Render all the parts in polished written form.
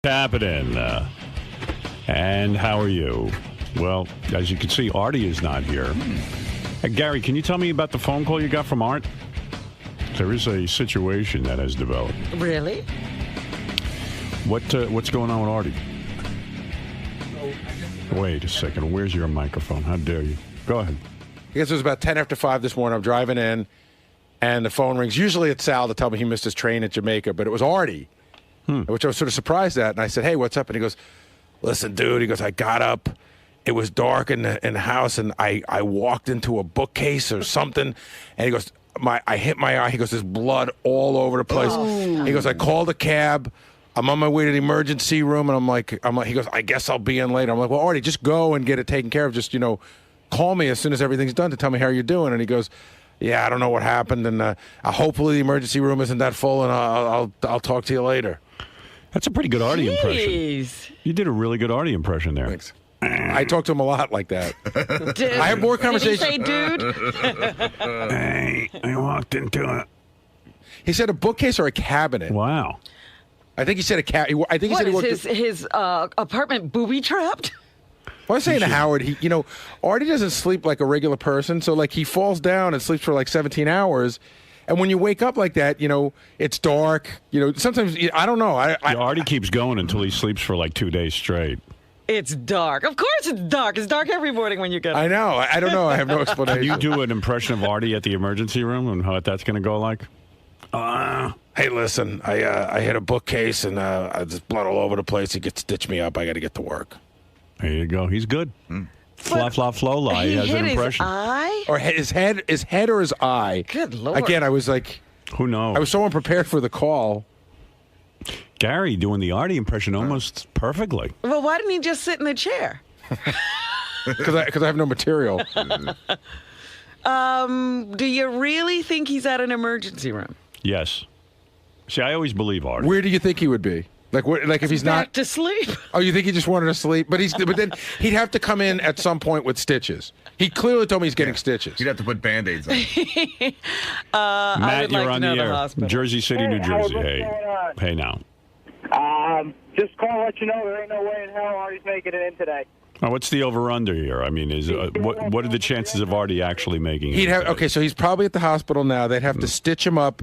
Happening. And how are you? Well, as you can see, Artie is not here. Gary, can you tell me about the phone call you got from Art? There is a situation that has developed. Really? What's going on with Artie? Wait a second. Where's your microphone? How dare you? Go ahead. I guess it was about 10 after 5 this morning. I'm driving in, and the phone rings. Usually it's Sal to tell me he missed his train at Jamaica, but it was Artie, which I was sort of surprised at. And I said, hey, what's up? And he goes, listen, dude. He goes, I got up. It was dark in the house, and I walked into a bookcase or something. And he goes, I hit my eye. He goes, there's blood all over the place. Oh. He goes, I called a cab. I'm on my way to the emergency room, and I'm like, he goes, I guess I'll be in later. I'm like, well, Artie, just go and get it taken care of. Just, call me as soon as everything's done to tell me how you're doing. And he goes, yeah, I don't know what happened, and hopefully the emergency room isn't that full, and I'll talk to you later. That's a pretty good Artie impression. You did a really good Artie impression there. Thanks. I talk to him a lot like that. Dude. I have more conversations. Did he say dude? Hey, I walked into it. He said a bookcase or a cabinet. Wow. I think he said a cabinet. I think he said he What, worked. is his apartment booby-trapped? Well, I was saying to Howard, Artie doesn't sleep like a regular person, so like he falls down and sleeps for like 17 hours. And when you wake up like that, it's dark. Sometimes, I don't know. Artie keeps going until he sleeps for like 2 days straight. It's dark. Of course it's dark. It's dark every morning when you get up. I know. I don't know. I have no explanation. Can you do an impression of Artie at the emergency room and how that's going to go like? Hey, listen, I hit a bookcase and there's blood all over the place. He gets stitched me up. I got to get to work. There you go. He's good. Fla fla flo lie. He has an impression. His eye? Or his head or his eye. Good Lord. Again, I was like, who knows? I was so unprepared for the call. Gary doing the Artie impression almost perfectly. Well, why didn't he just sit in the chair? Because I have no material. Do you really think he's at an emergency room? Yes. See, I always believe Artie. Where do you think he would be? Like if he's Back not to sleep. Oh, you think he just wanted to sleep? But then he'd have to come in at some point with stitches. He clearly told me he's getting stitches. You'd have to put Band-Aids on. Matt, you're on the air. Hospital. Jersey City, New Jersey. Hey now. Just call and let you know there ain't no way in hell Artie's making it in today. What's the over/under here? I mean, what are the chances of Artie actually making it? Okay, so he's probably at the hospital now. They'd have to stitch him up.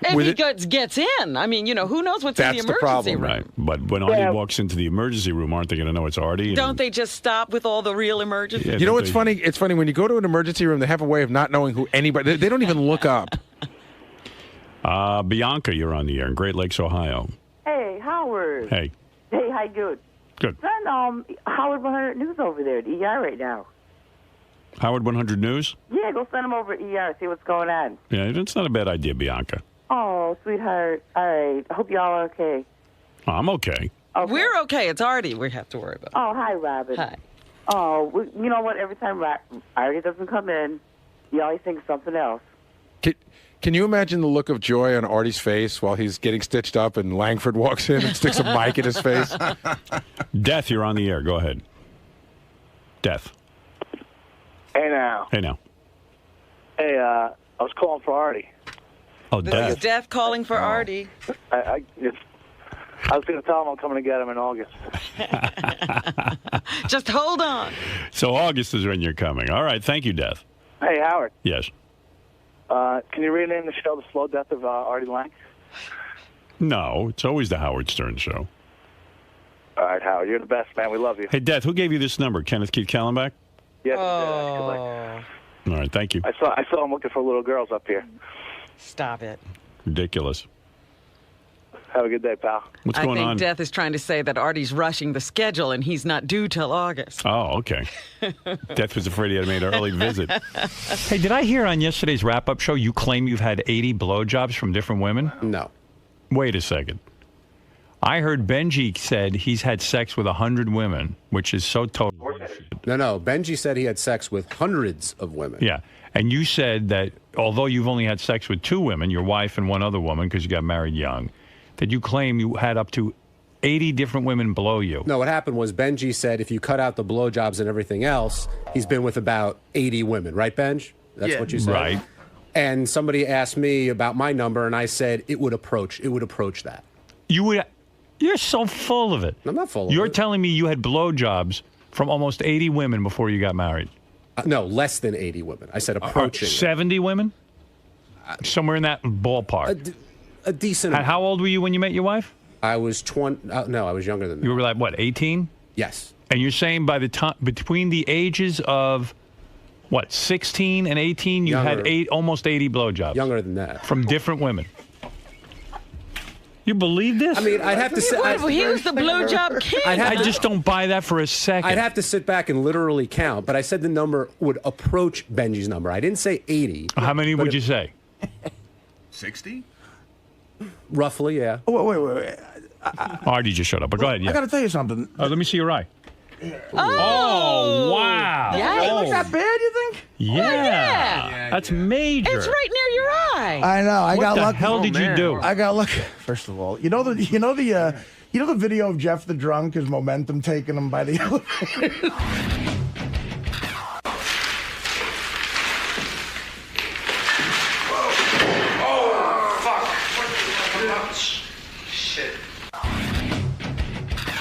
If he gets in, I mean, who knows what's in the emergency room? Right. But when Artie walks into the emergency room, aren't they going to know it's Artie? Don't they just stop with all the real emergencies? Yeah, you know what's funny? It's funny when you go to an emergency room, they have a way of not knowing who anybody. They don't even look up. Bianca, you're on the air in Great Lakes, Ohio. Hey, Howard. Hey. Hey, how you doing? Good. Send Howard 100 News over there at ER right now. Howard 100 News? Yeah, go send him over at ER, see what's going on. Yeah, that's not a bad idea, Bianca. Oh, sweetheart. All right. I hope y'all are okay. I'm okay. We're okay. It's Artie we have to worry about. Oh, hi, Robin. Hi. Oh, you know what? Every time Artie doesn't come in, you always think something else. Can you imagine the look of joy on Artie's face while he's getting stitched up and Langford walks in and sticks a mic in his face? Death, you're on the air. Go ahead. Death. Hey, now. Hey, now. Hey, I was calling for Artie. Oh, This Death. is Death calling for Artie. I was going to tell him I'm coming to get him in August. Just hold on. So August is when you're coming. All right. Thank you, Death. Hey, Howard. Yes. Can you rename the show The Slow Death of Artie Lange? No, it's always the Howard Stern Show. All right, Howard. You're the best, man. We love you. Hey, Death, who gave you this number? Kenneth Keith Kallenbach? Yes, All right, thank you. I saw him looking for little girls up here. Stop it. Ridiculous. Have a good day, pal. What's going I think on? Death is trying to say that Artie's rushing the schedule and he's not due till August. Oh, okay. Death was afraid he had made an early visit. Hey, did I hear on yesterday's wrap-up show you claim you've had 80 blowjobs from different women? No. Wait a second. I heard Benji said he's had sex with 100 women, which is so total. No. Benji said he had sex with hundreds of women. Yeah. And you said that although you've only had sex with 2 women, your wife and one other woman, because you got married young, that you claim you had up to 80 different women blow you. No, what happened was Benji said if you cut out the blowjobs and everything else, he's been with about 80 women. Right, Benj? That's what you said? Right. And somebody asked me about my number, and I said it would approach that. You would You're so full of it. I'm not full of it. You're telling me you had blowjobs from almost 80 women before you got married. No, less than 80 women. I said approaching. 70 women? Somewhere in that ballpark. A decent. How old were you when you met your wife? I was 20. No, I was younger than that. You were like, what, 18? Yes. And you're saying by the time, between the ages of, what, 16 and 18, you had almost 80 blowjobs? Younger than that. From different women. You believe this? I mean, I'd have to say... He was the blowjob king. I just don't buy that for a second. I'd have to sit back and literally count, but I said the number would approach Benji's number. I didn't say 80. How many would you say? 60? Roughly, yeah. Oh, wait. Artie just shut up, but go ahead. Yeah. I got to tell you something. Let me see your eye. Oh, wow. Yeah. It looks that bad, you think? Yeah. That's major. It's right near your eye. I know. I got lucky. What the hell did you do? I got lucky. First of all, you know the video of Jeff the drunk, his momentum taking him by the elevator.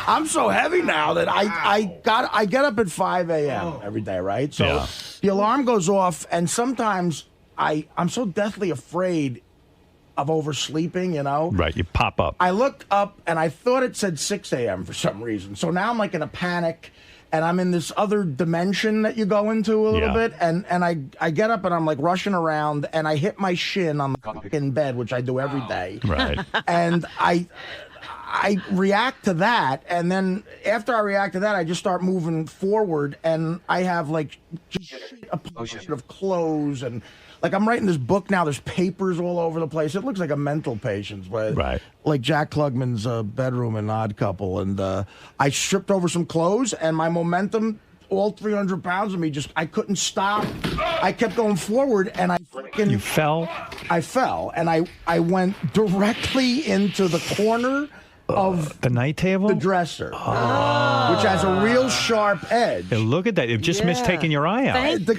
I'm so heavy now that I get up at 5 a.m. every day, right? So the alarm goes off, and sometimes I'm so deathly afraid of oversleeping, you know? Right, you pop up. I looked up, and I thought it said 6 a.m. for some reason. So now I'm like in a panic, and I'm in this other dimension that you go into a little bit, and I get up, and I'm like rushing around, and I hit my shin on the fucking bed, which I do every day. Right. And I react to that, and then after I react to that, I just start moving forward, and I have like just a bunch of clothes, and like I'm writing this book now. There's papers all over the place. It looks like a mental patient's, but like Jack Klugman's bedroom in Odd Couple, and I stripped over some clothes, and my momentum, all 300 pounds of me, I couldn't stop. I kept going forward, and You fell? I fell, and I went directly into the corner of the night table, the dresser, which has a real sharp edge. Hey, look at that! It just missed taking your eye out. The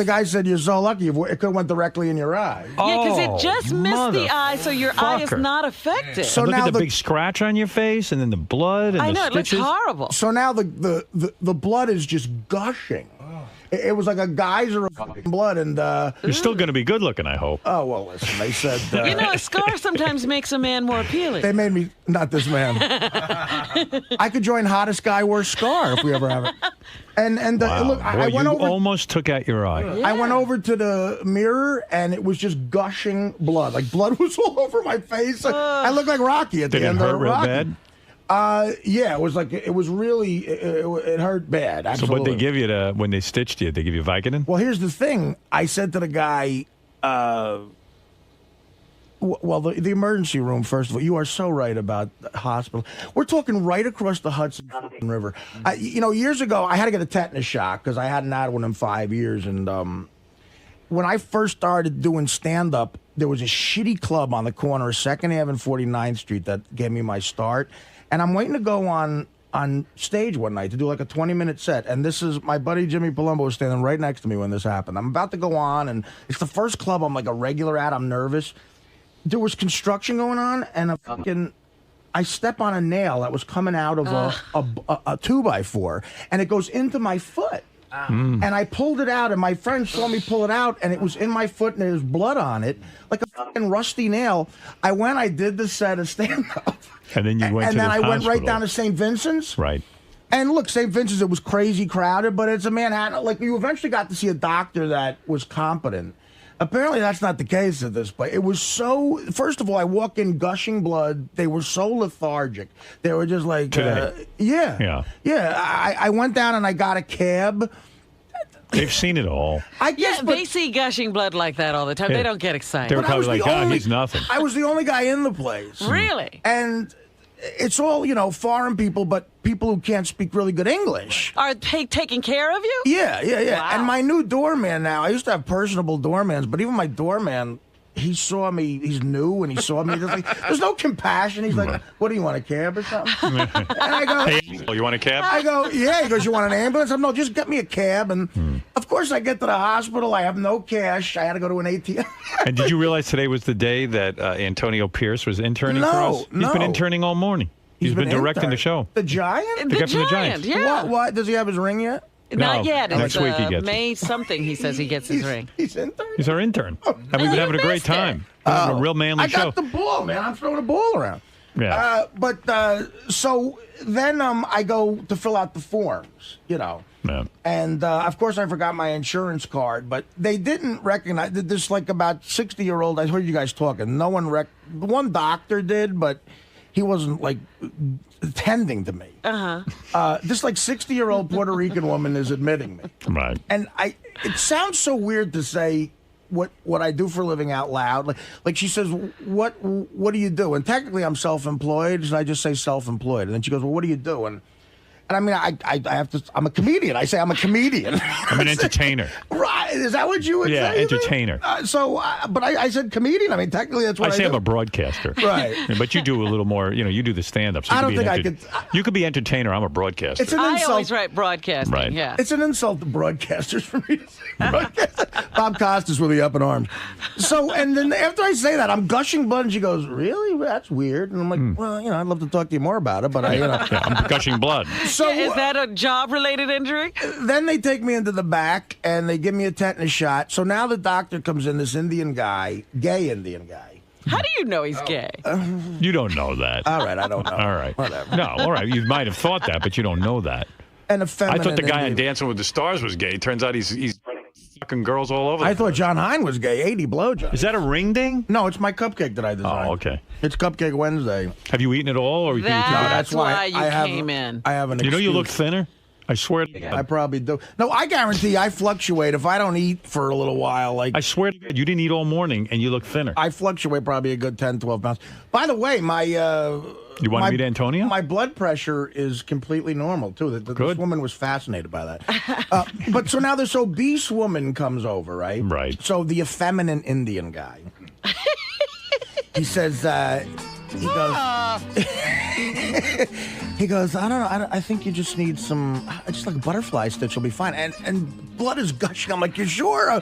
guy said, "You're so lucky. It could have went directly in your eye." Yeah, because it just missed the eye, so your eye is not affected. So look at the big scratch on your face, and then the blood, and I know the stitches. it looks horrible. So now the blood is just gushing. It was like a geyser of fucking blood, and you're still going to be good looking, I hope. Oh well, listen. They said you know, a scar sometimes makes a man more appealing. They made me not this man. I could join hottest guy wears scar if we ever have it. And wow. Look, I went over. Almost took out your eye. Yeah. I went over to the mirror, and it was just gushing blood. Like blood was all over my face. I looked like Rocky at the end of Rocky. Bad? Yeah, it was like it was really it hurt bad. Absolutely. So what they give you when they stitched you? They give you Vicodin? Well, here's the thing. I said to the guy, well, the emergency room. First of all, you are so right about the hospital. We're talking right across the Hudson River. Years ago, I had to get a tetanus shot because I hadn't had one in 5 years, and when I first started doing stand-up, there was a shitty club on the corner of 2nd Ave and 49th Street that gave me my start. And I'm waiting to go on stage one night to do like a 20-minute set. And this is my buddy Jimmy Palumbo was standing right next to me when this happened. I'm about to go on, and it's the first club I'm like a regular at. I'm nervous. There was construction going on, and I step on a nail that was coming out of a 2x4, and it goes into my foot. And I pulled it out, and my friend saw me pull it out, and it was in my foot, and there was blood on it, like a fucking rusty nail. I did the set of stand-up. And then you went to the I went right hospital. down to St. Vincent's. Right. And look, St. Vincent's, it was crazy crowded, but it's a Manhattan. Like, you eventually got to see a doctor that was competent. Apparently, that's not the case at this place. It was so... First of all, I walk in gushing blood. They were so lethargic. They were just like... Yeah. I went down and I got a cab. They've seen it all. I guess, but they see gushing blood like that all the time. They don't get excited. They were probably like, he's nothing. I was the only guy in the place. Really? And it's all, foreign people, but people who can't speak really good English. Are they taking care of you? Yeah. Wow. And my new doorman now, I used to have personable doormans, but even my doorman, he saw me, he's new, and he saw me. There's no compassion. He's like, what do you want, a cab or something? And I go, hey, you want a cab? I go, yeah. He goes, you want an ambulance? I'm no, just get me a cab. And of course, I get to the hospital. I have no cash. I had to go to an ATM. And did you realize today was the day that Antonio Pierce was interning for us? He's been interning all morning. He's been directing the show. The Giant? The guy from the Giants. Yeah. What? Does he have his ring yet? Not yet. Next week he gets May something. He says he gets his ring. He's intern. He's our intern. And we've been having a great time. A real manly show. I got the ball, man. I'm throwing a ball around. Yeah. So then I go to fill out the forms, Yeah. And of course I forgot my insurance card, but they didn't recognize this. Like about 60-year-old. I heard you guys talking. No one one doctor did, but he wasn't like attending to me. This like 60-year-old Puerto Rican woman is admitting me. Right. And it sounds so weird to say what I do for a living out loud. Like she says, what do you do? And technically I'm self-employed, so I just say self-employed. And then she goes, well, what do you do? And I mean, I have to. I'm a comedian. I say I'm a comedian. I'm an entertainer. Right? Is that what you would say? Yeah, entertainer. But I said comedian. I mean, technically that's what I say. do. I'm a broadcaster. Right. But you do a little more. You do the stand-up. So I don't think I could. You could be entertainer. I'm a broadcaster. It's an insult. I always write broadcasting. Right. Yeah. It's an insult to broadcasters for me to say broadcaster. Bob Costas will be up in arms. So, and then after I say that, I'm gushing blood, and she goes, "Really? That's weird." And I'm like, "Well, I'd love to talk to you more about it, but Yeah, I'm gushing blood. So is that a job-related injury? Then they take me into the back and they give me a tetanus shot. So now the doctor comes in, this Indian guy, gay Indian guy. How do you know he's gay? You don't know that. All right, I don't know. All right. Whatever. No, all right. You might have thought that, but you don't know that. And a feminine I thought the guy on Indian. Dancing with the Stars was gay. Turns out he's fucking girls all over. I thought John Hine was gay. 80 blowjobs. Is that a ring ding? No, it's my cupcake that I designed. Oh, okay. It's Cupcake Wednesday. Have you eaten it all, or That's why you I have, came in. I have an you excuse. look thinner? I swear to God. I probably do. No, I guarantee I fluctuate. If I don't eat for a little while, I swear to God, you didn't eat all morning and you look thinner. I fluctuate probably a good 10, 12 pounds. By the way, my... You want to meet Antonio? My blood pressure is completely normal, too. This woman was fascinated by that. But so now this obese woman comes over, right? Right. So the effeminate Indian guy. He says, he goes... He goes, I don't know. I think you just need some, just like a butterfly stitch will be fine. And blood is gushing. I'm like, you sure?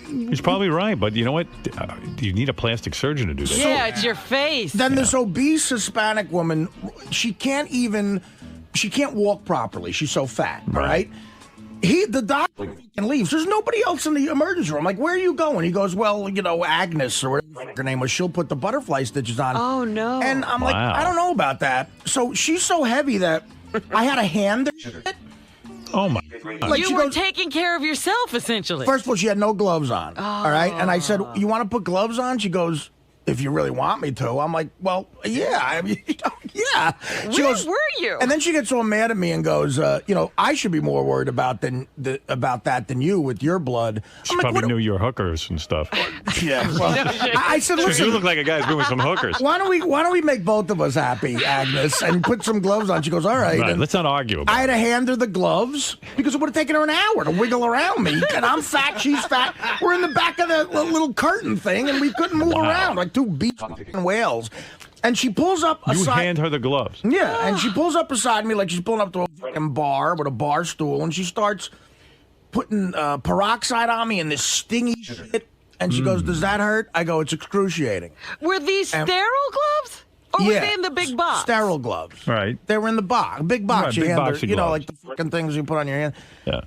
He's probably right, but you know what? You need a plastic surgeon to do that. Yeah, it's your face. Then this obese Hispanic woman, she can't walk properly. She's so fat, right? The doctor leaves. There's nobody else in the emergency room. I'm like, where are you going? He goes, well, Agnes or whatever her name was, she'll put the butterfly stitches on. Oh, no. And I'm like, I don't know about that. So she's so heavy that I had a hand. Oh, my. Like you were taking care of yourself, essentially. First of all, she had no gloves on. All right. And I said, you want to put gloves on? She goes, if you really want me to. I'm like, well, yeah. I mean, yeah. She Where goes, were you? And then she gets all mad at me and goes, I should be more worried about that than you with your blood. She probably knew your hookers and stuff. Yeah. Well, I said, listen, you look like a guy who's doing some hookers. Why don't we make both of us happy, Agnes, and put some gloves on? She goes, all right. Right, let's not argue about it. I had to hand her the gloves because it would have taken her an hour to wiggle around me. And I'm fat, she's fat. We're in the back of the little curtain thing, and we couldn't move around like two beach whales. And she pulls up You aside. hand her the gloves. Yeah, and she pulls up beside me like she's pulling up to a fucking bar with a bar stool, and she starts putting peroxide on me and this stingy shit. And she goes, does that hurt? I go, it's excruciating. Were these sterile gloves? Or were they in the big box? Sterile gloves. Right. They were in the box. Big box. Right, you big hand box her, of gloves. like the fucking things you put on your hand. Yeah.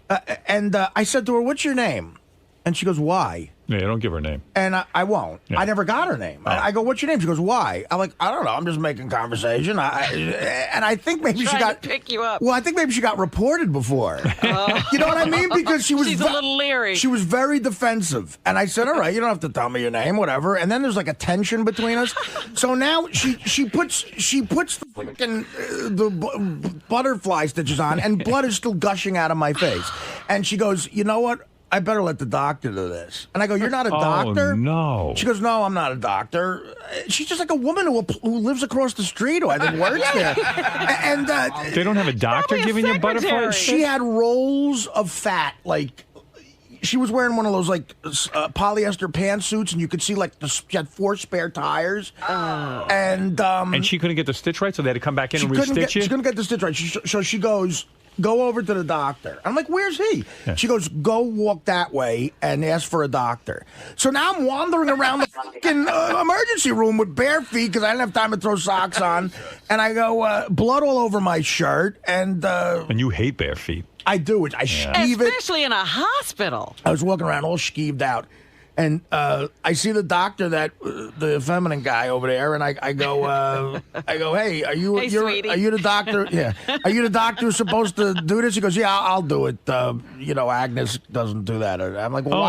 And I said to her, what's your name? And she goes, why? Yeah, don't give her a name. And I won't. Yeah. I never got her name. Oh. I go, what's your name? She goes, why? I'm like, I don't know. I'm just making conversation. And I think maybe she Trying got to pick you up. Well, I think maybe she got reported before. You know what I mean? Because she was She's a little leery. She was very defensive. And I said, all right, you don't have to tell me your name, whatever. And then there's like a tension between us. So now she puts the fucking butterfly stitches on, and blood is still gushing out of my face. And she goes, you know what? I better let the doctor do this. And I go, you're not a doctor? Oh, no. She goes, no, I'm not a doctor. She's just like a woman who lives across the street who I think works there. And they don't have a doctor giving you butterflies? She had rolls of fat, like... She was wearing one of those like polyester pantsuits, and you could see like she had 4 spare tires. And she couldn't get the stitch right, so they had to come back in and restitch it? She couldn't get the stitch right. So she goes, go over to the doctor. I'm like, where's he? Yeah. She goes, go walk that way and ask for a doctor. So now I'm wandering around the fucking emergency room with bare feet because I didn't have time to throw socks on. And I go, blood all over my shirt. And you hate bare feet. I do it. I skeeve it. Especially in a hospital. I was walking around all skeeved out. And I see the doctor, the feminine guy over there, and I go, hey, are you the doctor? Yeah, are you the doctor who's supposed to do this? He goes, yeah, I'll do it. Agnes doesn't do that. I'm like, well,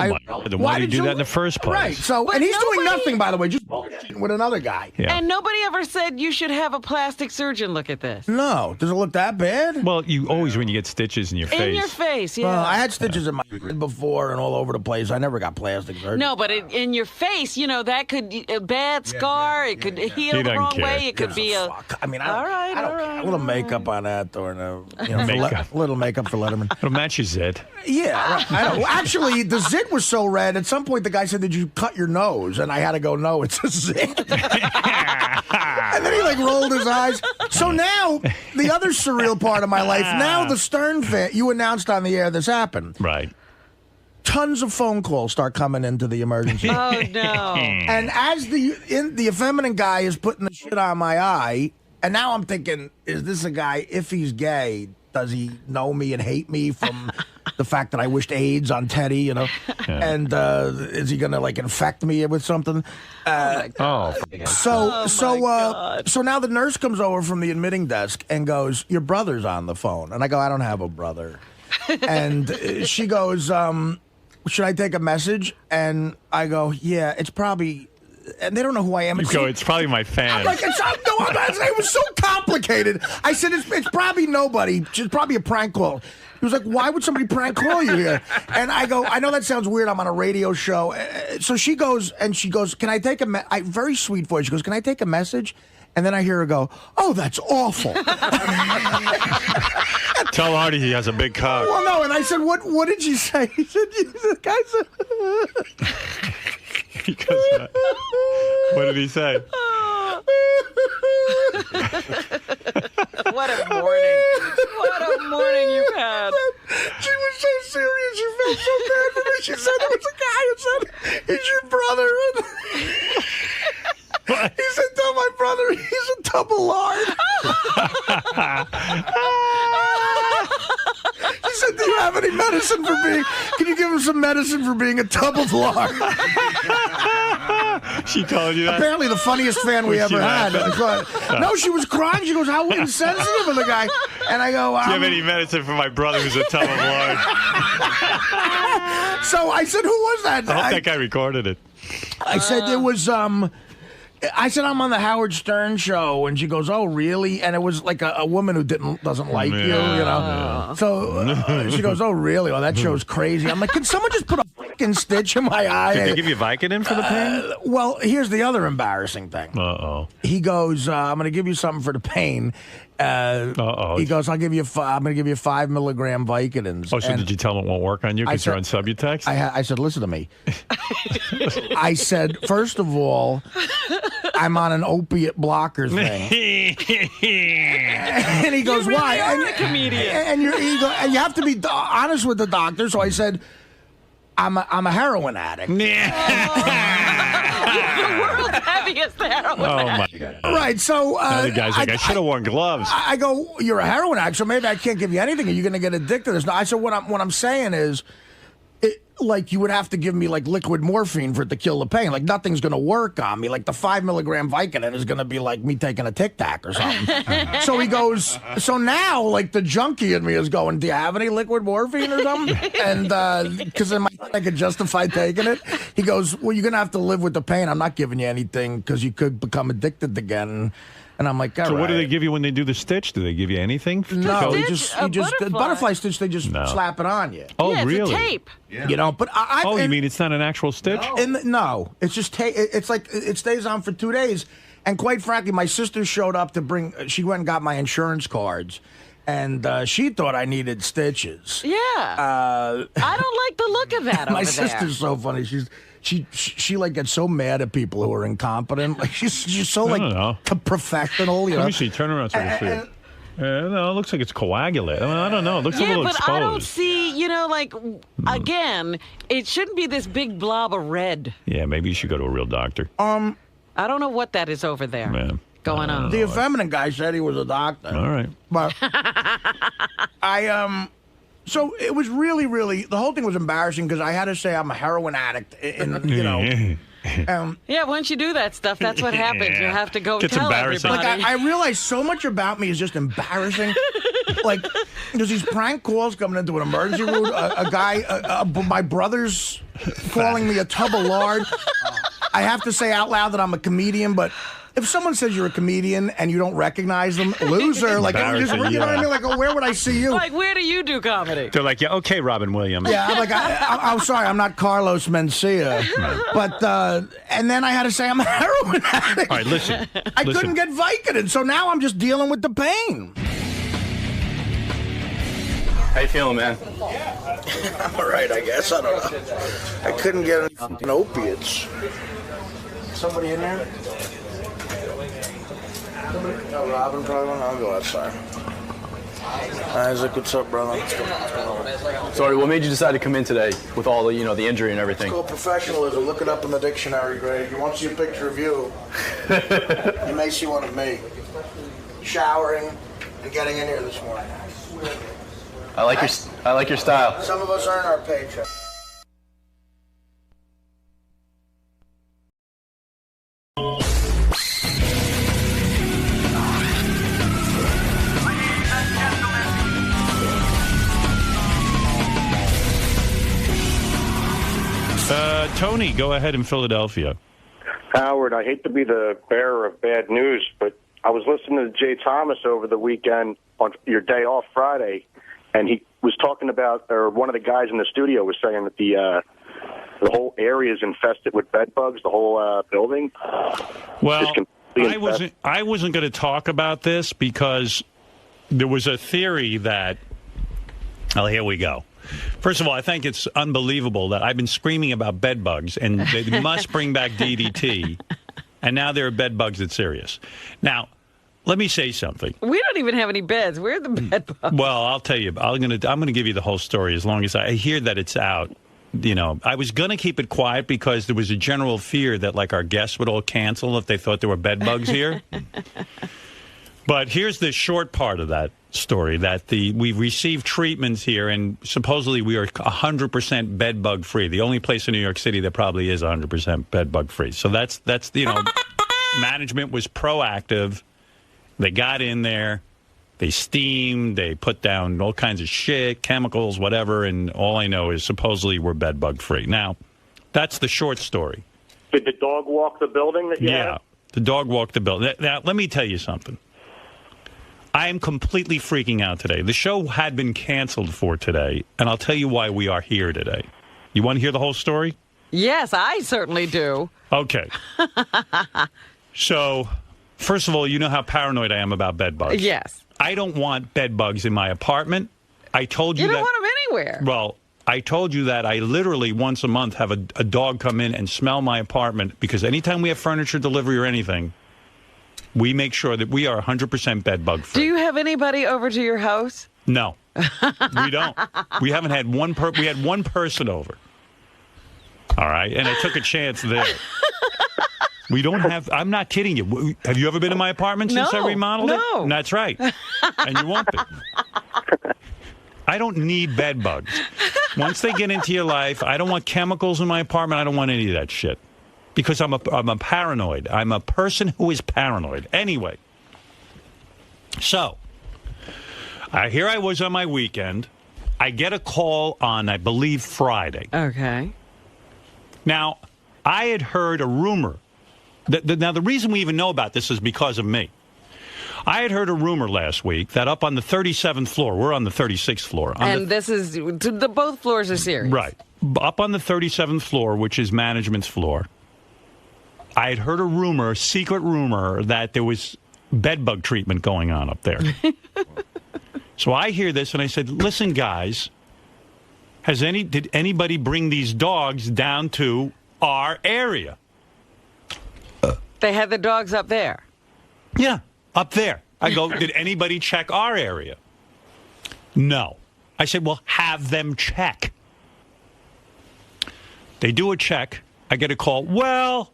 why did you do that in the first place? Right. So, and he's doing nothing, by the way, just with another guy. Yeah. And nobody ever said you should have a plastic surgeon look at this. No, does it look that bad? Well, you always when you get stitches in your face. In your face, yeah. Well, I had stitches in my head before and all over the place. I never got plastic surgery. No, but in your face, that could a bad scar. It could heal the wrong way. It could be a. I mean, all right. A little makeup on that, or Makeup. a little makeup for Letterman. It'll match your zit. Yeah, right. I don't. Well, actually, the zit was so red. At some point, the guy said, "Did you cut your nose?" And I had to go, "No, it's a zit." And then he rolled his eyes. So now, the other surreal part of my life. Now the Stern fan. You announced on the air this happened. Right. Tons of phone calls start coming into the emergency. Oh no! And as the effeminate guy is putting the shit on my eye, and now I'm thinking, is this a guy? If he's gay, does he know me and hate me from the fact that I wished AIDS on Teddy? Yeah. And is he gonna infect me with something? So now the nurse comes over from the admitting desk and goes, "Your brother's on the phone," and I go, "I don't have a brother," and she goes, should I take a message? And I go, yeah, it's probably, and they don't know who I am. You go, it's probably my fan. I'm like, it was so complicated. I said, it's probably nobody. It's probably a prank call. He was like, why would somebody prank call you here? And I go, I know that sounds weird. I'm on a radio show. So she goes, can I take a very sweet voice. She goes, can I take a message? And then I hear her go, oh, that's awful. Tell Artie he has a big cock. Well, no, and I said, what did you say? He said, the guy said... What did he say? What a morning. What a morning you've had. She was so serious. She felt so bad for me. She said there was a guy who said, it's your brother. He said, tell my brother he's a double lard. He said, do you have any medicine for being... Can you give him some medicine for being a double lard? She told you that? Apparently the funniest fan we ever had. No, she was crying. She goes, how insensitive of the guy. And I go... Do you have any medicine for my brother who's a double lard? So I said, who was that? I hope that guy recorded it. I said, it was... I said, I'm on the Howard Stern show, and she goes, oh, really? And it was like a woman who doesn't like you know? So she goes, oh, really? Oh, that show's crazy. I'm like, can someone just put a fucking stitch in my eye? Did they give you Vicodin for the pain? Well, here's the other embarrassing thing. Uh-oh. He goes, I'm going to give you something for the pain. He goes, I'm going to give you 5 milligram Vicodins. Oh, so did you tell him it won't work on you because you're on Subutex? I said, listen to me. I said, first of all, I'm on an opiate blocker thing. And he goes, why? You're a comedian. And you have to be honest with the doctor. So I said, I'm a heroin addict. The world's heaviest heroin addict. My God. Right, so... the guy's like, I should have worn gloves. I go, you're a heroin addict, so maybe I can't give you anything. Are you going to get addicted to this? No, I said, what I'm saying is... you would have to give me liquid morphine for it to kill the pain. Nothing's going to work on me. The 5 milligram Vicodin is going to be like me taking a Tic Tac or something. So he goes, so now the junkie in me is going, do you have any liquid morphine or something? And because I could justify taking it. He goes, well, you're going to have to live with the pain. I'm not giving you anything because you could become addicted again. And I'm like, all right. So what do they give you when they do the stitch? Do they give you anything? No, butterfly stitch. They just slap it on you. Oh, yeah, really? It's a tape. Yeah. But you mean it's not an actual stitch? No, it's just it's it stays on for 2 days. And quite frankly, my sister showed up to bring. She went and got my insurance cards. And she thought I needed stitches. Yeah. I don't like the look of that. My sister's so funny. She gets so mad at people who are incompetent. She's so professional. Let me see. Turn around so I can see it. No, it looks like it's coagulated. I don't know. It looks a little exposed. Yeah, but I don't see, again, it shouldn't be this big blob of red. Yeah, maybe you should go to a real doctor. I don't know what that is over there going on. The effeminate guy said he was a doctor. All right. But so it was really, really, the whole thing was embarrassing because I had to say I'm a heroin addict. Yeah, once you do that stuff, that's what happens. You have to go tell everybody. Like, I realize so much about me is just embarrassing. Like, there's these prank calls coming into an emergency room. A guy, my brother's calling me a tub of lard. I have to say out loud that I'm a comedian, but if someone says you're a comedian and you don't recognize them, loser. Like, you know what I mean? Like, where would I see you? Like, where do you do comedy? They're like, yeah, okay, Robin Williams. Yeah, I'm like, I'm sorry, I'm not Carlos Mencia. But, and then I had to say I'm a heroin addict. All right, listen. I couldn't get Vicodin, so now I'm just dealing with the pain. How you feeling, man? I'm all right, I guess. I don't know. I couldn't get any opiates. Somebody in there? No, Robin probably. I'll go outside. Isaac, what's up, brother? Sorry, what made you decide to come in today with all the, the injury and everything? It's called professionalism. Look it up in the dictionary, Greg. You want to see a picture of you, you may see one of me. Showering and getting in here this morning. I like your style. Some of us earn our paycheck. Tony, go ahead in Philadelphia. Howard, I hate to be the bearer of bad news, but I was listening to Jay Thomas over the weekend on your day off Friday, and he was talking about, or one of the guys in the studio was saying that the whole area is infested with bed bugs, the whole building. Well, I wasn't going to talk about this because there was a theory that, well, here we go. First of all, I think it's unbelievable that I've been screaming about bed bugs, and they must bring back DDT, and now there are bed bugs at Sirius. Now, let me say something. We don't even have any beds. Where are the bed bugs? Well, I'll tell you. I'm gonna give you the whole story as long as I hear that it's out. I was going to keep it quiet because there was a general fear that, like, our guests would all cancel if they thought there were bed bugs here. But here's the short part of that story, that we received treatments here, and supposedly we are 100% bed bug free. The only place in New York City that probably is 100% bed bug free. So that's management was proactive. They got in there, they steamed, they put down all kinds of shit, chemicals, whatever, and all I know is supposedly we're bed bug free. Now, that's the short story. Did the dog walk the building that you had? The dog walked the building. Now, let me tell you something. I am completely freaking out today. The show had been canceled for today, and I'll tell you why we are here today. You want to hear the whole story? Yes, I certainly do. Okay. So, first of all, you know how paranoid I am about bed bugs. Yes. I don't want bed bugs in my apartment. I told you that... You don't don't want them anywhere. Well, I told you that I literally once a month have a dog come in and smell my apartment, because anytime we have furniture delivery or anything, we make sure that we are 100% bed bug free. Do you have anybody over to your house? No, we don't. We haven't had one. We had one person over. All right, and I took a chance there. We don't have. I'm not kidding you. Have you ever been in my apartment since I remodeled it? No. That's right, and you won't be. I don't need bed bugs. Once they get into your life, I don't want chemicals in my apartment. I don't want any of that shit. Because I'm a paranoid. I'm a person who is paranoid. Anyway, so here I was on my weekend. I get a call on, I believe, Friday. Okay. Now, I had heard a rumor. Now, the reason we even know about this is because of me. I had heard a rumor last week that up on the 37th floor, we're on the 36th floor. And this is, both floors are serious. Right. Up on the 37th floor, which is management's floor, I had heard a rumor, secret rumor, that there was bed bug treatment going on up there. So I hear this and I said, listen, guys, did anybody bring these dogs down to our area? They had the dogs up there? Yeah, up there. I go, did anybody check our area? No. I said, well, have them check. They do a check. I get a call. Well,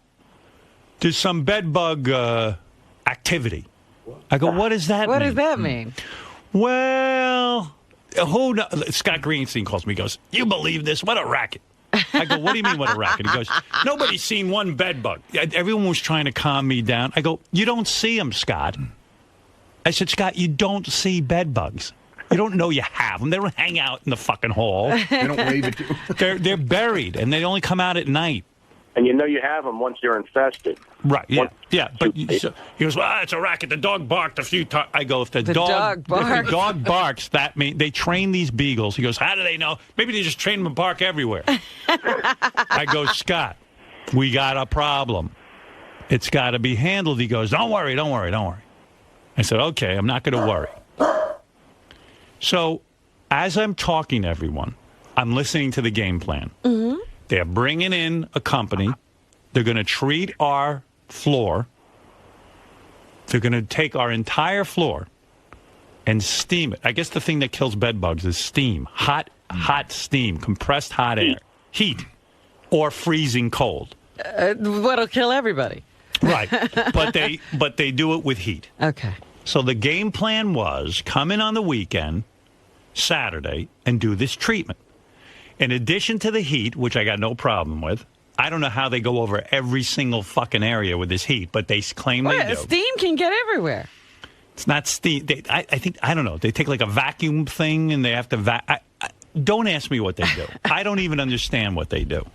there's some bed bug activity. I go, what does that mean? What does that mean? Well, who knows? Scott Greenstein calls me. He goes, you believe this? What a racket. I go, what do you mean what a racket? He goes, nobody's seen one bed bug. Everyone was trying to calm me down. I go, you don't see them, Scott. I said, Scott, you don't see bed bugs. You don't know you have them. They don't hang out in the fucking hall. They don't wave at you. They're buried, and they only come out at night. And you know you have them once you're infested. Right, yeah. But he goes, well, it's a racket. The dog barked a few times. I go, if the dog barks, that means they train these beagles. He goes, how do they know? Maybe they just train them to bark everywhere. I go, Scott, we got a problem. It's got to be handled. He goes, don't worry. I said, okay, I'm not going to worry. So, as I'm talking to everyone, I'm listening to the game plan. Mm-hmm. They're bringing in a company. They're going to treat our floor. They're going to take our entire floor and steam it. I guess the thing that kills bed bugs is steam. Hot steam, compressed hot air. Heat or freezing cold. What'll kill everybody. Right. But they do it with heat. Okay. So the game plan was come in on the weekend, Saturday, and do this treatment. In addition to the heat, which I got no problem with, I don't know how they go over every single fucking area with this heat, but they claim they do. Steam can get everywhere. It's not steam. I think, I don't know, they take like a vacuum thing and they have to don't ask me what they do. I don't even understand what they do.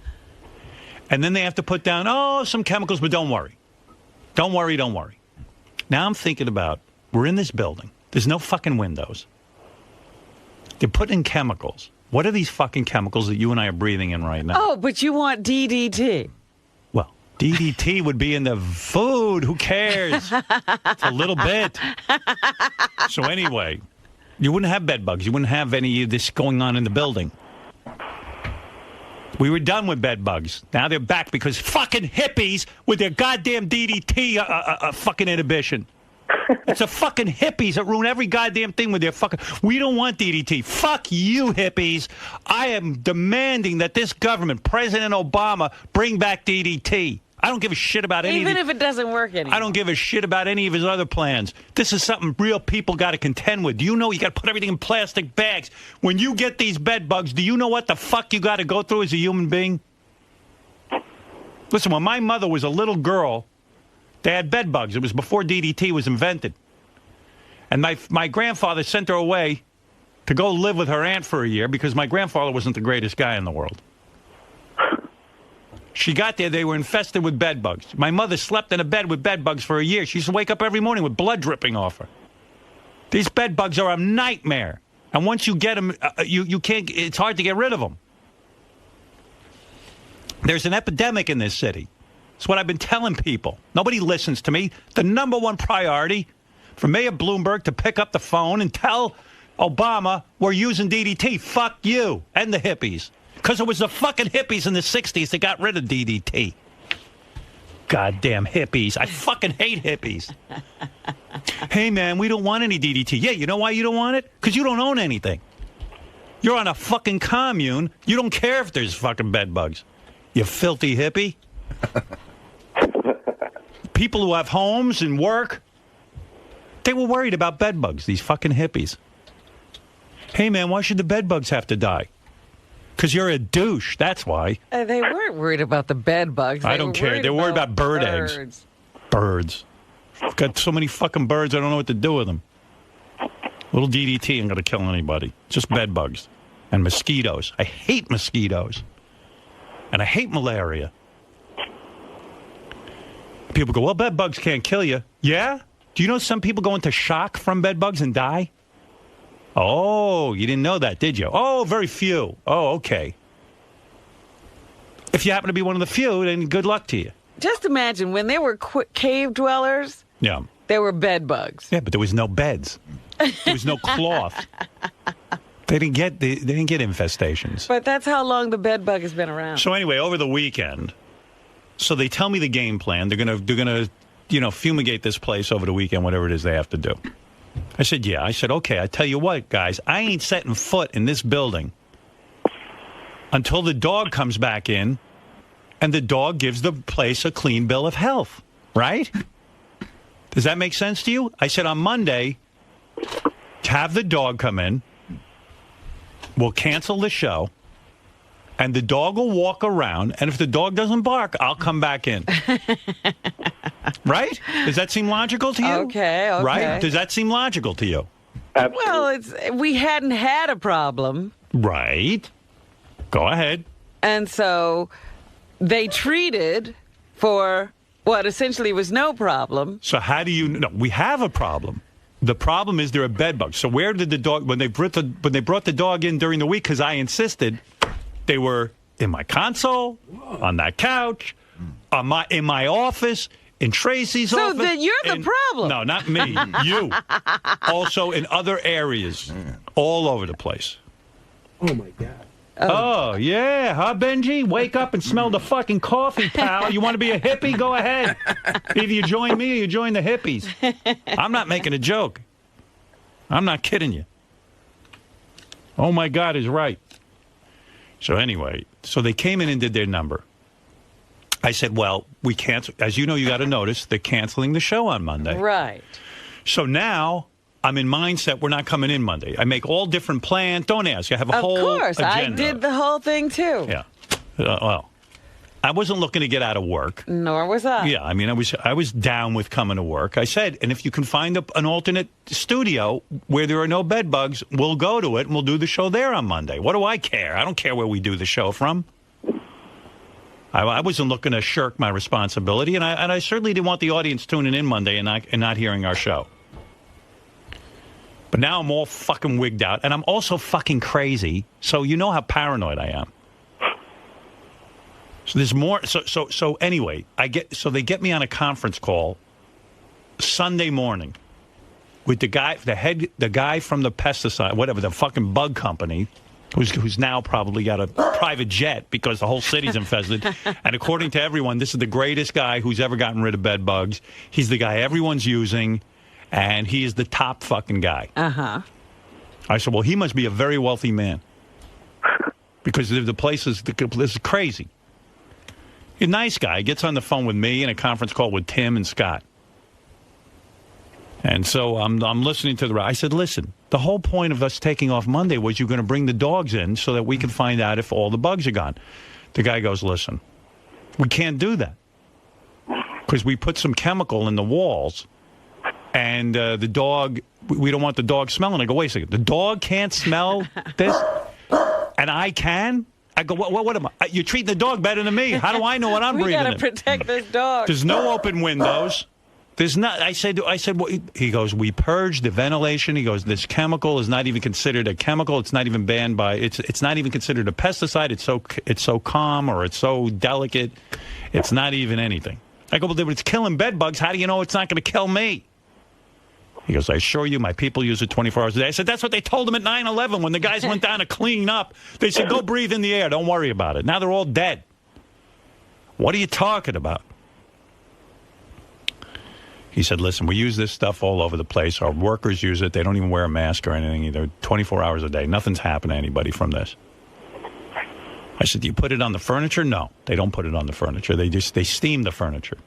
And then they have to put down, some chemicals, but don't worry. Don't worry. Now I'm thinking about, we're in this building. There's no fucking windows. They're putting in chemicals. What are these fucking chemicals that you and I are breathing in right now? Oh, but you want DDT. Well, DDT would be in the food. Who cares? It's a little bit. So anyway, you wouldn't have bed bugs. You wouldn't have any of this going on in the building. We were done with bed bugs. Now they're back because fucking hippies with their goddamn DDT fucking inhibition. It's the fucking hippies that ruin every goddamn thing with their fucking... We don't want DDT. Fuck you, hippies. I am demanding that this government, President Obama, bring back DDT. I don't give a shit about any Even if it doesn't work anymore. I don't give a shit about any of his other plans. This is something real people got to contend with. Do you know you got to put everything in plastic bags? When you get these bed bugs, do you know what the fuck you got to go through as a human being? Listen, when my mother was a little girl, they had bed bugs. It was before DDT was invented. And my grandfather sent her away to go live with her aunt for a year because my grandfather wasn't the greatest guy in the world. She got there, they were infested with bed bugs. My mother slept in a bed with bed bugs for a year. She used to wake up every morning with blood dripping off her. These bed bugs are a nightmare. And once you get them, you can't, it's hard to get rid of them. There's an epidemic in this city. It's what I've been telling people. Nobody listens to me. The number one priority for Mayor Bloomberg to pick up the phone and tell Obama we're using DDT. Fuck you and the hippies. Because it was the fucking hippies in the 60s that got rid of DDT. Goddamn hippies. I fucking hate hippies. Hey, man, we don't want any DDT. Yeah, you know why you don't want it? Because you don't own anything. You're on a fucking commune. You don't care if there's fucking bed bugs. You filthy hippie. People who have homes and work, they were worried about bed bugs, these fucking hippies. Hey, man, why should the bed bugs have to die? Because you're a douche, that's why. They weren't worried about the bed bugs. I don't care. They're worried about bird eggs. Birds. I've got so many fucking birds, I don't know what to do with them. Little DDT ain't going to kill anybody. Just bed bugs. And mosquitoes. I hate mosquitoes. And I hate malaria. People go, well, bed bugs can't kill you. Yeah? Do you know some people go into shock from bed bugs and die? Oh, you didn't know that, did you? Oh, very few. Oh, okay. If you happen to be one of the few, then good luck to you. Just imagine, when they were cave dwellers, there were bed bugs. Yeah, but there was no beds. There was no cloth. They didn't get infestations. But that's how long the bed bug has been around. So anyway, over the weekend, so they tell me the game plan. They're gonna fumigate this place over the weekend, whatever it is they have to do. I said, yeah. I said, okay, I tell you what, guys, I ain't setting foot in this building until the dog comes back in and the dog gives the place a clean bill of health, right? Does that make sense to you? I said on Monday, have the dog come in, we'll cancel the show, and the dog will walk around, and if the dog doesn't bark, I'll come back in. Right? Does that seem logical to you? Okay. Right? Does that seem logical to you? Well, we hadn't had a problem. Right. Go ahead. And so they treated for what essentially was no problem. So how do you know? We have a problem. The problem is there are bed bugs. So where did the dog, when they brought the dog in during the week, because I insisted, they were in my console, on that couch, in my office, in Tracy's office. So then you're the problem. No, not me. You. Also in other areas, all over the place. Oh, my God. Oh, yeah, huh, Benji? Wake up and smell the fucking coffee, pal. You want to be a hippie? Go ahead. Either you join me or you join the hippies. I'm not making a joke. I'm not kidding you. Oh, my God is right. So anyway, so they came in and did their number. I said, well, we cancel. As you know, you got to notice they're canceling the show on Monday. Right. So now I'm in mindset we're not coming in Monday. I make all different plans. Don't ask. I have a whole agenda. Of course. I did the whole thing, too. Yeah. Well, I wasn't looking to get out of work. Nor was I. Yeah, I mean, I was down with coming to work. I said, and if you can find an alternate studio where there are no bed bugs, we'll go to it and we'll do the show there on Monday. What do I care? I don't care where we do the show from. I wasn't looking to shirk my responsibility, and I certainly didn't want the audience tuning in Monday and not hearing our show. But now I'm all fucking wigged out, and I'm also fucking crazy, so you know how paranoid I am. So there's more. So anyway, they get me on a conference call Sunday morning with the guy from the pesticide, whatever, the fucking bug company, who's now probably got a private jet because the whole city's infested. And according to everyone, this is the greatest guy who's ever gotten rid of bed bugs. He's the guy everyone's using, and he is the top fucking guy. Uh-huh. I said, well, he must be a very wealthy man because the place is crazy. He's a nice guy. He gets on the phone with me in a conference call with Tim and Scott. And so I'm listening to I said, listen, the whole point of us taking off Monday was you're going to bring the dogs in so that we can find out if all the bugs are gone. The guy goes, listen, we can't do that because we put some chemical in the walls and the dog, we don't want the dog smelling. I go, wait a second, the dog can't smell this and I can? I go, what am I? You're treating the dog better than me. How do I know what I'm breathing in? We got to protect this dog. There's no open windows. There's not. I said. Well, he goes, we purged the ventilation. He goes, this chemical is not even considered a chemical. It's not even banned by. It's not even considered a pesticide. It's so calm or it's so delicate. It's not even anything. I go, but it's killing bed bugs. How do you know it's not going to kill me? He goes, I assure you, my people use it 24 hours a day. I said, that's what they told him at 9/11 when the guys went down to clean up. They said, go breathe in the air. Don't worry about it. Now they're all dead. What are you talking about? He said, listen, we use this stuff all over the place. Our workers use it. They don't even wear a mask or anything either. 24 hours a day. Nothing's happened to anybody from this. I said, do you put it on the furniture? No, they don't put it on the furniture. They steam the furniture.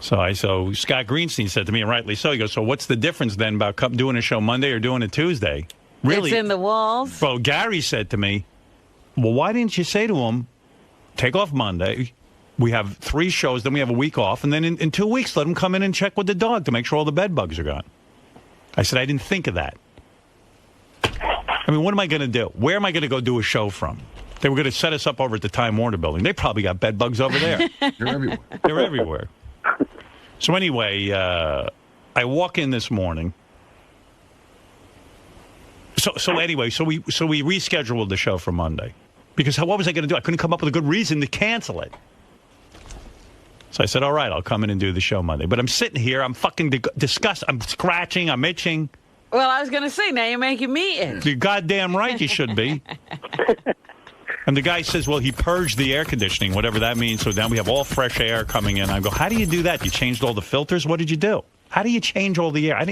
So Scott Greenstein said to me, and rightly so, he goes, so what's the difference then about doing a show Monday or doing it Tuesday? Really? It's in the walls. Well, Gary said to me, well, why didn't you say to him, take off Monday, we have 3 shows, then we have a week off, and then in 2 weeks let him come in and check with the dog to make sure all the bed bugs are gone. I said, I didn't think of that. I mean, what am I going to do? Where am I going to go do a show from? They were going to set us up over at the Time Warner building. They probably got bed bugs over there. They're everywhere. They're everywhere. So anyway, I walk in this morning. So anyway, we rescheduled the show for Monday because what was I going to do? I couldn't come up with a good reason to cancel it. So I said, all right, I'll come in and do the show Monday. But I'm sitting here, I'm fucking disgusted. I'm scratching, I'm itching. Well, I was going to say, now you're making me itch. You're goddamn right you should be. And the guy says, well, he purged the air conditioning, whatever that means. So now we have all fresh air coming in. I go, how do you do that? You changed all the filters? What did you do? How do you change all the air?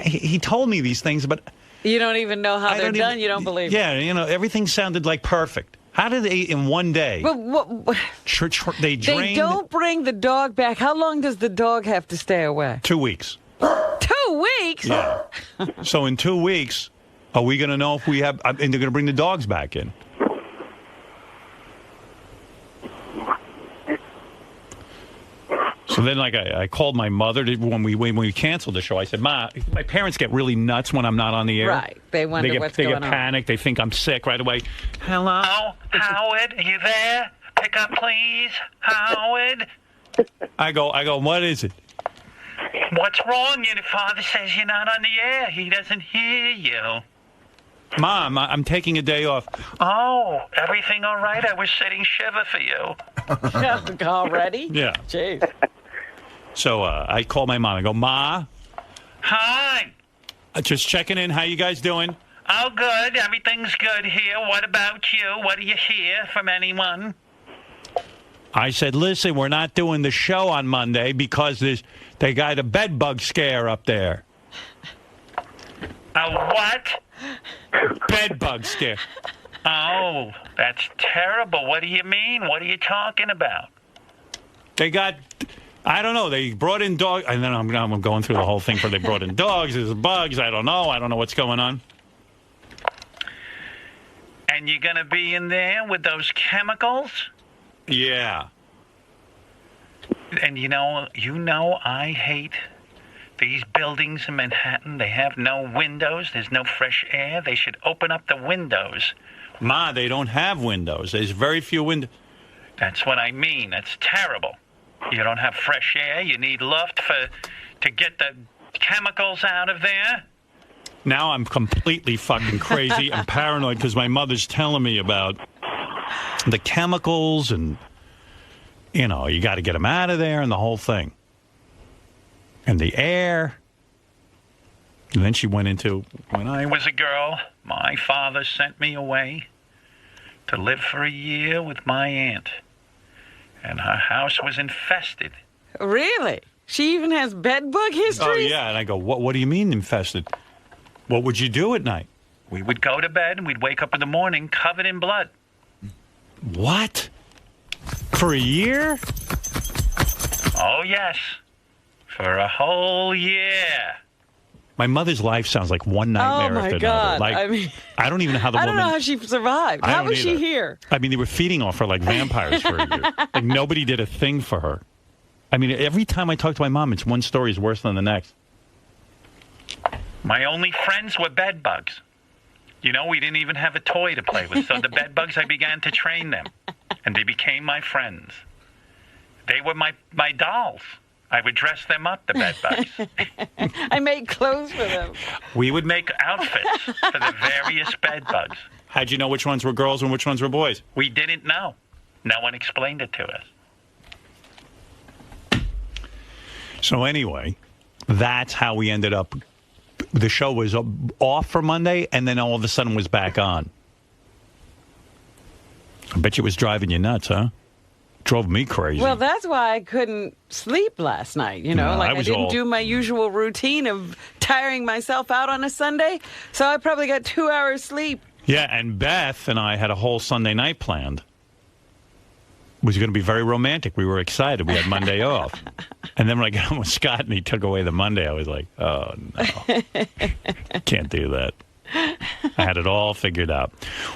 He told me these things, but you don't even know how they're done. You don't believe it. Yeah, everything sounded like perfect. How did they, in one day? They don't bring the dog back. How long does the dog have to stay away? 2 weeks. 2 weeks? Yeah. So in 2 weeks, are we going to know if we have, and they're going to bring the dogs back in? So then, like, I called my mother when we canceled the show. I said, Ma, my parents get really nuts when I'm not on the air. Right. They wonder what's going on. They get panicked. They think I'm sick right away. Hello? Howard, are you there? Pick up, please. Howard? I go, what is it? What's wrong? Your father says you're not on the air. He doesn't hear you. Mom, I'm taking a day off. Oh, everything all right? I was sitting shiver for you. Already? Yeah. Jeez. So I call my mom. I go, Ma. Hi. Just checking in. How you guys doing? Oh, good. Everything's good here. What about you? What do you hear from anyone? I said, listen, we're not doing the show on Monday because they got a bed bug scare up there. A what? Bed bug scare. Oh, that's terrible. What do you mean? What are you talking about? They got, I don't know, they brought in dogs, and then I'm going through the whole thing for they brought in dogs, there's bugs, I don't know what's going on. And you're going to be in there with those chemicals? Yeah. And you know, I hate these buildings in Manhattan. They have no windows. There's no fresh air. They should open up the windows. Ma, they don't have windows. There's very few windows. That's what I mean. That's terrible. You don't have fresh air. You need luft to get the chemicals out of there. Now I'm completely fucking crazy. I'm paranoid because my mother's telling me about the chemicals and, you got to get them out of there and the whole thing. And the air. And then she went into, when I was a girl, my father sent me away to live for a year with my aunt. And her house was infested. Really? She even has bed bug history? Oh, yeah. And I go, what do you mean infested? What would you do at night? We would go to bed and we'd wake up in the morning covered in blood. What? For a year? Oh, yes. For a whole year. My mother's life sounds like one nightmare after another. Like, I don't even know how the woman... I don't know how she survived. How was she here? I mean, they were feeding off her like vampires for a year. Like, nobody did a thing for her. I mean, every time I talk to my mom, it's one story is worse than the next. My only friends were bed bugs. We didn't even have a toy to play with. So the bed bugs, I began to train them. And they became my friends. They were my dolls. I would dress them up, the bed bugs. I made clothes for them. We would make outfits for the various bed bugs. How'd you know which ones were girls and which ones were boys? We didn't know. No one explained it to us. So anyway, that's how we ended up. The show was off for Monday, and then all of a sudden was back on. I bet you it was driving you nuts, huh? Drove me crazy. Well, that's why I couldn't sleep last night, I didn't do my usual routine of tiring myself out on a Sunday, so I probably got 2 hours sleep. Yeah, and Beth and I had a whole Sunday night planned. It was going to be very romantic. We were excited. We had Monday off. And then when I got home with Scott and he took away the Monday, I was like, oh, no. Can't do that. I had it all figured out.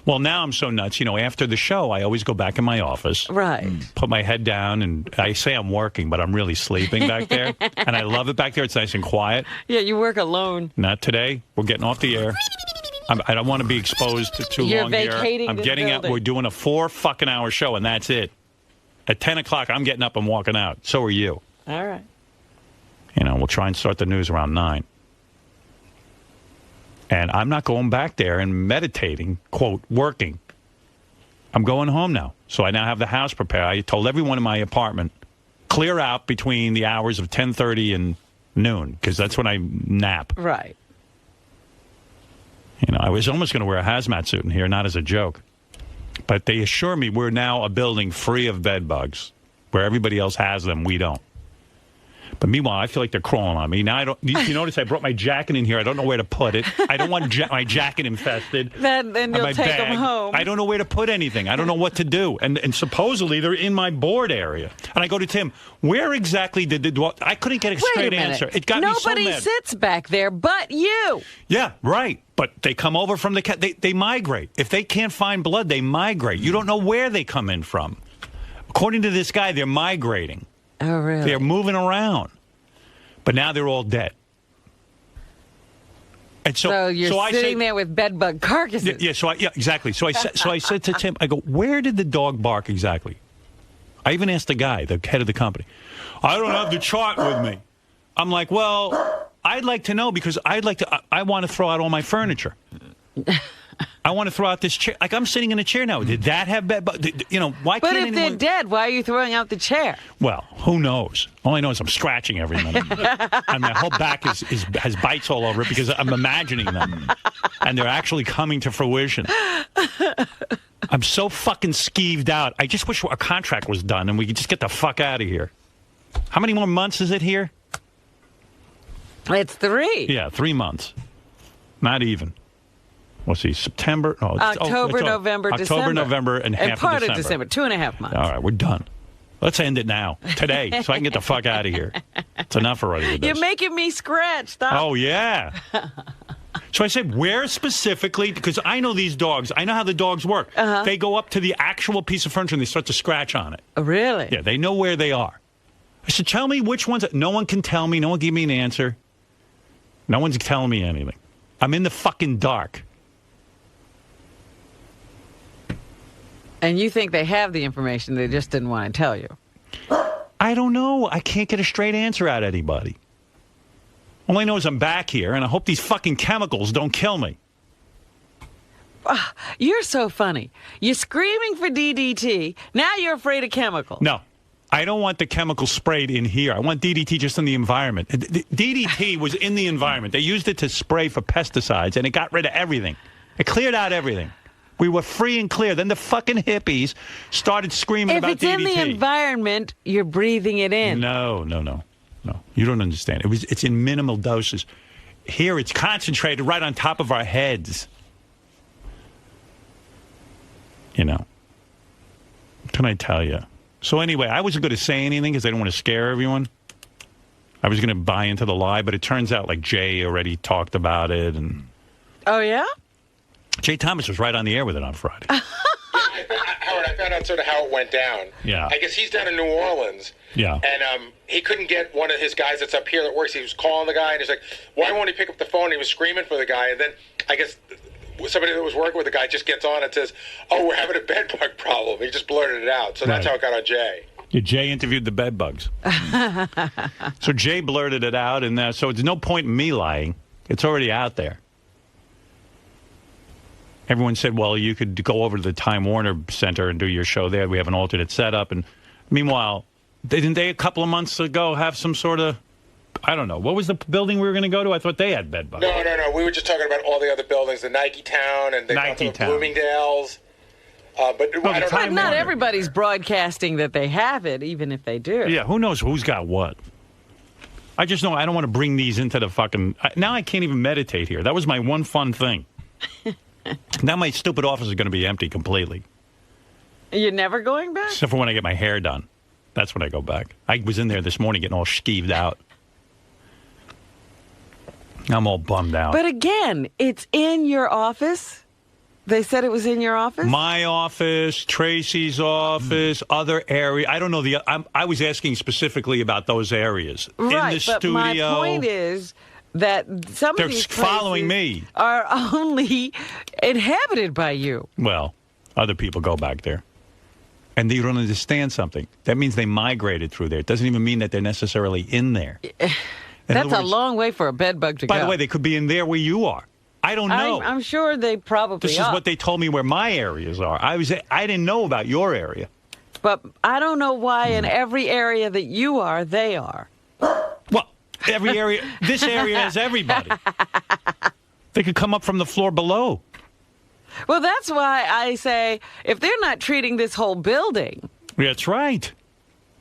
Well, now I'm so nuts. After the show, I always go back in my office. Right. Put my head down, and I say I'm working, but I'm really sleeping back there. And I love it back there. It's nice and quiet. Yeah, you work alone. Not today. We're getting off the air. I don't want to be exposed to too long here. You're vacating I'm getting out. We're doing a 4-fucking-hour show, and that's it. At 10 o'clock, I'm getting up and walking out. So are you. All right. We'll try and start the news around 9. And I'm not going back there and meditating, quote, working. I'm going home now. So I now have the house prepared. I told everyone in my apartment, clear out between the hours of 10:30 and noon, because that's when I nap. Right. I was almost going to wear a hazmat suit in here, not as a joke. But they assure me we're now a building free of bed bugs. Where everybody else has them, we don't. But meanwhile, I feel like they're crawling on me. Now, I don't. You notice I brought my jacket in here. I don't know where to put it. I don't want my jacket infested. Then you'll my take bag. them home. I don't know where to put anything. I don't know what to do. And supposedly they're in my board area. And I go to Tim, where exactly did the dog? I couldn't get a straight answer. It got me so mad. Nobody sits back there but you. Yeah, right. But they come over from the cat. They migrate. If they can't find blood, they migrate. You don't know where they come in from. According to this guy, they're migrating. Oh, really? They're moving around. But now they're all dead. And so you're sitting there with bedbug carcasses. Yeah, exactly. So I said to Tim, I go, where did the dog bark exactly? I even asked the guy, the head of the company. I don't have the chart with me. I'm like, well, I'd like to know because I want to throw out all my furniture. I want to throw out this chair. Like, I'm sitting in a chair now. Did that have bed? Why but can't if anyone... they're dead, why are you throwing out the chair? Well, who knows? All I know is I'm scratching every minute. And my whole back has bites all over it because I'm imagining them. And they're actually coming to fruition. I'm so fucking skeeved out. I just wish our contract was done and we could just get the fuck out of here. How many more months is it here? It's 3. Yeah, 3 months. Not even. Let's see, September. No, October, November, December. October, November, and half part of December. 2.5 months. All right, we're done. Let's end it now, today, so I can get the fuck out of here. It's enough already with this. You're making me scratch. Stop. Oh, yeah. So I said, where specifically? Because I know these dogs. I know how the dogs work. They go up to the actual piece of furniture and they start to scratch on it. Oh, really? Yeah, they know where they are. I said, tell me which ones. No one can tell me. No one give me an answer. No one's telling me anything. I'm in the fucking dark. And you think they have the information, they just didn't want to tell you. I don't know. I can't get a straight answer out of anybody. All I know is I'm back here, and I hope these fucking chemicals don't kill me. You're so funny. You're screaming for DDT. Now you're afraid of chemicals. No. I don't want the chemical sprayed in here. I want DDT just in the environment. DDT was in the environment. They used it to spray for pesticides, and it got rid of everything. It cleared out everything. We were free and clear. Then the fucking hippies started screaming about DDT. If it's in the environment, you're breathing it in. No. You don't understand. It's in minimal doses. Here, it's concentrated right on top of our heads. You know. What can I tell you? So anyway, I wasn't going to say anything because I didn't want to scare everyone. I was going to buy into the lie, but it turns out like Jay already talked about it. And oh, yeah? Jay Thomas was right on the air with it on Friday. Howard, I found out sort of how it went down. Yeah. I guess he's down in New Orleans. Yeah. And he couldn't get one of his guys that's up here that works. He was calling the guy, and he's like, why won't he pick up the phone? He was screaming for the guy. And then I guess somebody that was working with the guy just gets on and says, oh, we're having a bed bug problem. He just blurted it out. So that's how it got on Jay. Yeah, Jay interviewed the bed bugs. So Jay blurted it out, and so there's no point in me lying. It's already out there. Everyone said, well, you could go over to the Time Warner Center and do your show there. We have an alternate setup. And meanwhile, didn't they a couple of months ago have some sort of, I don't know, what was the building we were going to go to? I thought they had bed bugs. No. We were just talking about all the other buildings, the Nike Town and the Bloomingdale's. But not everybody's broadcasting that they have it, even if they do. Yeah, who knows who's got what? I just know I don't want to bring these into the fucking... Now I can't even meditate here. That was my one fun thing. Now my stupid office is going to be empty completely. You're never going back? Except for when I get my hair done. That's when I go back. I was in there this morning getting all skeeved out. I'm all bummed out. But again, it's in your office? They said it was in your office? My office, Tracy's office, other area. I don't know. I was asking specifically about those areas. Right, in the studio. My point is that some of these following me are only inhabited by you. Well, other people go back there. And they don't understand something. That means they migrated through there. It doesn't even mean that they're necessarily in there. That's a long way for a bed bug to go. By the way, they could be in there where you are. I don't know. I'm sure they probably This is what they told me where my areas are. I didn't know about your area. But I don't know why in every area that you are, they are. Well, every area, this area has everybody. They could come up from the floor below. Well, that's why I say, if they're not treating this whole building. That's right.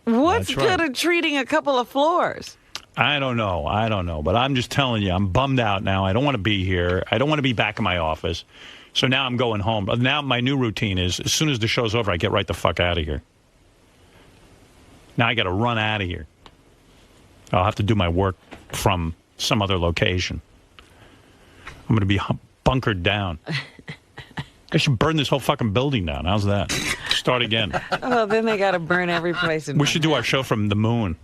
What's That's right. good at treating a couple of floors? I don't know. But I'm just telling you, I'm bummed out now. I don't want to be here. I don't want to be back in my office. So now I'm going home. But now my new routine is as soon as the show's over, I get right the fuck out of here. Now I got to run out of here. I'll have to do my work from some other location. I'm going to be bunkered down. I should burn this whole fucking building down. How's that? Start again. Well, then they got to burn every place. We should do our show from the moon.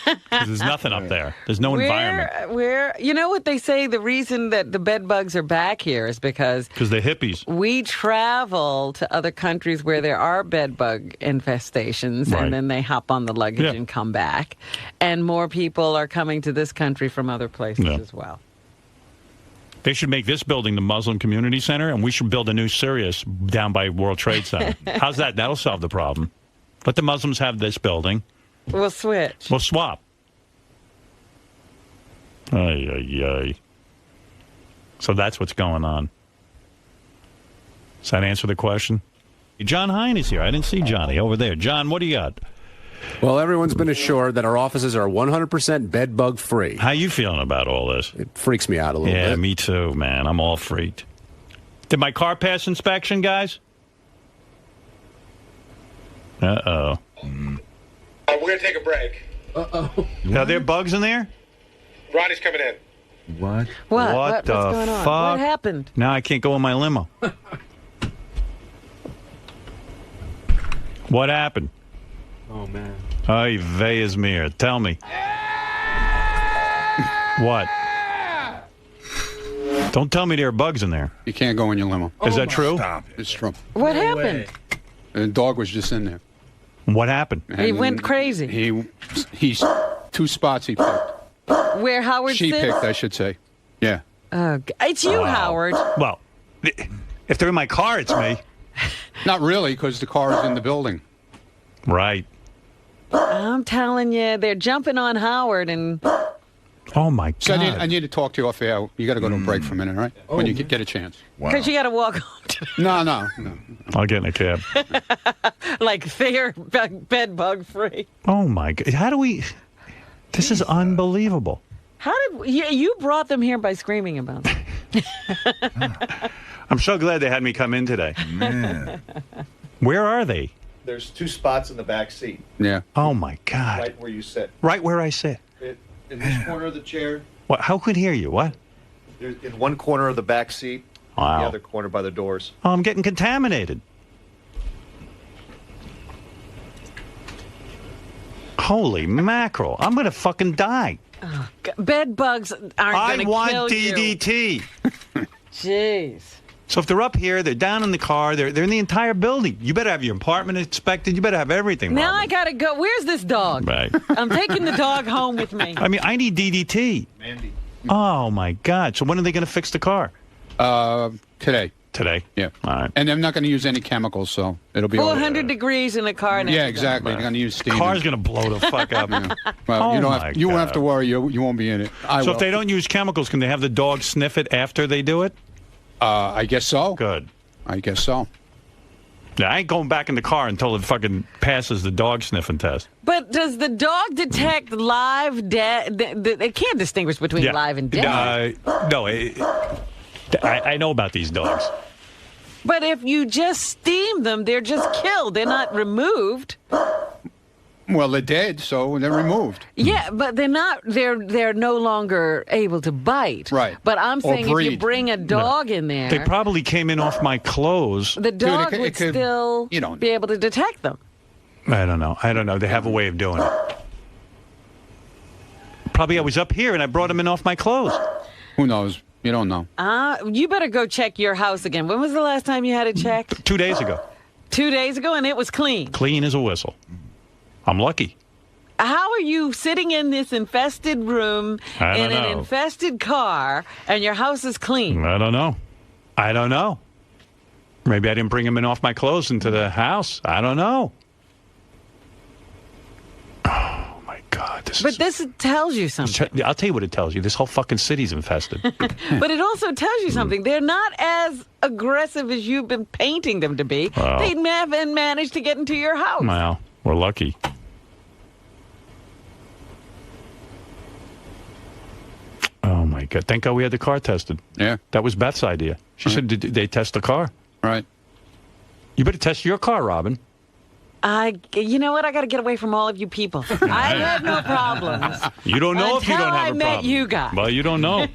'Cause there's nothing up there. There's no environment. You know what they say? The reason that the bed bugs are back here is because they're hippies. We travel to other countries where there are bed bug infestations, Right. and then they hop on the luggage and come back. And more people are coming to this country from other places as well. They should make this building the Muslim Community Center, and we should build a new Sirius down by World Trade Center. How's that? That'll solve the problem. Let the Muslims have this building. We'll switch. We'll swap. Ay, ay, ay. So that's what's going on. Does that answer the question? John Hine is here. I didn't see Johnny over there. John, what do you got? Well, everyone's been assured that our offices are 100% bed bug free. How you feeling about all this? It freaks me out a little bit. Yeah, me too, man. I'm all freaked. Did my car pass inspection, guys? Uh-oh. We're going to take a break. Uh-oh. Are there bugs in there? Ronnie's coming in. What? What? What's going on? fuck? What happened? Now I can't go in my limo. What happened? Oh, man. Ay, vey is mir. Tell me. What? Don't tell me there are bugs in there. You can't go in your limo. Is that true? Stop. It's true. What happened? The dog was just in there. What happened? He went crazy. He's 2 spots he picked. Where Howard She sits? picked, I should say. Yeah. It's you, Howard. Well, if they're in my car, it's me. Not really, because the car is in the building. Right. I'm telling you, they're jumping on Howard and... Oh, my God. So I need to talk to you off air. You got to go to a break for a minute, all right? When you get a chance. Because you got to walk home to No. I'll get in a cab. like they're bed bug free. Oh, my God. How do we... This is unbelievable. How did you brought them here by screaming about them? I'm so glad they had me come in today. Man. Where are they? There's 2 spots in the back seat. Yeah. Oh, my God. Right where you sit. Right where I sit. In this corner of the chair. What? How could hear you? What? There's in one corner of the back seat. Wow. The other corner by the doors. Oh, I'm getting contaminated. Holy mackerel. I'm going to fucking die. Oh, bed bugs aren't going to kill you. I want DDT. Jeez. So if they're up here, they're down in the car, they're in the entire building. You better have your apartment inspected. You better have everything. Now Robin. I got to go. Where's this dog? Right. I'm taking the dog home with me. I mean, I need DDT. Mandy. Oh, my God. So when are they going to fix the car? Today. Today? Yeah. All right. And they're not going to use any chemicals, so it'll be 400 degrees in the car now. Yeah, exactly. They're going to use steam. Car's going to blow the fuck up. Well, Oh, you my won't have to God. worry. You won't be in it. So if they don't use chemicals, can they have the dog sniff it after they do it? I guess so. Good. I guess so. Yeah, I ain't going back in the car until it fucking passes the dog sniffing test. But does the dog detect live dead? They can't distinguish between live and dead. No, I know about these dogs. But if you just steam them, they're just killed. They're not removed. Well, they're dead, so they're removed. Yeah, but they're not. They're no longer able to bite. Right. But I'm Or saying if you breed. bring a dog in there, They probably came in off my clothes. the dog it would could- still you don't- be able to detect them. I don't know. They have a way of doing it. Probably I was up here and I brought them in off my clothes. Who knows? You don't know. You better go check your house again. When was the last time you had it checked? 2 days ago. 2 days ago, and it was clean. Clean as a whistle. I'm lucky. How are you sitting in this infested room I in don't an know. infested car, and your house is clean? I don't know. Maybe I didn't bring them in off my clothes into the house. I don't know. Oh, my God. But this tells you something. I'll tell you what it tells you. This whole fucking city's infested. But it also tells you something. They're not as aggressive as you've been painting them to be. Wow. They haven't managed to get into your house. Well, we're lucky. my God. Thank God we had the car tested. Yeah. That was Beth's idea. She said, did they test the car? Right. You better test your car, Robin. You know what? I got to get away from all of you people. I have no problems. You don't know if you don't have a problem. Until I met you guys. Well, you don't know.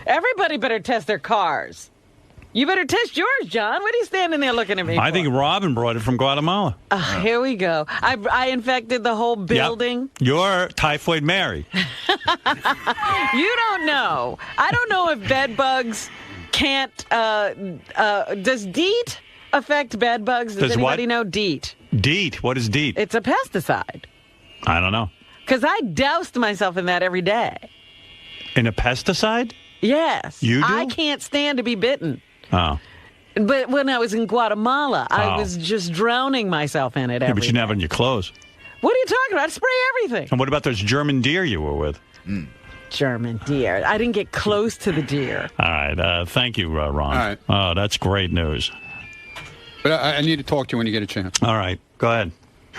Everybody better test their cars. You better test yours, John. What are you standing there looking at me I for? think Robin brought it from Guatemala. Here we go. I infected the whole building. Yep. You're Typhoid Mary. You don't know. I don't know if bed bugs can't... does DEET affect bed bugs? Does anybody know DEET? DEET? What is DEET? It's a pesticide. I don't know. Because I doused myself in that every day. In a pesticide? Yes. You do? I can't stand to be bitten. Oh. But when I was in Guatemala, I was just drowning myself in it every But you didn't have it in your clothes. What are you talking about? I spray everything. And what about those German deer you were with? German deer. I didn't get close to the deer. All right. Thank you, Ron. All right. Oh, that's great news. But I need to talk to you when you get a chance. All right. Go ahead.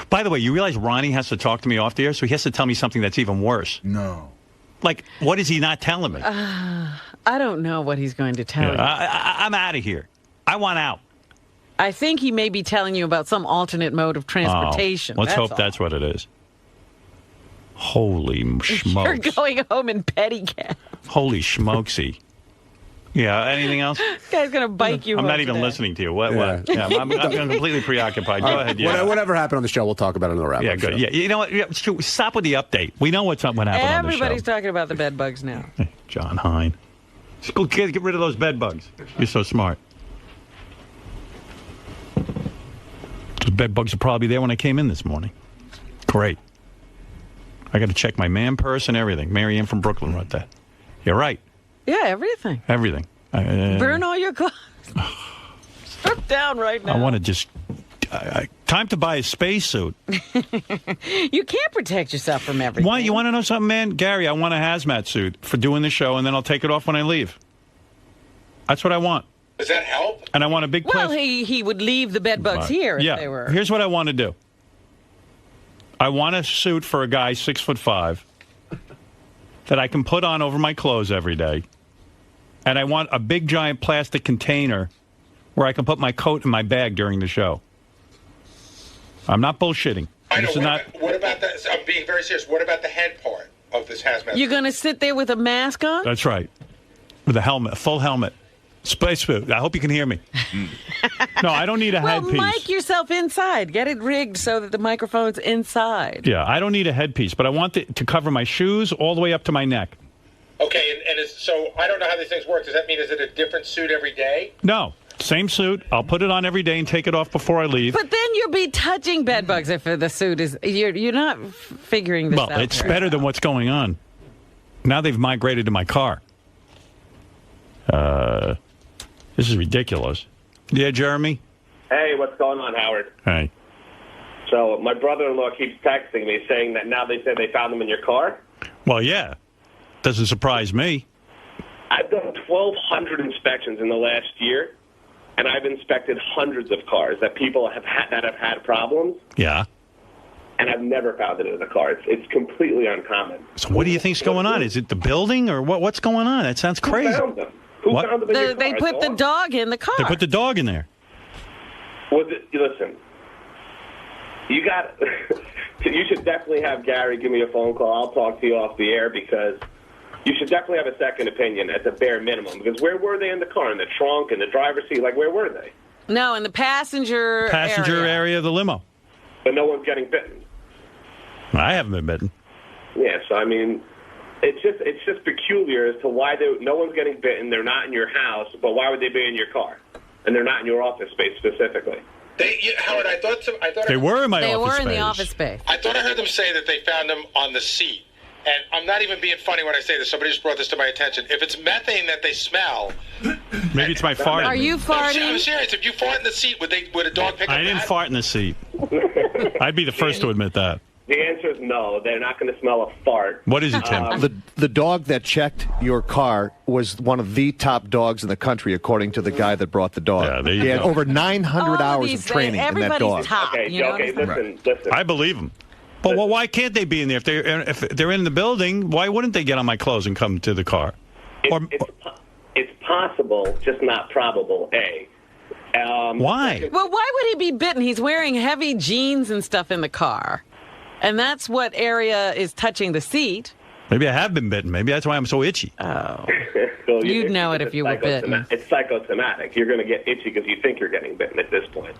By the way, you realize Ronnie has to talk to me off the air, so he has to tell me something that's even worse. No. Like, what is he not telling me? I don't know what he's going to tell you. I'm out of here. I want out. I think he may be telling you about some alternate mode of transportation. Let's hope that's what it is. Holy smokes. You're going home in pedicab. Holy smokesy. Yeah, anything else? This guy's going to bike you I'm home not even today. listening to you. What? Yeah, I'm completely preoccupied. Go ahead. Yeah. Whatever happened on the show, we'll talk about it on the wrap-up. Yeah, good. Show. Yeah, you know what? Yeah, stop with the update. We know what happened on the show. Everybody's talking about the bed bugs now. John Hine. Just go get rid of those bed bugs. You're so smart. Those bed bugs are probably there when I came in this morning. Great. I got to check my man purse and everything. Mary Ann from Brooklyn wrote that. You're right. Yeah, everything. Everything. Burn all your clothes. Strip down right now. I want to just... time to buy a spacesuit. You can't protect yourself from everything. Why? You want to know something, man? Gary, I want a hazmat suit for doing the show, and then I'll take it off when I leave. That's what I want. Does that help? And I want a big... Well, he would leave the bed bugs here if they were... Here's what I want to do. I want a suit for a guy 6'5" that I can put on over my clothes every day. And I want a big, giant plastic container where I can put my coat in my bag during the show. I'm not bullshitting. What about that? I'm being very serious. What about the head part of this hazmat? You're going to sit there with a mask on? That's right. With a helmet, a full helmet. Spacesuit. I hope you can hear me. No, I don't need a headpiece. Well, mic yourself inside. Get it rigged so that the microphone's inside. Yeah, I don't need a headpiece, but I want it to cover my shoes all the way up to my neck. Okay, so I don't know how these things work. Does that mean is it a different suit every day? No, same suit. I'll put it on every day and take it off before I leave. But then you'll be touching bed bugs if the suit is... You're not figuring this out. Well, it's better than what's going on. Now they've migrated to my car. This is ridiculous. Yeah, Jeremy? Hey, what's going on, Howard? Hey. So my brother-in-law keeps texting me saying that now they said they found them in your car. Well, yeah. Doesn't surprise me. I've done 1,200 inspections in the last year, and I've inspected hundreds of cars that people have had problems. Yeah. And I've never found it in a car. It's completely uncommon. So what do you think's going on? Is it the building or what's going on? That sounds crazy. Who found them? Who found them in your car? They put the dog in the car. They put the dog in there. Well, listen, you got. You should definitely have Gary give me a phone call. I'll talk to you off the air because you should definitely have a second opinion at the bare minimum. Because where were they in the car? In the trunk, in the driver's seat? Like, where were they? No, in the passenger area of the limo. But no one's getting bitten. I haven't been bitten. Yeah, so I mean, it's just peculiar as to why no one's getting bitten. They're not in your house, but why would they be in your car? And they're not in your office space specifically. Howard, I thought they were in my office space. They were in the office space. I thought I heard them say that they found them on the seat. And I'm not even being funny when I say this. Somebody just brought this to my attention. If it's methane that they smell... Maybe it's my farting. Are you farting? I'm serious. If you fart in the seat, would a dog pick up I didn't fart in the seat. I'd be the first to admit that. The answer is no. They're not going to smell a fart. What is it, Tim? The dog that checked your car was one of the top dogs in the country, according to the guy that brought the dog. Yeah, there you he had go. over 900 hours of training in that dog. Top, Okay, listen. I believe him. But well, why can't they be in there? If they're in the building, why wouldn't they get on my clothes and come to the car? It's possible, just not probable, A. Why? Well, why would he be bitten? He's wearing heavy jeans and stuff in the car. And that's what area is touching the seat. Maybe I have been bitten. Maybe that's why I'm so itchy. Oh. So You'd know it if you were bitten. It's psychosomatic. You're going to get itchy because you think you're getting bitten at this point.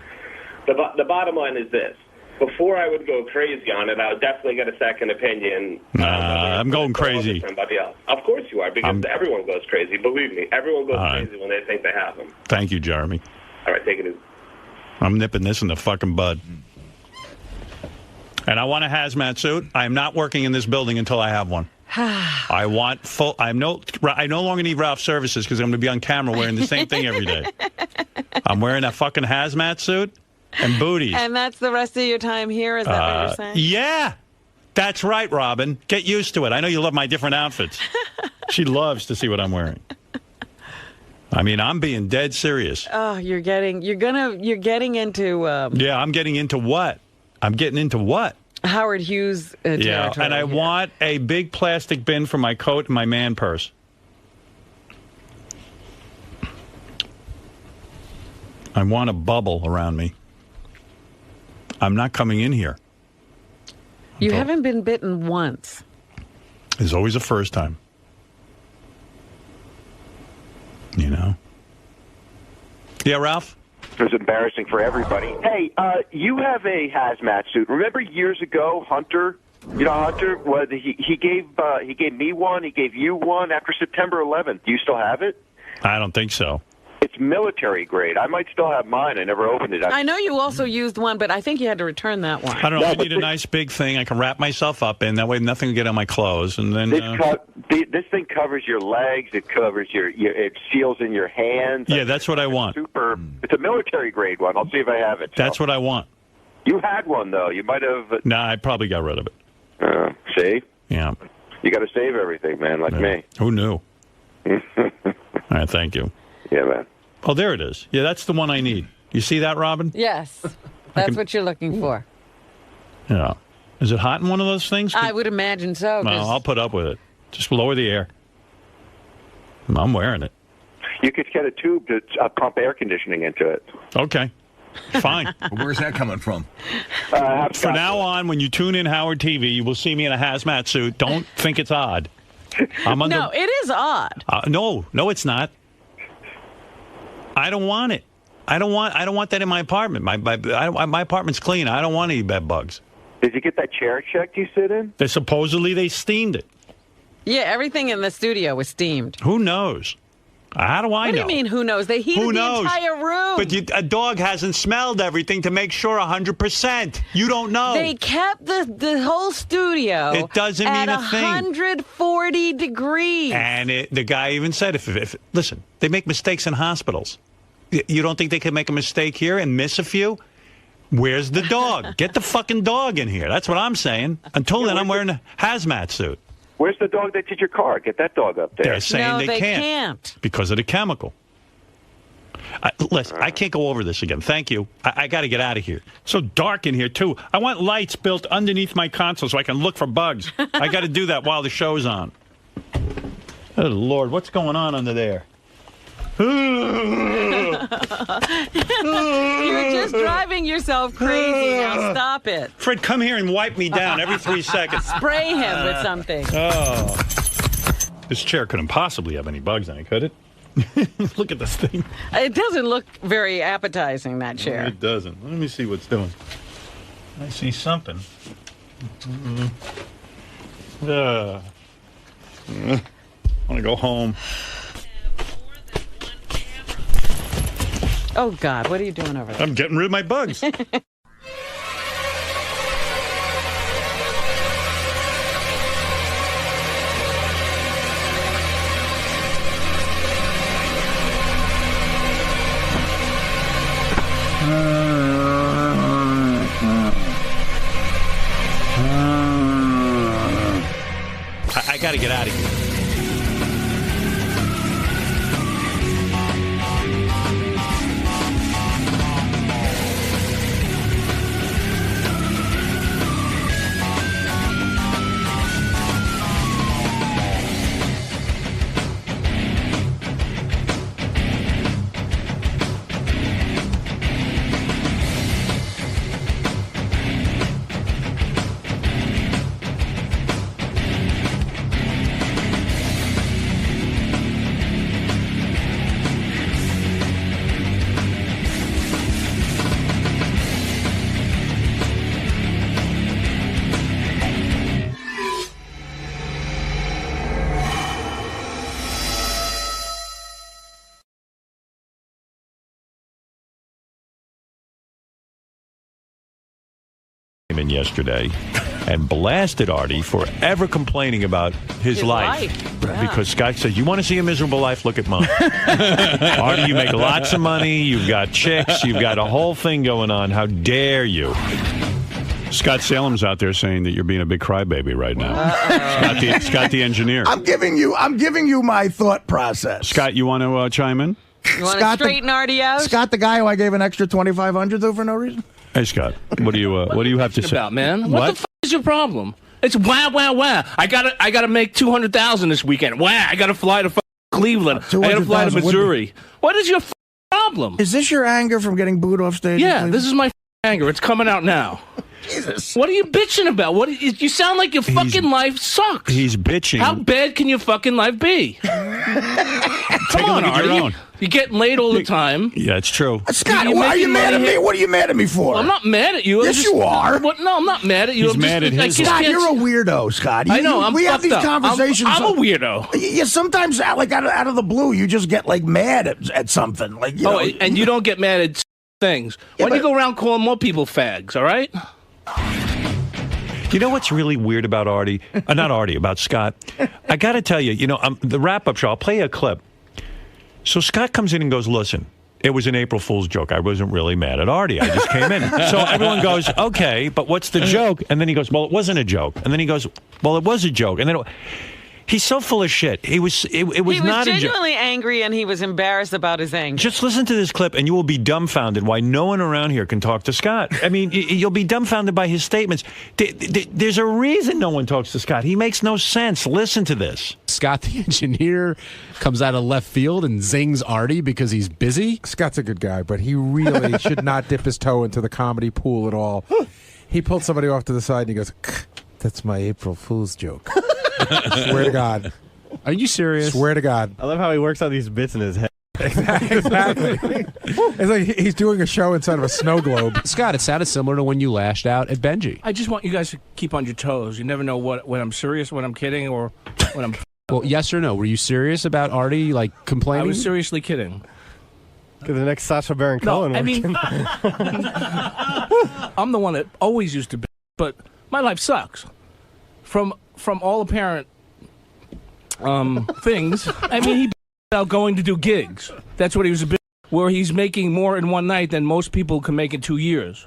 The bottom line is this. Before I would go crazy on it, I would definitely get a second opinion. I'm going crazy. Somebody else. Of course you are, because everyone goes crazy. Believe me, everyone goes crazy when they think they have them. Thank you, Jeremy. All right, take it easy. I'm nipping this in the fucking bud. And I want a hazmat suit. I'm not working in this building until I have one. I want full. I no longer need Ralph services because I'm going to be on camera wearing the same thing every day. I'm wearing a fucking hazmat suit and booties. And that's the rest of your time here? Is that what you're saying? Yeah. That's right, Robin. Get used to it. I know you love my different outfits. She loves to see what I'm wearing. I mean, I'm being dead serious. Oh, you're getting into... Yeah, I'm getting into what? I'm getting into what? Howard Hughes territory. Yeah, and I want a big plastic bin for my coat and my man purse. I want a bubble around me. I'm not coming in here. You haven't been bitten once. There's always a first time. You know? Yeah, Ralph? It was embarrassing for everybody. Hey, you have a hazmat suit. Remember years ago, Hunter? You know, Hunter, he gave me one, he gave you one after September 11th. Do you still have it? I don't think so. It's military grade. I might still have mine. I never opened it. I know you also used one, but I think you had to return that one. I don't know. I need a nice big thing I can wrap myself up in. That way nothing will get on my clothes. And then this thing covers your legs. It covers it seals in your hands. Yeah, that's what I want. It's a military grade one. I'll see if I have it. That's what I want. You had one, though. You might have... Nah, I probably got rid of it. See? Yeah. You got to save everything, man, like me. Who knew? All right, thank you. Yeah, man. Oh, there it is. Yeah, that's the one I need. You see that, Robin? Yes. That's what you're looking for. Yeah. Is it hot in one of those things? I would imagine so. Well, I'll put up with it. Just lower the air. I'm wearing it. You could get a tube to pump air conditioning into it. Okay. Fine. Where's that coming from? From now on, when you tune in Howard TV, you will see me in a hazmat suit. Don't think it's odd. No, it is odd. No, it's not. I don't want it. I don't want that in my apartment. My apartment's clean. I don't want any bed bugs. Did you get that chair checked you sit in? Supposedly they steamed it. Yeah, everything in the studio was steamed. Who knows? How do I know? What do you mean, who knows? They heated the entire room. But a dog hasn't smelled everything to make sure 100%. You don't know. They kept the whole studio it doesn't mean at a thing. 140 degrees. And the guy even said, listen, they make mistakes in hospitals. You don't think they could make a mistake here and miss a few? Where's the dog? Get the fucking dog in here. That's what I'm saying. Until then, I'm wearing a hazmat suit. Where's the dog that did your car? Get that dog up there. They're saying they can't. Because of the chemical. Listen, I can't go over this again. Thank you. I got to get out of here. It's so dark in here, too. I want lights built underneath my console so I can look for bugs. I got to do that while the show's on. Oh, Lord, what's going on under there? You're just driving yourself crazy. Now stop it. Fred, come here and wipe me down every 3 seconds. Spray him with something. Oh. This chair couldn't possibly have any bugs in it, could it? Look at this thing. It doesn't look very appetizing, that chair. No, it doesn't. Let me see what's doing. I see something. I want to go home. Oh, God, what are you doing over there? I'm getting rid of my bugs. I got to get out of here. came in yesterday and blasted Artie for ever complaining about his life. Yeah. Because Scott says, you want to see a miserable life? Look at mine. Artie, you make lots of money. You've got chicks. You've got a whole thing going on. How dare you? Scott Salem's out there saying that you're being a big crybaby right now. Scott the engineer. I'm giving you my thought process. Scott, you want to chime in? You want to straighten Artie out? Scott, the guy who I gave an extra $2,500 to for no reason. Hey, Scott, what do you have to say about, man? What the f is your problem? It's wow. I gotta make $200,000 this weekend. Wow, I gotta fly to Cleveland. I gotta fly to Missouri. What is your problem? Is this your anger from getting booed off stage? Yeah, this is my anger. It's coming out now. Jesus. What are you bitching about? You sound like your fucking life sucks. He's bitching. How bad can your fucking life be? Come on, Artie. You're getting laid all the time. Yeah, it's true. Scott, why are you mad at me? What are you mad at me for? Well, I'm not mad at you. Yes, you are. What? No, I'm not mad at you. He's mad at his Scott, you're a weirdo, Scott. I know. We have these conversations. I'm a weirdo. Yeah, sometimes, like out of the blue, you just get like mad at something. Like, you know, and you don't get mad at things. Yeah, Why don't you go around calling more people fags? All right. You know what's really weird about Artie? Not Artie, about Scott. I got to tell you, the wrap-up show, I'll play you a clip. So Scott comes in and goes, listen, it was an April Fool's joke. I wasn't really mad at Artie. I just came in. So everyone goes, okay, but what's the joke? And then he goes, well, it wasn't a joke. And then he goes, well, it was a joke. And then he's so full of shit. It was not a joke. He was genuinely angry, and he was embarrassed about his anger. Just listen to this clip, and you will be dumbfounded why no one around here can talk to Scott. I mean, you'll be dumbfounded by his statements. There's a reason no one talks to Scott. He makes no sense. Listen to this. Scott, the engineer, comes out of left field and zings Artie because he's busy. Scott's a good guy, but he really should not dip his toe into the comedy pool at all. He pulled somebody off to the side, and he goes, that's my April Fool's joke. Swear to God. Are you serious? Swear to God. I love how he works out these bits in his head. Exactly. It's like he's doing a show inside of a snow globe. Scott, it sounded similar to when you lashed out at Benji. I just want you guys to keep on your toes. You never know when I'm serious, when I'm kidding, or when I'm... Well, yes or no? Were you serious about Artie, complaining? I was seriously kidding. The next Sacha Baron Cohen. I mean, I'm the one that always used to be, but my life sucks. From all apparent things, I mean, he about going to do gigs. That's what he was a bit, where he's making more in one night than most people can make in 2 years.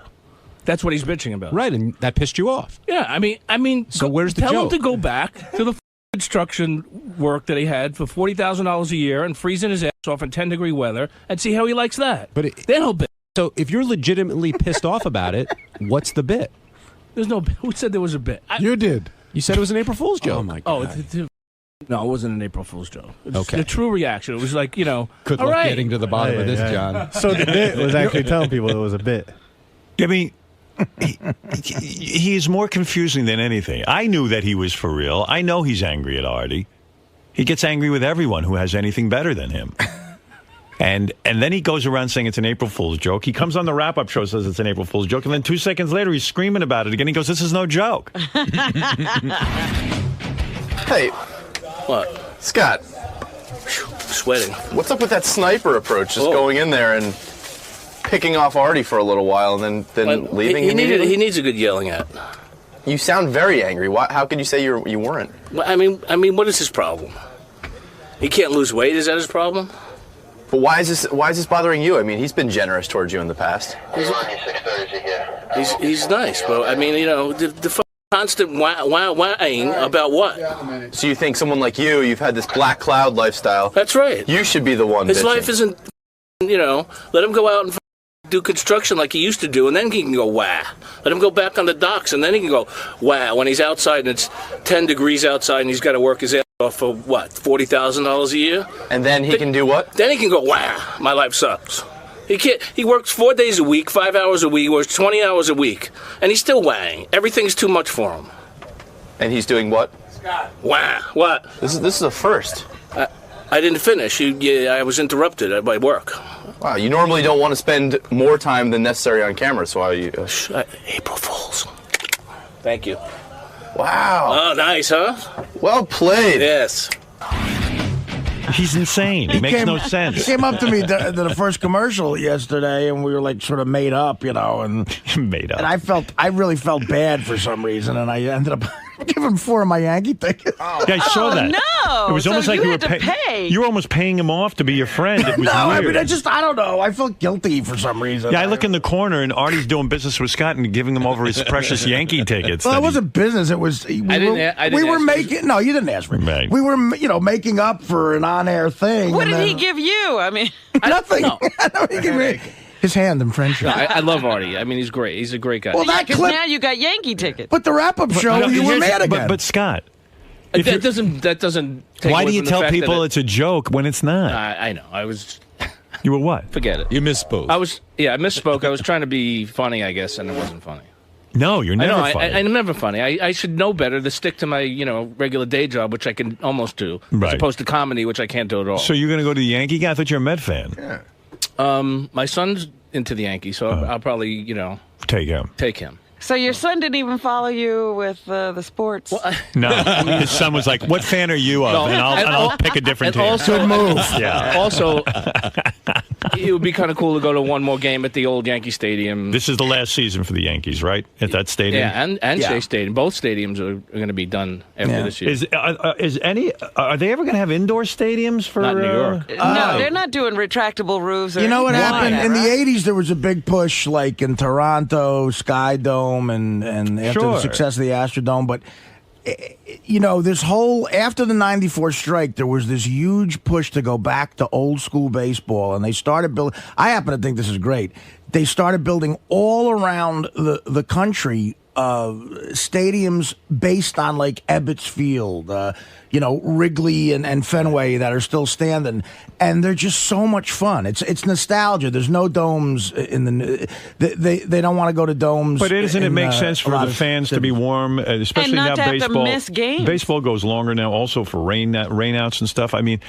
That's what he's bitching about. Right, and that pissed you off. Yeah, I mean. So where's the joke? Tell him to go back to the construction work that he had for $40,000 a year and freezing his ass off in 10-degree weather and see how he likes that. Then he'll bitch. So if you're legitimately pissed off about it, what's the bit? There's no bit. Who said there was a bit? You did. You said it was an April Fool's joke. Oh, my God. No, it wasn't an April Fool's joke. It was okay. The true reaction. It was like, Good all luck right. getting to the bottom of this, John. So the bit was actually telling people it was a bit. I mean, he is more confusing than anything. I knew that he was for real. I know he's angry at Artie. He gets angry with everyone who has anything better than him. And then he goes around saying it's an April Fool's joke. He comes on the wrap-up show, says it's an April Fool's joke, and then 2 seconds later he's screaming about it again. He goes, this is no joke. Hey. What? Scott. Sweating. What's up with that sniper approach? Just going in there and picking off Artie for a little while and then leaving him? He needs a good yelling at. You sound very angry. How could you say you weren't? I mean, what is his problem? He can't lose weight. Is that his problem? But why is this bothering you? I mean, he's been generous towards you in the past. He's nice, but I mean, the constant whining about what? So you think someone like you've had this black cloud lifestyle? That's right. You should be the one. His bitching. life isn't, let him go out and do construction like he used to do, and then he can go wah. Let him go back on the docks, and then he can go wah when he's outside and it's 10 degrees outside and he's got to work his ass off for what, $40,000 a year? And then he can do what? Then he can go wah. My life sucks. He can't. He works 4 days a week, 5 hours a week, works 20 hours a week, and he's still wahing. Everything's too much for him. And he's doing what? Scott. Wah. What? This is a first. I didn't finish. I was interrupted by work. Wow, you normally don't want to spend more time than necessary on camera, so why are you... April Fools. Thank you. Wow. Oh, nice, huh? Well played. Yes. He's insane. He makes no sense. He came up to me to the first commercial yesterday, and we were like sort of made up, and made up. And I really felt bad for some reason, and I ended up giving 4 of my Yankee tickets. Yeah, I saw that. No, it was almost like you you had were to pay. You were almost paying him off to be your friend. It was no, weird. I mean, I don't know. I felt guilty for some reason. Yeah, I look in the corner, and Artie's doing business with Scott and giving him over his precious Yankee tickets. Well, it wasn't business. It was we were making. No, you didn't ask me. Right. We were, making up for an on-air thing. What did he give you? I mean, nothing. He gave me his hand in friendship. No, I love Artie. I mean, he's great. He's a great guy. Well, that because clip. now you got Yankee tickets. But the wrap-up show, you were mad again. But Scott. That doesn't. Take why away do you from the tell fact people that it's a joke when it's not? I know. I was. You were what? Forget it. You misspoke. I misspoke. I was trying to be funny, I guess, and it wasn't funny. No, you're never funny. I'm never funny. I should know better to stick to my regular day job, which I can almost do, as opposed to comedy, which I can't do at all. So you're going to go to the Yankee guy? I thought you were a Met fan. Yeah. My son's into the Yankees, so I'll probably take him. Take him. So your son didn't even follow you with the sports? Well, no, his son was like, "What fan are you of?" No, and I'll pick a different team. Also, good move. Yeah. Also, it would be kind of cool to go to one more game at the old Yankee Stadium. This is the last season for the Yankees, right? At that stadium. Yeah, and Shea Stadium. Both stadiums are going to be done after this year. Are they ever going to have indoor stadiums for? Not New York. No, they're not doing retractable roofs. You know what happened that, in right? the '80s? There was a big push, like in Toronto, Sky Dome, and after the success of the Astrodome. But this whole after the '94 strike, there was this huge push to go back to old school baseball, and they started building. I happen to think this is great. They started building all around the country stadiums based on like Ebbets Field, Wrigley and Fenway that are still standing, and they're just so much fun. It's nostalgia. There's no domes in they don't want to go to domes. But doesn't it make sense for the fans to be warm, especially and not now to have baseball? to miss games. Baseball goes longer now, also for rainouts and stuff. I mean.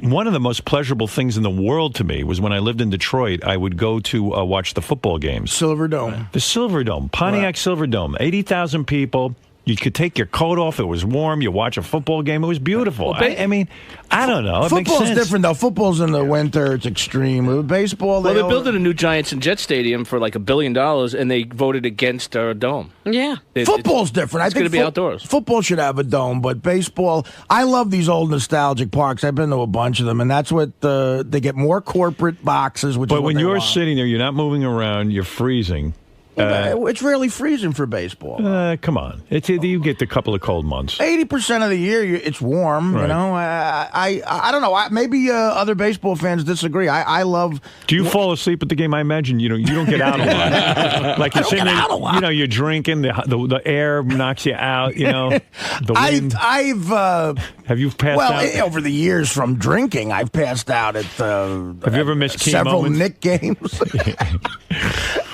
One of the most pleasurable things in the world to me was when I lived in Detroit, I would go to watch the football games. Silverdome. The Silverdome. Pontiac Silverdome. 80,000 people. You could take your coat off. It was warm. You watch a football game. It was beautiful. Well, I mean, I don't know. It makes Football's sense. different, though. Football's in the winter. It's extreme. Baseball, Well, they're building a new Giants and Jets stadium for like $1 billion, and they voted against our dome. Yeah. Football's different. It's going to be outdoors. Football should have a dome, but baseball, I love these old nostalgic parks. I've been to a bunch of them, and that's what they get more corporate boxes. But when you're sitting there, you're not moving around, you're freezing. It's really freezing for baseball. Come on. You get a couple of cold months. 80% of the year, it's warm. Right. I don't know. Maybe other baseball fans disagree. I love. Do you fall asleep at the game? I imagine you don't get out a lot. Like you're sitting there, you're drinking. The air knocks you out. The wind. Have you passed out? Over the years from drinking, I've passed out at. Have you ever missed key several moments? Knick games?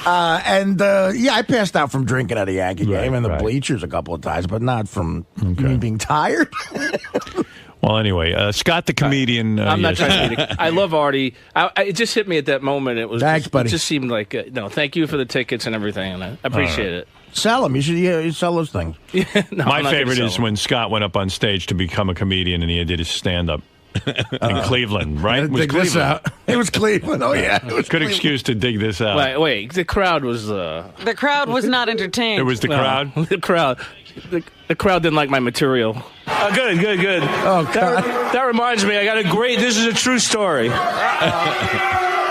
I passed out from drinking at a Yankee game in the bleachers a couple of times, but not from being tired. Well, anyway, Scott the comedian. I'm not trying to be. I love Artie. It just hit me at that moment. It was. Thanks, buddy. It just seemed like no. Thank you for the tickets and everything, and I appreciate it. Sell them. You should sell those things. No, My favorite is when Scott went up on stage to become a comedian and he did his stand-up. In Cleveland, right? It was Cleveland. It was Cleveland. Oh yeah, it was good excuse to dig this out. Wait. The crowd was. The crowd was not entertained. It was the crowd. The crowd. The crowd didn't like my material. Good. Oh, God. That reminds me, I got a great. This is a true story.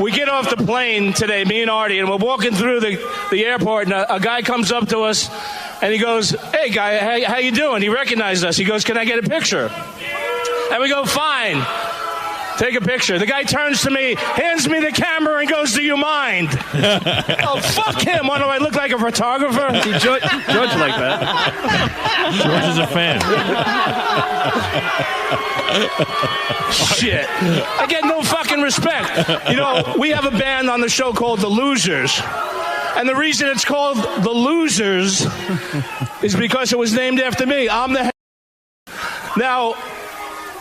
We get off the plane today, me and Artie, and we're walking through the airport, and a guy comes up to us, and he goes, "Hey, guy, how you doing?" He recognized us. He goes, "Can I get a picture?" And we go, "Fine. Take a picture." The guy turns to me, hands me the camera, and goes, "Do you mind?" Oh, fuck him. What, do I look like a photographer? See, George like that. George is a fan. Shit. I get no fucking respect. We have a band on the show called The Losers. And the reason it's called The Losers is because it was named after me. I'm the Now,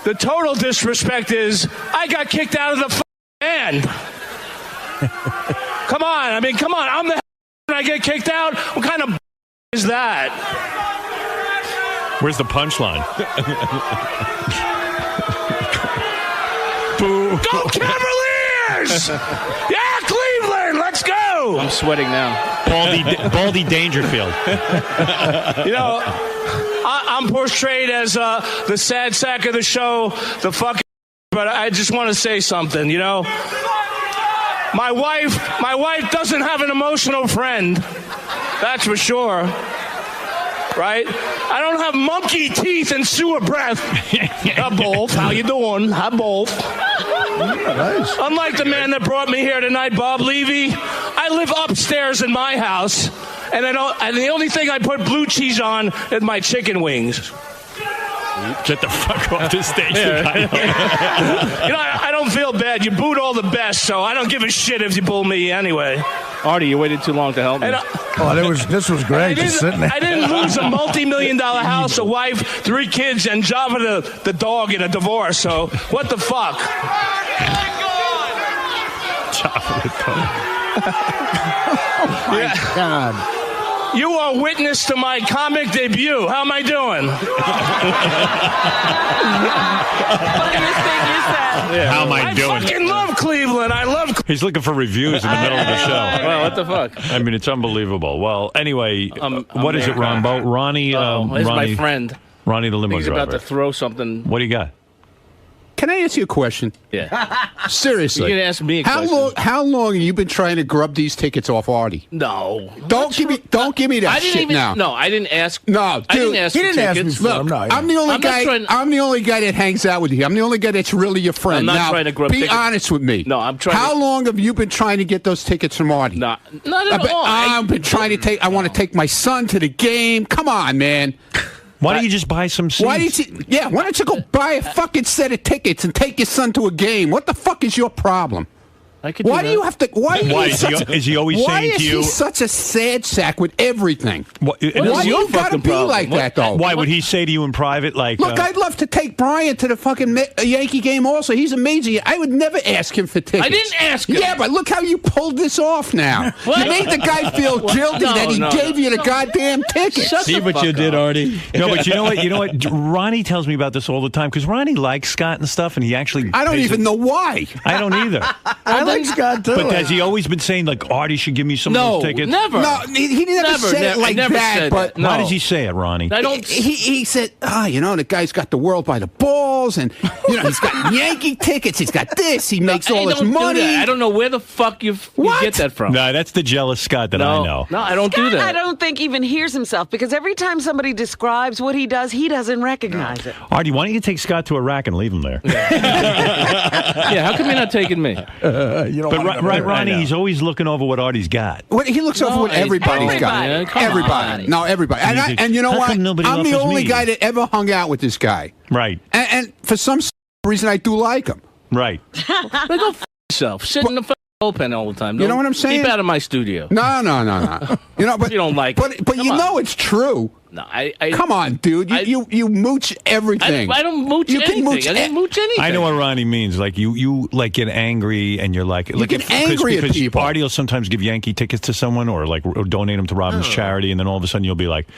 the total disrespect is I got kicked out of the band. Come on. I'm the and I get kicked out. What kind of is that? Where's the punchline? Go Cavaliers! Yeah, Cleveland, let's go! I'm sweating now. Baldy Dangerfield. You know, I'm portrayed as the sad sack of the show, the fucking. But I just want to say something. You know, my wife doesn't have an emotional friend. That's for sure. Right? I don't have monkey teeth and sewer breath. Both. How you doing? Hi, both. Nice. Unlike the man that brought me here tonight, Bob Levy, I live upstairs in my house, and the only thing I put blue cheese on is my chicken wings. Get the fuck off this stage. You know, I don't feel bad. You booed all the best, so I don't give a shit if you boo me anyway. Artie, you waited too long to help me. This was great. Just sitting there. I didn't lose a multi-million-dollar house, a wife, 3 kids, and Java the dog in a divorce. So what the fuck? Java the dog. Oh my God. You are witness to my comic debut. How am I doing? How am I doing? I fucking love Cleveland. I love. He's looking for reviews in the middle of the show. Well, what the fuck? I mean, it's unbelievable. Well, anyway, what is it, Ronbo? Ronnie. He's my friend. Ronnie, the limo He's driver. about to throw something. What do you got? Can I ask you a question? Yeah. Seriously. You can ask me a question. How long have you been trying to grub these tickets off Artie? No. Don't give me that shit now. No, I didn't ask. No, dude, I didn't ask he for didn't ask tickets. me for them. No, I'm the only guy. I'm the only guy that hangs out with you. I'm the only guy that's really your friend. I'm not now, trying to grub be tickets. honest with me. No, I'm trying. How long have you been trying to get those tickets from Artie? Not at all. I've been trying to take. I want to take my son to the game. Come on, man. Why don't you just buy some seats? Why don't you go buy a fucking set of tickets and take your son to a game? What the fuck is your problem? Why do you have to? Is he always saying to you? Why is he such a sad sack with everything? Why do you gotta be like that, though? Why would he say to you in private, like? Look, I'd love to take Brian to the fucking Yankee game. Also, he's amazing. I would never ask him for tickets. I didn't ask him. Yeah, but look how you pulled this off now. You made the guy feel guilty that he gave you the goddamn tickets. See what you did, Artie. No, but you know what? You know what? Ronnie tells me about this all the time because Ronnie likes Scott and stuff, and he actually. I don't even know why. I don't either. I like Scott too. But has he always been saying like Artie should give me some of those tickets? Never. No, he never said it like that. But why does he say it, Ronnie? I don't. He said, the guy's got the world by the balls, and he's got Yankee tickets. He's got this. He makes all this money. I don't know where the fuck you get that from. No, that's the jealous Scott that I know. No, I don't do that. I don't think even hears himself because every time somebody describes what he does, he doesn't recognize it. Artie, why don't you take Scott to a rack and leave him there? Yeah, how come you're not taking me? Right, Ronnie, he's always looking over what Artie's got. He looks over what everybody's got. Everybody. No, everybody. And you know what? I'm the only guy that ever hung out with this guy. Right. And for some reason, I do like him. Right. But go f yourself. Sit in the bullpen all the time. You know what I'm saying? Keep out of my studio. No. But you don't like it. But you know it's true. No, I come on, dude. You mooch everything. I don't mooch anything. I didn't mooch anything. I know what Ronnie means. Like you like get angry and you're like get angry at people. Artie will sometimes give Yankee tickets to someone or donate them to Robin's charity, and then all of a sudden you'll be like,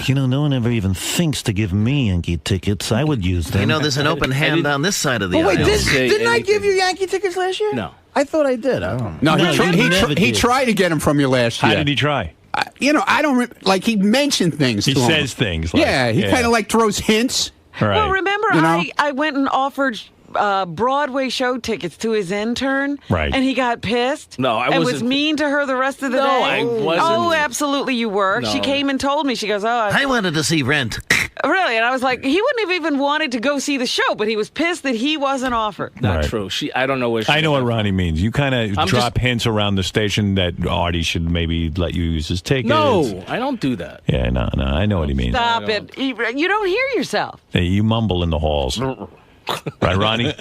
no one ever even thinks to give me Yankee tickets. I would use them. There's an open hand on this side of the aisle. Wait, didn't I give you Yankee tickets last year? No. I thought I did. I don't know. No, he tried to get them from you last year. How did he try? I don't like. He mentioned things. He says things. Like, he kind of throws hints. Right. Well, remember, I went and offered Broadway show tickets to his intern, right? And he got pissed. No, I and wasn't. was mean to her the rest of the day. No, I wasn't. Oh, absolutely, you were. No. She came and told me. She goes, I wanted to see Rent. Really? And I was like, he wouldn't have even wanted to go see the show, but he was pissed that he wasn't offered. Not true. I don't know where she. I know what Ronnie means. You kind of drop hints around the station that Artie should maybe let you use his tickets. No, I don't do that. Yeah, no, I know what he means. Stop it. You don't hear yourself. Hey, you mumble in the halls. Right, Ronnie?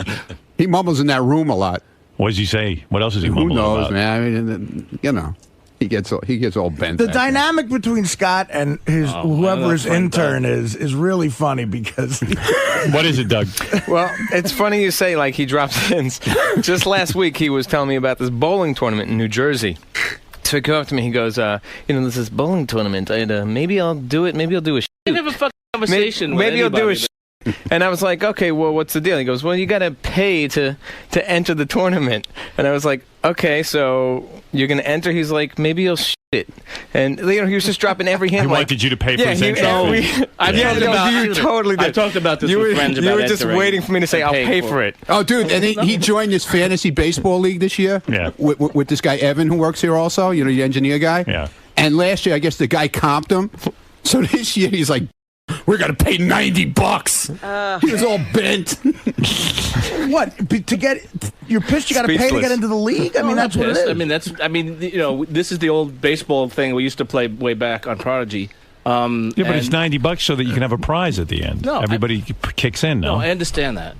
He mumbles in that room a lot. What does he say? What else is he mumbling about? Who knows, man? I mean, he gets all bent. The dynamic between Scott and whoever his intern is really funny because. What is it, Doug? Well, it's funny you say he drops hints. Just last week he was telling me about this bowling tournament in New Jersey. So he came up to me. He goes, there's this bowling tournament. Maybe I'll do it. Maybe I'll do a. I never fucking conversation. Maybe I'll do a. And I was like, okay, well, what's the deal? He goes, well, you got to pay to enter the tournament. And I was like, okay, so you're going to enter? He's like, maybe you'll shit it. And he was just dropping every hint. He wanted you to pay for his entry fee. You totally did. I've talked about this with friends about You were just waiting for me to say, I'll pay for it. Oh, dude, and he joined this fantasy baseball league this year. Yeah. With this guy, Evan, who works here also, the engineer guy. Yeah. And last year, I guess the guy comped him. So this year, he's like, we're going to pay $90. He was all bent. What? To get... You're pissed you got to pay to get into the league? I mean, that's what it is. I mean, this is the old baseball thing we used to play way back on Prodigy. Yeah, but it's $90 so that you can have a prize at the end. No, everybody kicks in. No, I understand that.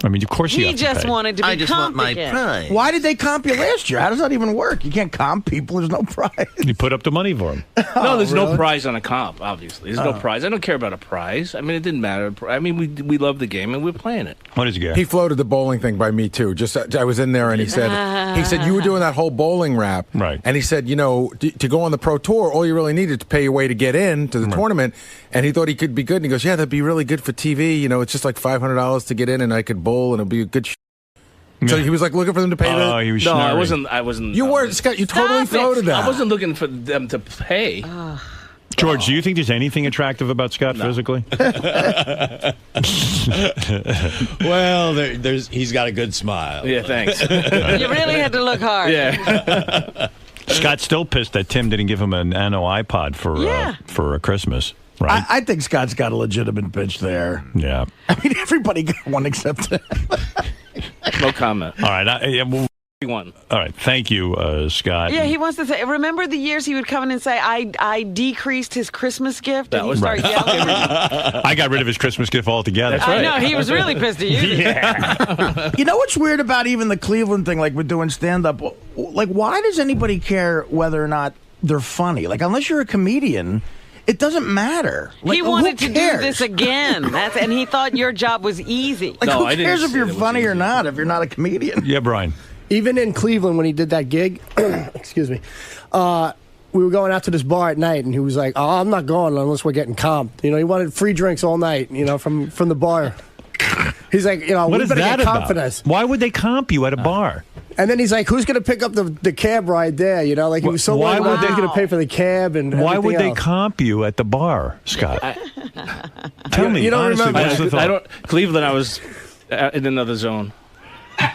I mean, of course you have to pay. He just wanted to be comped again. Why did they comp you last year? How does that even work? You can't comp people. There's no prize. You put up the money for them. No, there's no prize on a comp, obviously. There's no prize. I don't care about a prize. I mean, it didn't matter. I mean, we love the game, and we're playing it. What did you get? He floated the bowling thing by me, too. I was in there, and he said, you were doing that whole bowling rap. Right. And he said, to go on the pro tour, all you really need is to pay your way to get in to the tournament. And he thought he could be good. And he goes, yeah, that'd be really good for TV. It's just like $500 to get in, and I could bowl, and it'd be a good So he was like looking for them to pay Oh, he was No, schnorring. I wasn't. You were, Scott, you totally floated that. I wasn't looking for them to pay. George, do you think there's anything attractive about Scott physically? Well, he's got a good smile. Yeah, thanks. You really had to look hard. Yeah. Scott's still pissed that Tim didn't give him an Nano iPod for Christmas. Right. I think Scott's got a legitimate pitch there. Yeah. I mean, everybody got one except him. No comment. All right. One. All right. Thank you, Scott. Yeah, he wants to say, remember the years he would come in and say, I decreased his Christmas gift? And he'd start yelling. I got rid of his Christmas gift altogether. That's right. I know. He was really pissed at you. Yeah. You know what's weird about even the Cleveland thing, like we're doing stand-up? Like, why does anybody care whether or not they're funny? Like, unless you're a comedian... It doesn't matter. Like, he wanted to do this again. And he thought your job was easy. Like, who cares if you're funny or not if you're not a comedian? Yeah, Brian. Even in Cleveland when he did that gig, excuse me, we were going out to this bar at night, and he was like, "Oh, I'm not going unless we're getting comped." He wanted free drinks all night, from the bar. He's like, what we is better that get about? comp for this. Why would they comp you at a bar? And then he's like, "Who's going to pick up the cab ride there?" Like he was so worried about they're going to pay for the cab and why would they else. comp you at the bar, Scott? Tell me. You don't honestly, remember? what's the thought? I don't. Cleveland, I was in another zone.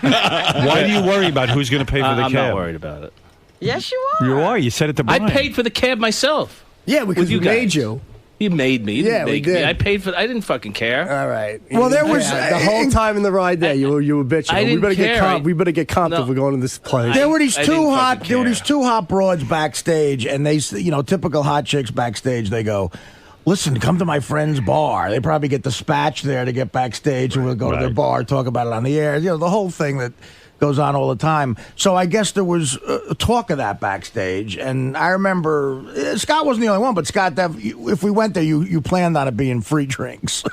Why do you worry about who's going to pay for the I'm cab? not worried about it. Yes, you are. You are. You said it to Brian. I paid for the cab myself. Yeah, because you we made you. You made me. You didn't we make did. me. I paid for. I didn't fucking care. All right. Well, there was the whole time in the ride there. You were bitching. I didn't we better care. get comped. We better get comped if we're going to this place. There were these I didn't two hot. fucking There were care. these two hot broads backstage, and they, typical hot chicks backstage. They go, "Listen, come to my friend's bar." They probably get dispatched there to get backstage, and we'll go to their bar, talk about it on the air. The whole thing that goes on all the time. So I guess there was talk of that backstage, and I remember Scott wasn't the only one, but Scott, if we went there, you planned on it being free drinks.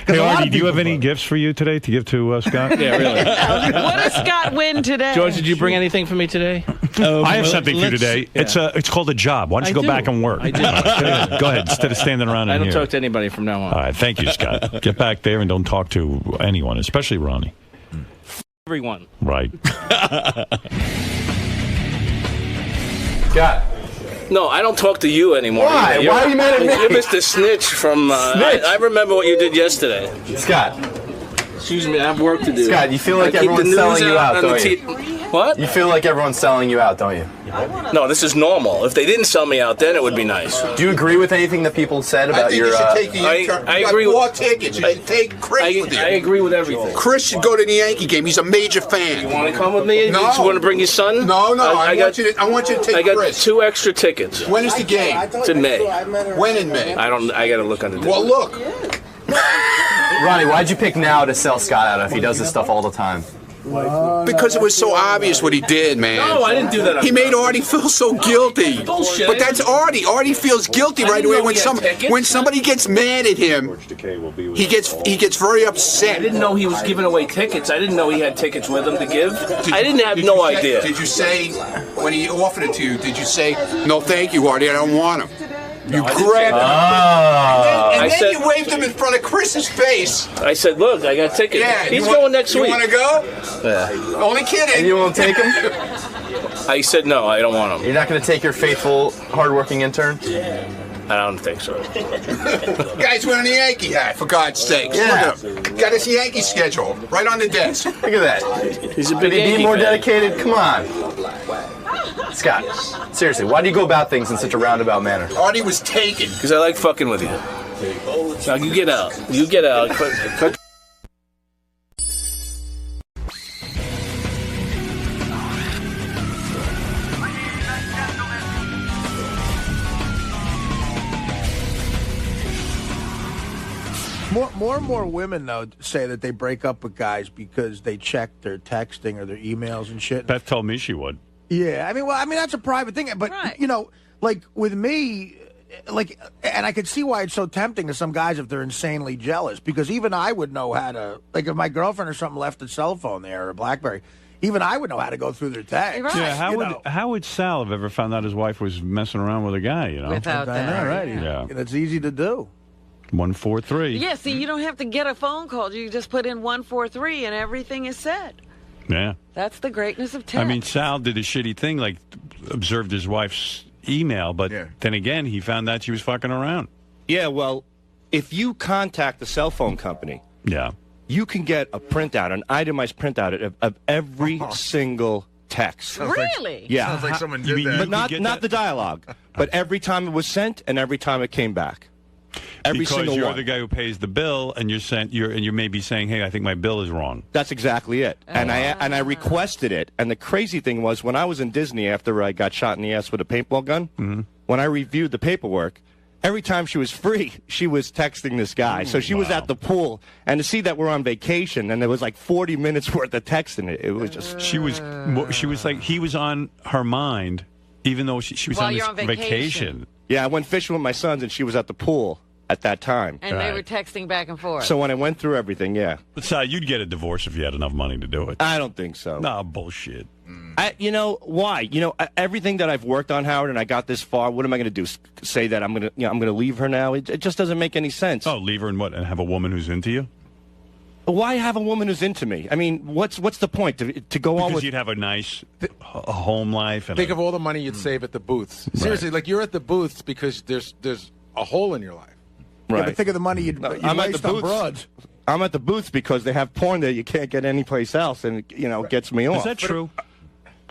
Hey, Artie, do you have any gifts for you today to give to Scott? Yeah, really. What does Scott win today? George, did you bring anything for me today? I have something for you today. Yeah. It's called a job. Why don't you go back and work? I do. Go ahead, instead of standing around in I don't here. talk to anybody from now on. All right, thank you, Scott. Get back there and don't talk to anyone, especially Ronnie. Everyone. Right. Scott. No, I don't talk to you anymore. Why? Why are you mad at me? You're Mr. Snitch from... Snitch? I remember what you did yesterday. Scott. Excuse me, I have work to do. Scott, you feel like I keep everyone's the selling news you out, on don't the you? What? You feel like everyone's selling you out, don't you? No, this is normal. If they didn't sell me out, then it would be nice. Do you agree with anything that people said about your... I agree You with... got 4 tickets. You should take Chris with you. I agree with everything. Chris should go to the Yankee game. He's a major fan. You want to come with me? No. You want to bring your son? No. I want you to take I got Chris. 2 extra tickets. When is the game? It's in May. When in May? I got to look on the Well, look. Ronnie, why'd you pick now to sell Scott out if he does this stuff all the time? Because it was so obvious what he did, man. No, I didn't do that. He made Artie feel so guilty. Bullshit. But that's Artie. Artie feels guilty right away when somebody gets mad at him. He gets very upset. I didn't know he was giving away tickets. I didn't know he had tickets with him to give. I didn't have no idea. Did you say, when he offered it to you, did you say, "No, thank you, Artie, I don't want him"? You grabbed him. And I then said- you waved him in front of Chris's face. I said, look, I got a ticket. Yeah, He's you want- going next you week. want to go? Yeah. Only kidding. And you won't take him? I said, no, I don't want him. You're not going to take your faithful, hardworking intern? I don't think so. Guy's wearing a Yankee hat, for God's sakes. Yeah. Look at him. Got his Yankee schedule right on the desk. Look at that. He's a Could big he be Yankee more fan. dedicated? Come on. Scott, seriously, why do you go about things in such a roundabout manner? Artie was taken. Because I like fucking with you. Now you get out. You get out. Cut. More and more women, though, say that they break up with guys because they check their texting or their emails and shit. Beth told me she would. Yeah, I mean, that's a private thing. But, you know, like with me, like, and I could see why it's so tempting to some guys if they're insanely jealous, because even I would know how to, like, if my girlfriend or something left a cell phone there or a BlackBerry, even I would know how to go through their texts. Yeah, how would Sal have ever found out his wife was messing around with a guy, you know? Without I know, that, right? Yeah. That's easy to do. 143. Yeah, see, you don't have to get a phone call. You just put in 143 and everything is said. Yeah. That's the greatness of text. I mean, Sal did a shitty thing, like observed his wife's email, but then again, he found out she was fucking around. Yeah, well, if you contact the cell phone company, you can get a printout, an itemized printout of every single text. Really? Yeah. Sounds like someone did that. But not the dialogue, but every time it was sent and every time it came back. Every because single you're one. the guy who pays the bill, and you're maybe saying, "Hey, I think my bill is wrong." That's exactly it. And I requested it. And the crazy thing was, when I was in Disney after I got shot in the ass with a paintball gun, when I reviewed the paperwork, every time she was free, she was texting this guy. So she was at the pool, and to see that we're on vacation, and there was like 40 minutes worth of text in it, it was just. She was like he was on her mind, even though she was While on this you're on vacation. Yeah, I went fishing with my sons, and she was at the pool at that time. And they were texting back and forth. So when I went through everything, yeah. So you'd get a divorce if you had enough money to do it. I don't think so. No, bullshit. You know why? You know, everything that I've worked on, Howard, and I got this far. What am I going to do? Say that I'm going to leave her now? It just doesn't make any sense. Oh, leave her and what? And have a woman who's into you? Why have a woman who's into me? I mean, what's the point to go on with? Because you'd have a nice a home life. And Think of all the money you'd save at the booths. Seriously, like you're at the booths because there's a hole in your life. Right. Yeah, but think of the money you'd waste on broads. I'm at the booths because they have porn there you can't get anyplace else, and it gets me off. Is that true?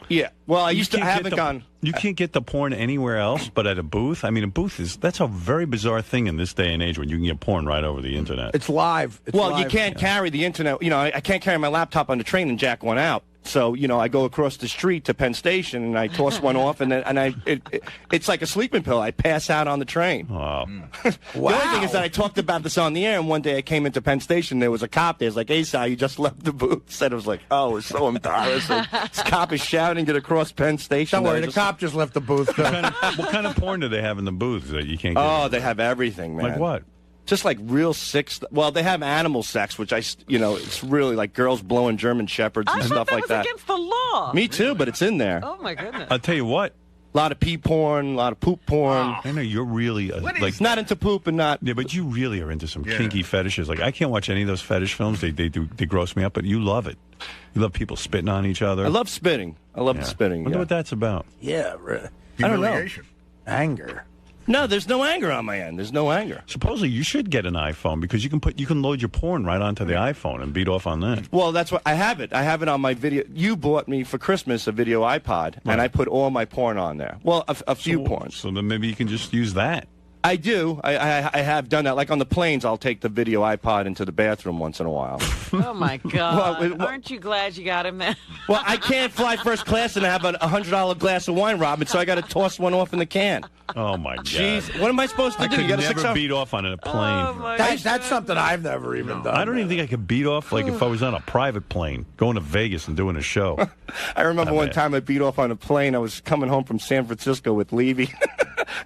Yeah. Well, I haven't gone. You can't get the porn anywhere else but at a booth? I mean, a booth that's a very bizarre thing in this day and age when you can get porn right over the internet. It's live. You can't carry the internet. I can't carry my laptop on the train and jack one out. So, I go across the street to Penn Station and I toss one off, and then it's like a sleeping pill. I pass out on the train. Oh. The only thing is that I talked about this on the air, and one day I came into Penn Station, there was a cop there. It's like, "Hey, Sal, you just left the booth." And I was like, "Oh, it's so embarrassing." This cop is shouting it across Penn Station. Don't worry, the cop just left the booth. What kind of porn do they have in the booth that you can't get? Oh, they have everything, man. Like what? Just like real sick well, they have animal sex, which it's really like girls blowing German shepherds and stuff like that. Against the law. Me too, but it's in there. Oh my goodness. I'll tell you what. A lot of pee porn, a lot of poop porn. I know you're really not into poop and not. Yeah, but you really are into some kinky fetishes. Like I can't watch any of those fetish films. They gross me up, but you love it. You love people spitting on each other. I love spitting. I love the spitting. I wonder what that's about. Yeah, really. I don't know. Anger. No, there's no anger on my end. There's no anger. Supposedly, you should get an iPhone because you can load your porn right onto the iPhone and beat off on that. Well, that's what I have it. I have it on my video. You bought me for Christmas a video iPod, and I put all my porn on there. Well, a few porns. So then maybe you can just use that. I do. I have done that. Like on the planes, I'll take the video iPod into the bathroom once in a while. Oh, my God. Aren't you glad you got him there? Well, I can't fly first class and have a $100 glass of wine, Robin, so I got to toss one off in the can. Oh, my God. Jeez. What am I supposed to do? I You could got never beat off on a plane. Oh, That's something I've never even done. I don't even think I could beat off like if I was on a private plane going to Vegas and doing a show. I remember one time I beat off on a plane. I was coming home from San Francisco with Levy.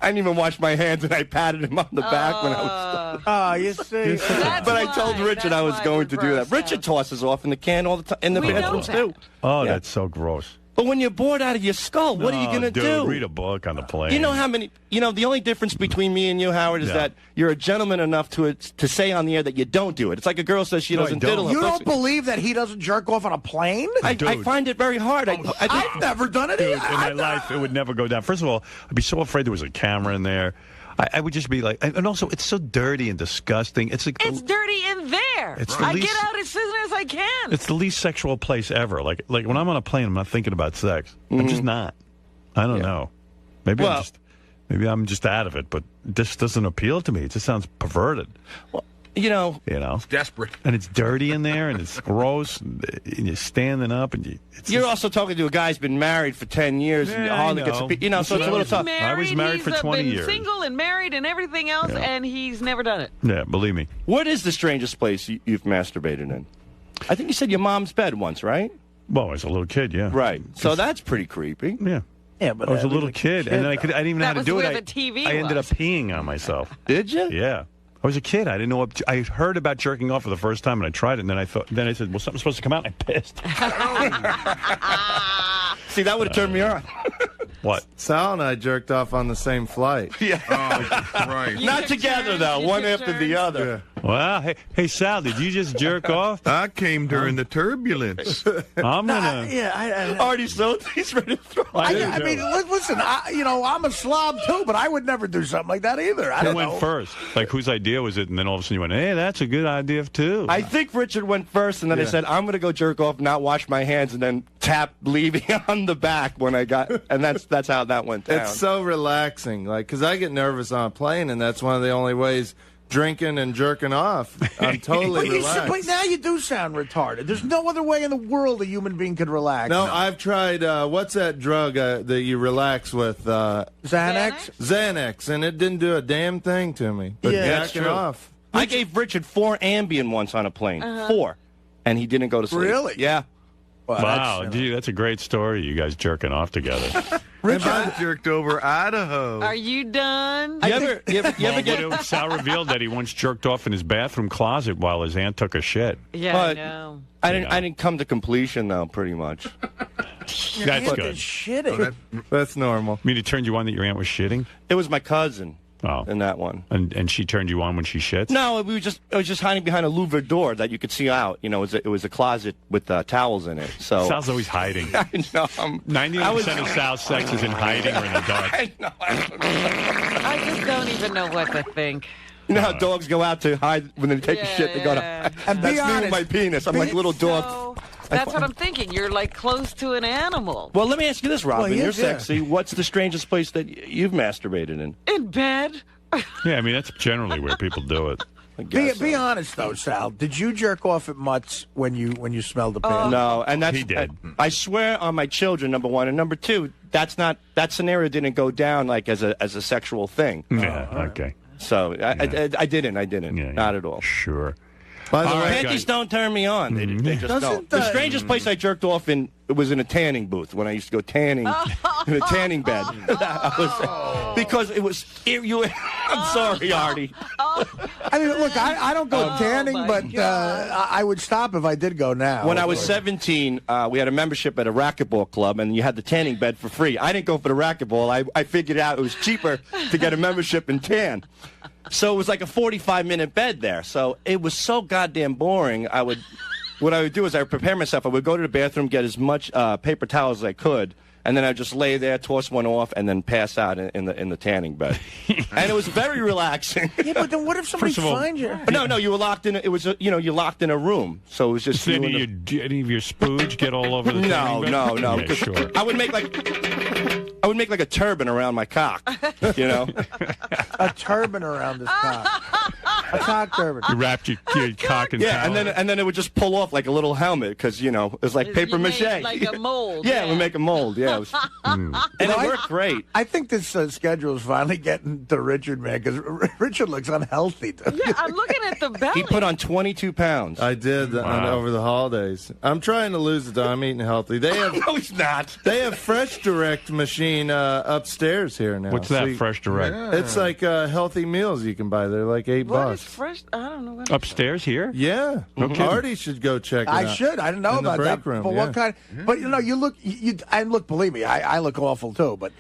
I didn't even wash my hands, and I patted him on the back when I was. Oh, you see. But I told Richard I was going to do that. Richard tosses off in the can all the time in the bathrooms too. Oh, that's so gross. But when you're bored out of your skull, what are you going to do? Read a book on the plane. You know how many? You know, the only difference between me and you, Howard, is that you're a gentleman enough to say on the air that you don't do it. It's like a girl says she doesn't diddle. You don't believe that he doesn't jerk off on a plane? I find it very hard. I've never done it. In my life, it would never go down. First of all, I'd be so afraid there was a camera in there. I would just be like, and also it's so dirty and disgusting. It's dirty in there. I get out as soon as I can. It's the least sexual place ever. Like when I'm on a plane, I'm not thinking about sex. I'm just not. I don't know. Maybe I'm just out of it. But this doesn't appeal to me. It just sounds perverted. Well, you know, it's desperate, and it's dirty in there, and it's gross, and you're standing up, and you're also talking to a guy who's been married for 10 years, and hardly gets so it's a little tough. I was married for 20 years. He's single and married and everything else, and he's never done it. Yeah, believe me. What is the strangest place you've masturbated in? I think you said your mom's bed once, right? Well, I was a little kid, yeah. Right. So that's pretty creepy. Yeah. Yeah, but I was a little kid, and then I didn't even know how to do it. That was where the TV I ended up peeing on myself. Did you? Yeah. I was a kid. I didn't know what. I heard about jerking off for the first time, and I tried it. And then I said, "Well, something's supposed to come out." And I pissed. See, that would have turned me on. What? Sal and I jerked off on the same flight. Yeah. Right. Not together though, one after the other. Yeah. Well, hey, Sal, did you just jerk off? I came during the turbulence. I'm gonna. Artie's he's ready to throw. I mean, listen, I'm a slob too, but I would never do something like that either. Who went first? Like, whose idea was it? And then all of a sudden you went, "Hey, that's a good idea too." I think Richard went first, and then I said, "I'm going to go jerk off, not wash my hands," and then tap leaving on the back when I got, and that's how that went down. It's so relaxing, because I get nervous on a plane, and that's one of the only ways. Drinking and jerking off. I'm totally relaxed. But now you do sound retarded. There's no other way in the world a human being could relax. No, I've tried, what's that drug that you relax with? Xanax? Xanax, and it didn't do a damn thing to me. But jacking off. I gave Richard 4 Ambien once on a plane. 4. And he didn't go to sleep. Really? Yeah. Wow, gee, that's a great story. You guys jerking off together. Richard, I jerked over Idaho. Are you done? You ever get? Sal revealed that he once jerked off in his bathroom closet while his aunt took a shit. Yeah, but I know. I didn't come to completion though, pretty much. That's good. Shitting. That's normal. I mean, it turned you on that your aunt was shitting? It was my cousin. Oh. In that one. And she turned you on when she shits? No, I was just hiding behind a louvered door that you could see out. You know, it was a closet with towels in it. So Sal's always hiding. I know. 99% of Sal's sex is in hiding or in the dark. I know. I just don't even know what to think. You know how dogs go out to hide when they take a shit? They go to. And that's be honest, me with my penis. I'm like a little dog. That's what I'm thinking. You're like close to an animal. Well, let me ask you this, Robin. You're sexy. What's the strangest place that you've masturbated in? In bed. Yeah, I mean, that's generally where people do it. Be honest though, Sal. Did you jerk off at Mutt's when you smelled the pants? No, and he did. I swear on my children, number one, and number two, that scenario didn't go down like as a sexual thing. Yeah, okay. So I didn't. Yeah, Not at all. Sure. By the way, panties don't turn me on. They just don't. The strangest place I jerked off in was in a tanning booth when I used to go tanning in a tanning bed. Because it was. I'm sorry, Artie. I mean, look, I don't go tanning, but I would stop if I did go now. When I was 17, we had a membership at a racquetball club, and you had the tanning bed for free. I didn't go for the racquetball. I figured out it was cheaper to get a membership and tan. So it was like a 45-minute bed there. So it was so goddamn boring. What I would do is I would prepare myself. I would go to the bathroom, get as much paper towels as I could, and then I'd just lay there, toss one off, and then pass out in the tanning bed. And it was very relaxing. Yeah, but then what if somebody finds you? No, you were locked in. It was you're locked in a room. So it was just. Did any of your spooge get all over the tanning bed? No. Yeah, sure. I would make like a turban around my cock. You know. A turban around his cock. A cock turban. You wrapped your cock in towel. and then it would just pull off like a little helmet because it was like paper mache. Like a mold. Yeah, we make a mold. Yeah, and it worked great. I think this schedule is finally getting to Richard, man, because Richard looks unhealthy. Yeah, I'm looking at the belly. He put on 22 pounds. I did over the holidays. I'm trying to lose it, though. I'm eating healthy. They have no, he's not. They have Fresh Direct machine upstairs here now. What's that, Fresh Direct? It's like healthy meals you can buy. They're like $8. it's fresh. I don't know. What Upstairs here? Yeah. Okay. Artie should go check it out. I should. I didn't know In the about that. break room, But yeah. what kind? But you look. I look. Believe me, I look awful too. But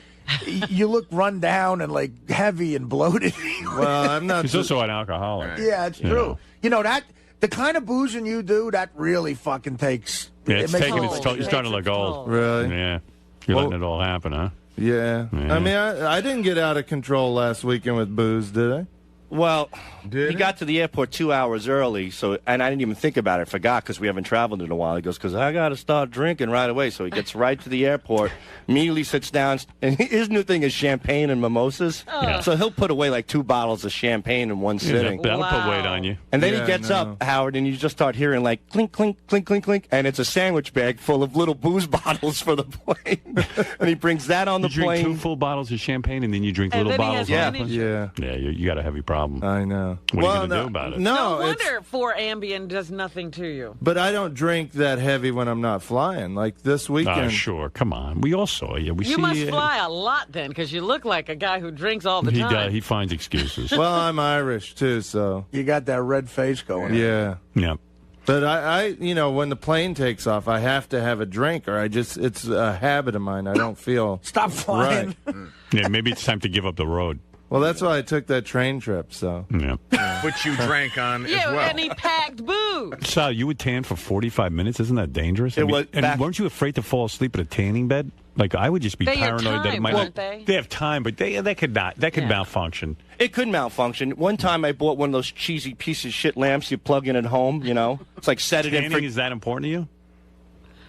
you look run down and like heavy and bloated. Well, I'm not. He's also an alcoholic. Yeah, it's true. You know that the kind of boozing you do that really fucking takes. Yeah, it's makes taking it its toll. You're starting to look old. Really? Yeah. You're letting it all happen, huh? Yeah. Yeah. I mean, I didn't get out of control last weekend with booze, did I? Well, he got to the airport 2 hours early, and I didn't even think about it. Forgot because we haven't traveled in a while. He goes, because I got to start drinking right away. So he gets right to the airport, immediately sits down, and his new thing is champagne and mimosas. Yeah. So he'll put away like 2 bottles of champagne in one sitting. That'll put weight on you. And then he gets up, Howard, and you just start hearing like clink, clink, clink, clink, clink, and it's a sandwich bag full of little booze bottles for the plane. And he brings that on the You plane. drink 2 full bottles of champagne, and then you drink And little then he bottles. has of Yeah. Yeah, you got a heavy problem. I know. What are you going to do about it? No wonder 4 Ambien does nothing to you. But I don't drink that heavy when I'm not flying. Like this weekend. Oh, sure. Come on. We all saw you. We You see must fly a lot then, because you look like a guy who drinks all the He time. does. He finds excuses. Well, I'm Irish too, so You got that red face going. yeah. Yeah. But I, when the plane takes off, I have to have a drink, or it's a habit of mine. I don't feel Stop flying. right. Yeah, maybe it's time to give up the road. Well, that's why I took that train trip. So Yeah. Which you drank on as Yeah, well. and he packed booze. Sal, you would tan for 45 minutes? Isn't that dangerous? It was and back- weren't you afraid to fall asleep at a tanning bed? Like, I would just be They had paranoid that it time, might weren't not. they? have time, but that could malfunction. It could malfunction. One time I bought one of those cheesy piece of shit lamps you plug in at home, It's like set it in Tanning, for... is that important to you?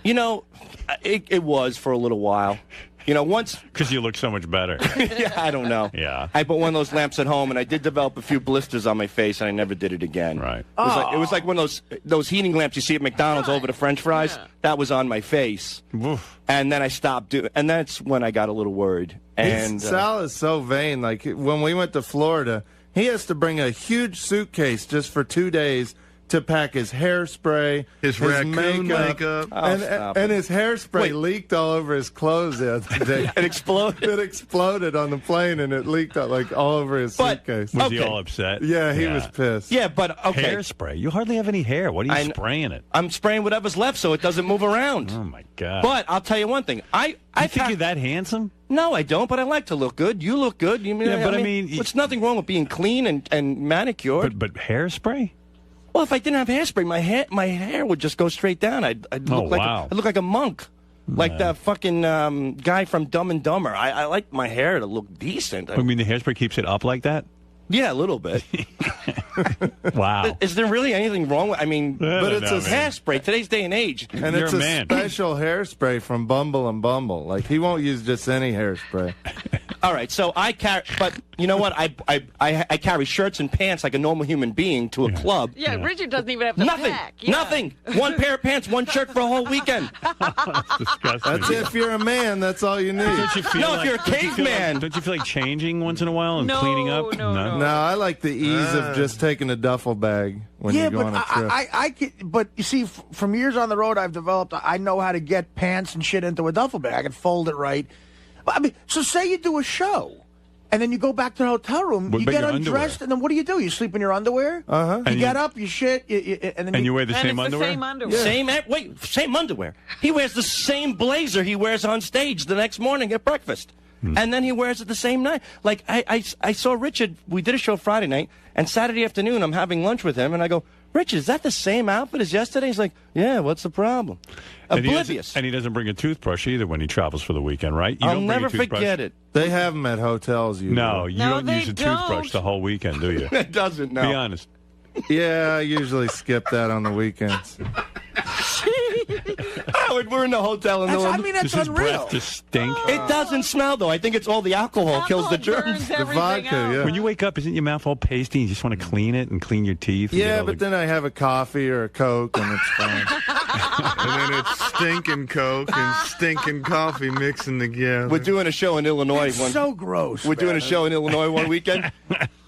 It was for a little while. Once... Because you look so much better. Yeah, I don't know. Yeah. I bought one of those lamps at home, and I did develop a few blisters on my face, and I never did it again. Right. It was like one of those heating lamps you see at McDonald's over the French fries. Yeah. That was on my face. Oof. And then I stopped doing... And that's when I got a little worried. And Sal is so vain. Like when we went to Florida, he has to bring a huge suitcase just for 2 days to pack his hairspray, His raccoon makeup. and his hairspray leaked all over his clothes the other day. It exploded. It exploded on the plane, and it leaked out like all over his suitcase. Was he all upset? Yeah, he was pissed. Yeah, but okay. Hairspray. You hardly have any hair. What are you spraying it? I'm spraying whatever's left so it doesn't move around. Oh, my God. But I'll tell you one thing. I think you're that handsome? No, I don't, but I like to look good. You look good. I mean, there's nothing wrong with being clean and manicured. But hairspray? Well, if I didn't have hairspray, my hair would just go straight down. I'd look I'd look like a monk. Like that fucking guy from Dumb and Dumber. I like my hair to look decent. I mean, the hairspray keeps it up like that? Yeah, a little bit. Wow. Is there really anything wrong with... but it's a hairspray, today's day and age. And it's a special hairspray from Bumble and Bumble. Like, he won't use just any hairspray. All right, so I carry... But you know what? I carry shirts and pants like a normal human being to a club. Yeah, Richard doesn't even have to Nothing. pack. Yeah. Nothing. One pair of pants, one shirt for a whole weekend. That's disgusting. That's if you're a man, that's all you need. Don't you feel if you're a caveman. Don't you feel like changing once in a while and cleaning up? No, I like the ease of just taking a duffel bag when you go on a trip. I but you see, from years on the road, I've developed. I know how to get pants and shit into a duffel bag. I can fold it right. But, I mean, so say you do a show, and then you go back to the hotel room. You get undressed, and then what do? You sleep in your underwear. You get up, you shit, and then you wear the same underwear. Same underwear. Same underwear. He wears the same blazer he wears on stage the next morning at breakfast. And then he wears it the same night. Like, I saw Richard, we did a show Friday night, and Saturday afternoon I'm having lunch with him, and I go, Richard, is that the same outfit as yesterday? He's like, yeah, what's the problem? Oblivious. And he doesn't bring a toothbrush either when he travels for the weekend, right? I'll never forget it. They have them at hotels, usually. No, you don't use a toothbrush the whole weekend, do you? It doesn't, no. Be honest. Yeah, I usually skip that on the weekends. Howard, we're in the hotel in That's Does his unreal. breath just stink? It doesn't smell, though. I think it's all the alcohol kills the germs. The vodka, yeah. When you wake up, isn't your mouth all pasty? You just want to clean it and clean your teeth? Yeah, but then I have a coffee or a Coke, and it's fine. And then it's stinking Coke and stinking coffee mixing together. We're doing a show in Illinois. It's so gross. We're doing a show in Illinois one weekend.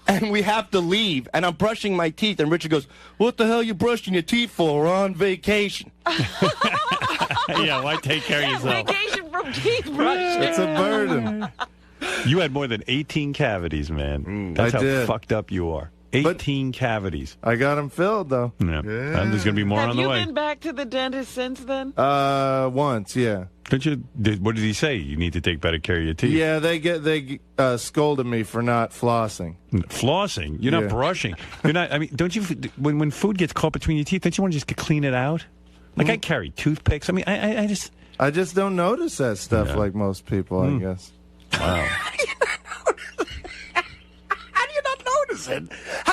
And we have to leave, and I'm brushing my teeth, and Richard goes, what the hell are you brushing your teeth for? We're on vacation. Yeah, why take care of yourself? Vacation from teeth brushing. It's a burden. You had more than 18 cavities, man. That's I how did. fucked up you are. 18 cavities. I got them filled, though. Yeah. And there's going to be more on the way. Have you been back to the dentist since then? Once, yeah. What did he say? You need to take better care of your teeth. Yeah, they scolded me for not flossing. Flossing? You're not brushing. You're not. I mean, don't you? When food gets caught between your teeth, don't you want to just clean it out? Like I carry toothpicks. I mean, I just don't notice that stuff like most people. I guess. Wow. How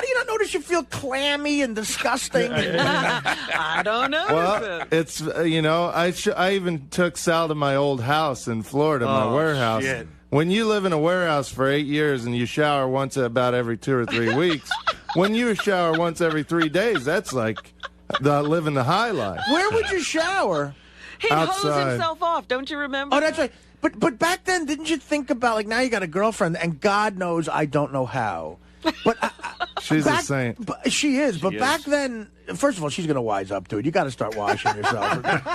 do you not notice you feel clammy and disgusting? I don't know. Well, it's I even took Sal to my old house in Florida, my warehouse. Shit. When you live in a warehouse for 8 years and you shower once about every 2 or 3 weeks, when you shower once every 3 days, that's like living the high life. Where would you shower? He'd hose himself off. Don't you remember? Oh, that's right. But back then, didn't you think about, like, now you got a girlfriend, and God knows I don't know how. But she's a saint. She is. But back then, first of all, she's going to wise up to it. You got to start washing yourself. Back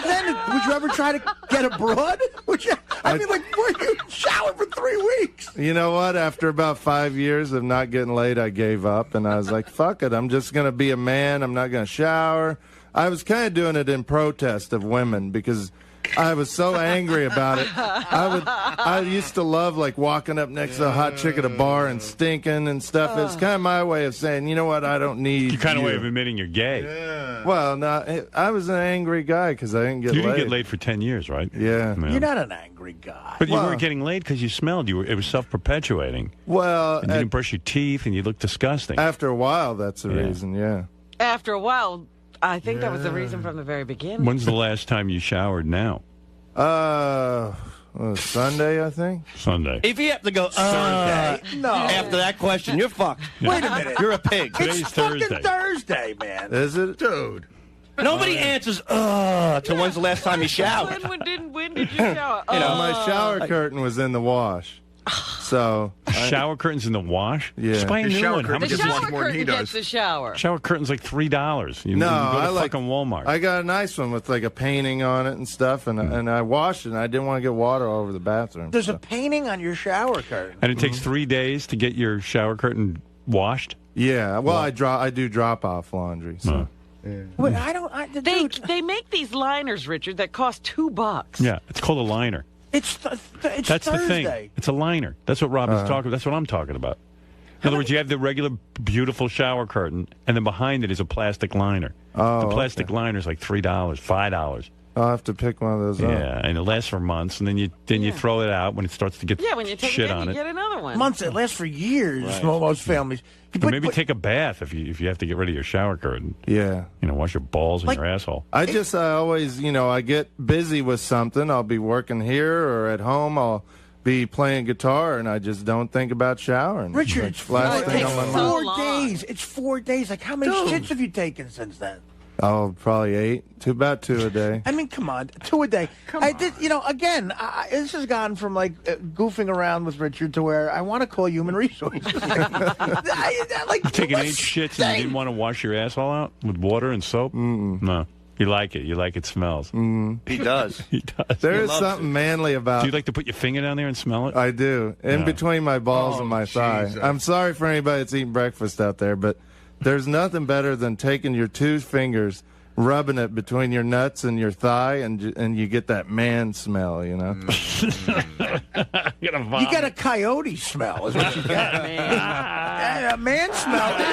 then, would you ever try to get abroad? Were you shower for 3 weeks? You know what? After about 5 years of not getting laid, I gave up, and I was like, "Fuck it! I'm just going to be a man. I'm not going to shower." I was kind of doing it in protest of women because I was so angry about it. I used to love like walking up next to a hot chick at a bar and stinking and stuff. It's kind of my way of saying, you know what, I don't need you. Kind of way of admitting you're gay. Yeah. Well, no, I was an angry guy because I didn't get laid. You didn't get laid for 10 years, right? Yeah. You're not an angry guy. But you weren't getting laid because you smelled. It was self-perpetuating. Well, and you didn't brush your teeth and you looked disgusting. After a while, that's the reason, yeah. After a while, I think that was the reason from the very beginning. When's the last time you showered now? Sunday, I think. Sunday. If you have to go, no. After that question, you're fucked. Wait a minute. You're a pig. It's fucking Thursday, man. Is it? Dude. Nobody answers, to when's the last time you showered. When did you shower? My shower curtain was in the wash. So shower curtains in the wash? Yeah. Just buy a new one. How much The is shower curtain gets the shower. Shower curtain's like $3. You no, can go to I like fucking Walmart. I got a nice one with like a painting on it and stuff, and I washed it. And I didn't want to get water all over the bathroom. There's a painting on your shower curtain. And it takes 3 days to get your shower curtain washed? Yeah. Well, I do drop off laundry. So. Yeah. Wait, they make these liners, Richard, that cost $2. Yeah, it's called a liner. It's That's Thursday. the thing. It's a liner. That's what Robin's talking about. That's what I'm talking about. In other words, you have the regular beautiful shower curtain, and then behind it is a plastic liner. The plastic liner is like $3, $5. I'll have to pick one of those up. Yeah, and it lasts for months, and then you throw it out when it starts to get when you take shit it in, on you it. get another one. Months. It lasts for years. Right. Most families. Or maybe take a bath if you have to get rid of your shower curtain. Yeah. Wash your balls and your asshole. I always, I get busy with something. I'll be working here or at home. I'll be playing guitar, and I just don't think about showering. Richard, it's last thing on my mind. 4 days. It's 4 days. Like, how many shits have you taken since then? Oh, probably 8. About 2 a day. I mean, come on, 2 a day. Again, this has gone from like goofing around with Richard to where I want to call human resources. Taking 8 shits and you didn't want to wash your asshole out with water and soap? No. You like it. You like it smells. He does. He does. There is something manly about Do you like to put your finger down there and smell it? I do. In between my balls and my thigh. Jesus. I'm sorry for anybody that's eating breakfast out there, but there's nothing better than taking your 2 fingers, rubbing it between your nuts and your thigh, and you get that man smell, You get a coyote smell, is what you get. A man smell. What is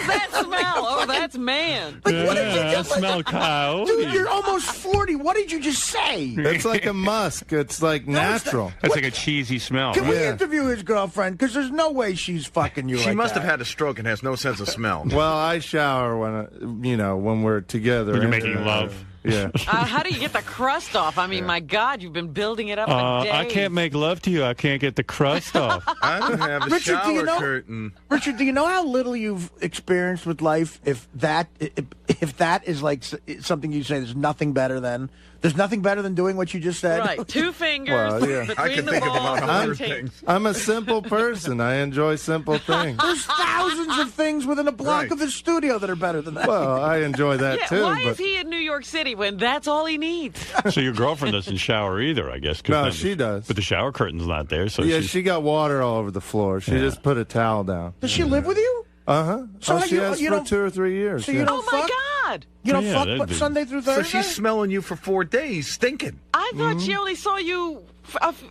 that smell? Oh, that's man. Like, what did you I smell coyote. Dude, you're almost 40. What did you just say? It's like a musk. It's like natural. That's like a cheesy smell. Can we interview his girlfriend? Because there's no way she's fucking you. She must have had a stroke and has no sense of smell. Well, I shower when we're together. When you're making love. Yeah. How do you get the crust off? I mean, my God, you've been building it up for days. I can't make love to you. I can't get the crust off. I don't have a Richard, shower curtain. Richard, do you know how little you've experienced with life? If that is like something you say, there's nothing better than. There's nothing better than doing what you just said. Right, 2 fingers between I can the think of balls about and 100 the tape. things. I'm a simple person. I enjoy simple things. There's thousands of things within a block of his studio that are better than that. Well, I enjoy that too. Why but is he in New York City when that's all he needs. So your girlfriend doesn't shower either, I guess. 'cause No, then she does. But the shower curtain's not there, so Yeah, she's... she got water all over the floor. She just put a towel down. Does she live with you? Uh-huh. So She you- has you for don't- 2 or 3 years. So you yeah. don't Oh, my fuck? God. You don't Yeah, fuck that but dude. Sunday through So Thursday? she's smelling you for 4 days, stinking. I thought she only saw you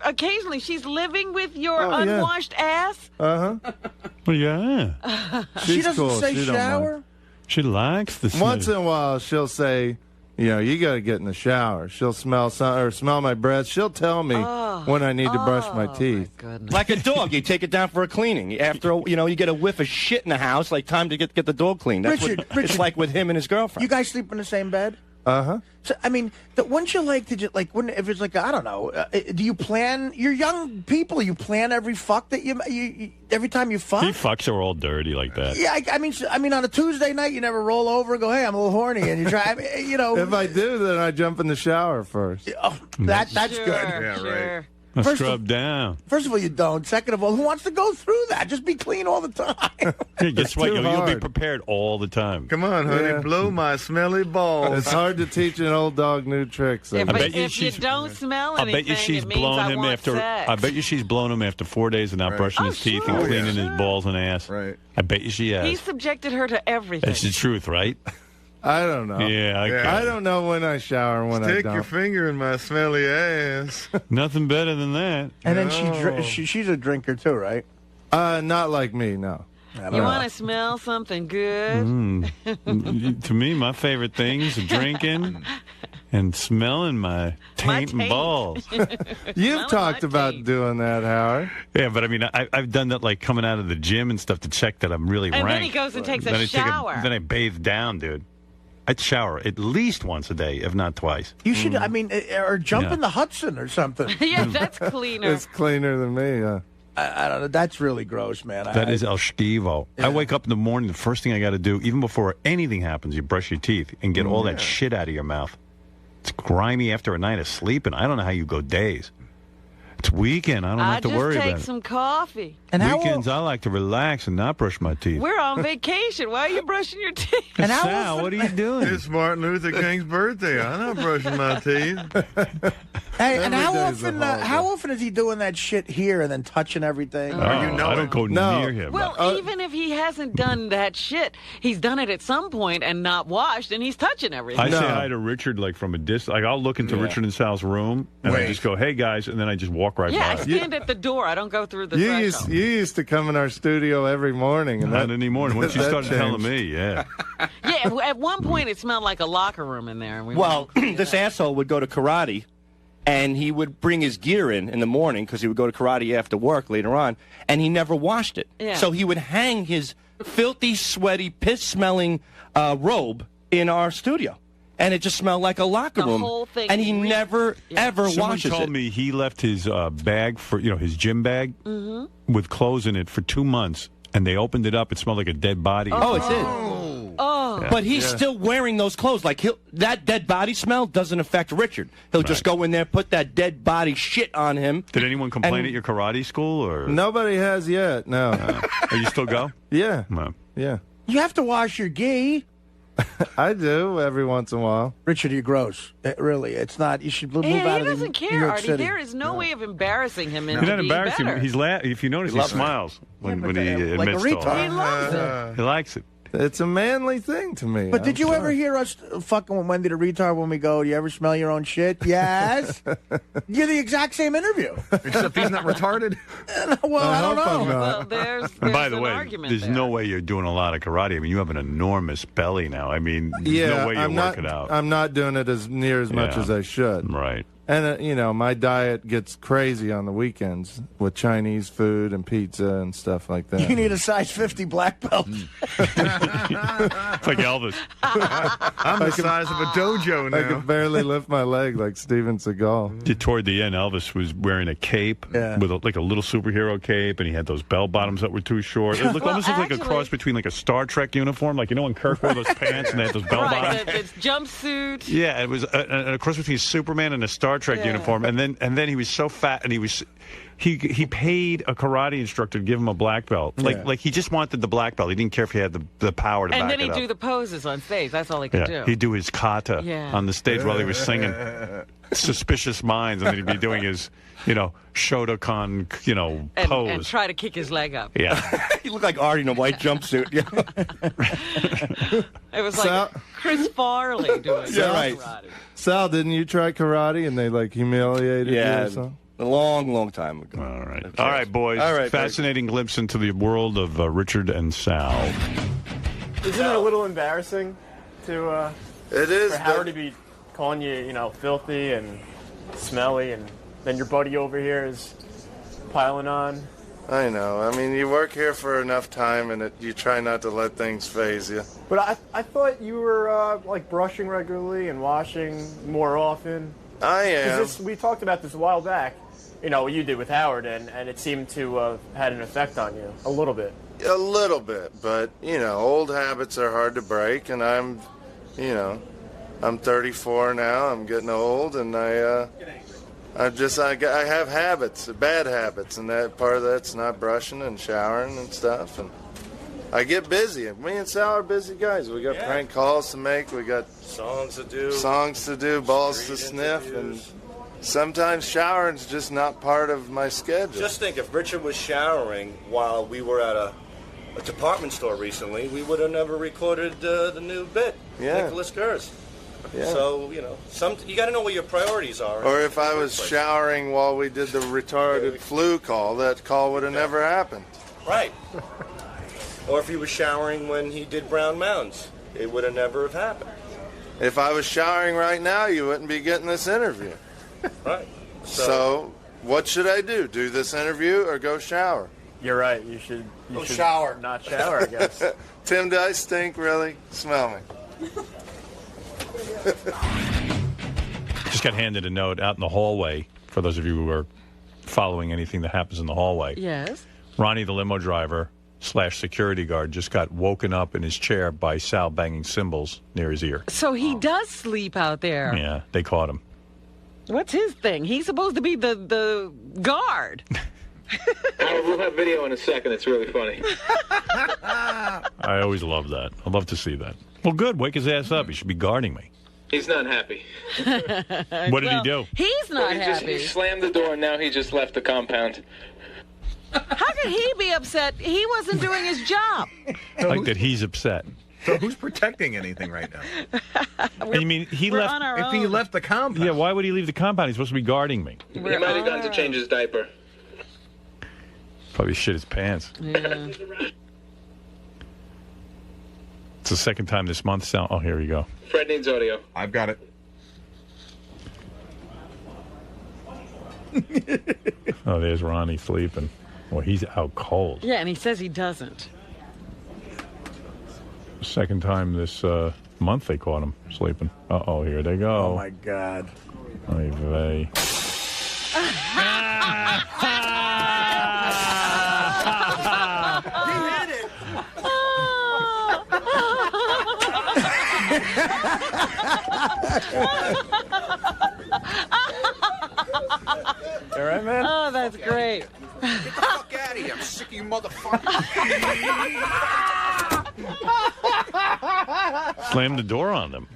occasionally. She's living with your Oh, yeah. unwashed ass? Uh-huh. Well, yeah. She She's doesn't cool. say She don't shower? mind. She likes the smell. Once in a while, she'll say, you got to get in the shower. She'll smell smell my breath. She'll tell me when I need to brush my teeth. Like a dog, you take it down for a cleaning. After you get a whiff of shit in the house, like time to get the dog cleaned. That's Richard, what it's like with him and his girlfriend. You guys sleep in the same bed? Uh-huh. So, I mean, wouldn't you like to just, like, if it's like, I don't know, do you plan, you're young people, you plan every fuck that you every time you fuck? He fucks her all dirty like that. Yeah, I mean, on a Tuesday night, you never roll over and go, hey, I'm a little horny, and you try, If I do, then I jump in the shower first. That's Sure, good. Yeah, right. Scrub down. First of all, you don't. Second of all, who wants to go through that? Just be clean all the time. Hey, guess what? too You'll be hard. prepared all the time. Come on, honey, Yeah. blow my smelly balls. It's hard to teach an old dog new tricks. If, bet you if you she's- don't smell I anything, bet you she's it means blown I him want after. sex. I bet you she's blown him after 4 days of not brushing his teeth and sure. cleaning his balls and ass. Right. I bet you she has. He subjected her to everything. That's the truth, right? I don't know. Yeah, I don't know when I shower and when I Stick don't. your finger in my smelly ass. Nothing better than that. And then she's a drinker too, right? Not like me, no. You want to smell something good? To me, my favorite things are drinking and smelling my taint and taint. balls. You've talked about doing that, Howard. Yeah, but I mean, I've done that like coming out of the gym and stuff to check that I'm really And rank. then he goes and takes Then a I take shower. then I bathe down, dude. I'd shower at least once a day, if not twice. You should, I mean, or jump Yeah. in the Hudson or something. Yeah, that's cleaner. It's cleaner than me, yeah. I don't know. That's really gross, man. That is El Schivo. I wake up in the morning, the first thing I got to do, even before anything happens, you brush your teeth and get all that shit out of your mouth. It's grimy after a night of sleeping. I don't know how you go days. It's weekend. I don't have to worry just take about it. some coffee. And Weekends, I like to relax and not brush my teeth. We're on vacation. Why are you brushing your teeth? And how Sal, often- what are you doing? It's Martin Luther King's birthday. I'm not brushing my teeth. Hey, and Every how day's a often? holiday. How often is he doing that shit here and then touching everything? Oh, I don't go No. near him. Well, even if he hasn't done that shit, he's done it at some point and not washed, and he's touching everything. I say hi to Richard like from a distance. Like I'll look into Richard and Sal's room and I just go, "Hey guys," and then I just walk right yeah, I by. stand at the door. I don't go through the You threshold. used to come in our studio every morning. And Not that, anymore. Once you that started telling changed. me, yeah. Yeah, at one point it smelled like a locker room in there. And we Well, this asshole would go to karate, and he would bring his gear in the morning because he would go to karate after work later on, and he never washed it. Yeah. So he would hang his filthy, sweaty, piss-smelling robe in our studio, and it just smelled like a locker The room. whole thing and he never, ever Someone washes told it. me he left his bag for his gym bag with clothes in it for 2 months, and they opened it up. It smelled like a dead body. Oh, it did. Oh. But he's still wearing those clothes. Like that dead body smell doesn't affect Richard. He'll just go in there, put that dead body shit on him. Did anyone complain And- at your karate school, or Nobody has yet, no. or you still go? Yeah, No. yeah. You have to wash your gi. I do every once in a while. Richard, you're gross. Really, it's not. You should move Yeah, out he of doesn't New care, York Artie. City. There is no way of embarrassing him into You're not being embarrassing better. him. He's if you notice, he smiles when he like a admits to all retard. that. He loves it. He likes it. It's a manly thing to me. But did I'm you sorry. ever hear us fucking with Wendy the retard when we go, do you ever smell your own shit? Yes. You're the exact same interview. Except he's not retarded. Well, I don't hope I'm know. not. Well, there's And by an the way, argument there's there. no way you're doing a lot of karate. I mean, you have an enormous belly now. I mean, there's Yeah, no way you're I'm not. working out. I'm not doing it as near as much Yeah. as I should. Right. And my diet gets crazy on the weekends with Chinese food and pizza and stuff like that. You need a size 50 black belt. It's like Elvis. I'm the size of a dojo I now. could barely lift my leg like Steven Seagal. Toward the end, Elvis was wearing a cape with like a little superhero cape, and he had those bell bottoms that were too short. It Well, almost looked like a actually- cross between like a Star Trek uniform, like when Kirk wore those pants and they had those bell bottoms. Right, it's jumpsuit. Yeah, it was a cross between Superman and a Star Trek Yeah. uniform, and then he was so fat, and he He paid a karate instructor to give him a black belt. Like he just wanted the black belt. He didn't care if he had the power to back it up. And then he'd do the poses on stage. That's all he could do. He'd do his kata on the stage while he was singing Suspicious Minds, and then he'd be doing his, Shotokan, pose. And try to kick his leg up. Yeah. He looked like Artie in a white jumpsuit. It was like Chris Farley doing karate. Sal, didn't you try karate and they humiliated you or something? A long, long time ago. All right. All right, boys. All right, fascinating glimpse into the world of Richard and Sal. Isn't it a little embarrassing to it is for Howard to be calling you, filthy and smelly, and then your buddy over here is piling on? I know. I mean, you work here for enough time, and you try not to let things faze you. But I thought you were brushing regularly and washing more often. I am. We talked about this a while back. What you did with Howard, and it seemed to have had an effect on you a little bit. A little bit, but old habits are hard to break, and I'm 34 now. I'm getting old, and I have habits, bad habits, and that part of that's not brushing and showering and stuff. And I get busy. Me and Sal are busy guys. We got prank calls to make. We got songs to do, balls to sniff, and sometimes showering's just not part of my schedule. Just think, if Richard was showering while we were at a department store recently, we would have never recorded the new bit, Nicholas Gers. Yeah. So, you got to know what your priorities are. Or if I was showering while we did the retarded flu call, that call would have never happened. Right. Or if he was showering when he did Brown Mounds, it would have never have happened. If I was showering right now, you wouldn't be getting this interview. Right. So what should I do? Do this interview or go shower? You're right. You should shower. Not shower, I guess. Tim, do I stink, really? Smell me. Just got handed a note out in the hallway, for those of you who are following anything that happens in the hallway. Yes. Ronnie, the limo driver / security guard, just got woken up in his chair by Sal banging cymbals near his ear. So he does sleep out there. Yeah, they caught him. What's his thing? He's supposed to be the guard. We'll have video in a second. It's really funny. I always love that. I love to see that. Well, good. Wake his ass up. He should be guarding me. He's not happy. What did he do? He's not happy. He slammed the door and now he just left the compound. How could he be upset? He wasn't doing his job. I like that he's upset. So who's protecting anything right now? You mean he we're left? on our If he own. left the compound. Yeah, why would he leave the compound? He's supposed to be guarding me. He might have gone to change his diaper. Probably shit his pants. Yeah. It's the second time this month, Sal. Oh, here you go. Fred needs audio. I've got it. Oh, there's Ronnie sleeping. Well, he's out cold. Yeah, and he says he doesn't. Second time this month they caught him sleeping. Uh-oh, here they go. Oh, my God. Oy vey. All right, man? Oh, that's great. Get the fuck out of here. I'm sick of you motherfuckers. Slammed the door on them.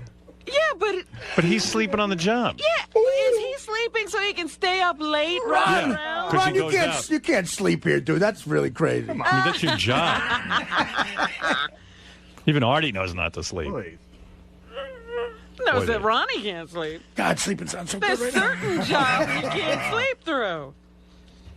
Yeah, but he's sleeping on the job. Yeah, is he sleeping so he can stay up late running around? Ron, you can't sleep here, dude. That's really crazy. I mean, that's your job. Even Artie knows not to sleep. Knows Boy, that Ronnie can't sleep. God, sleeping sounds so There's good right certain now. jobs you can't sleep through.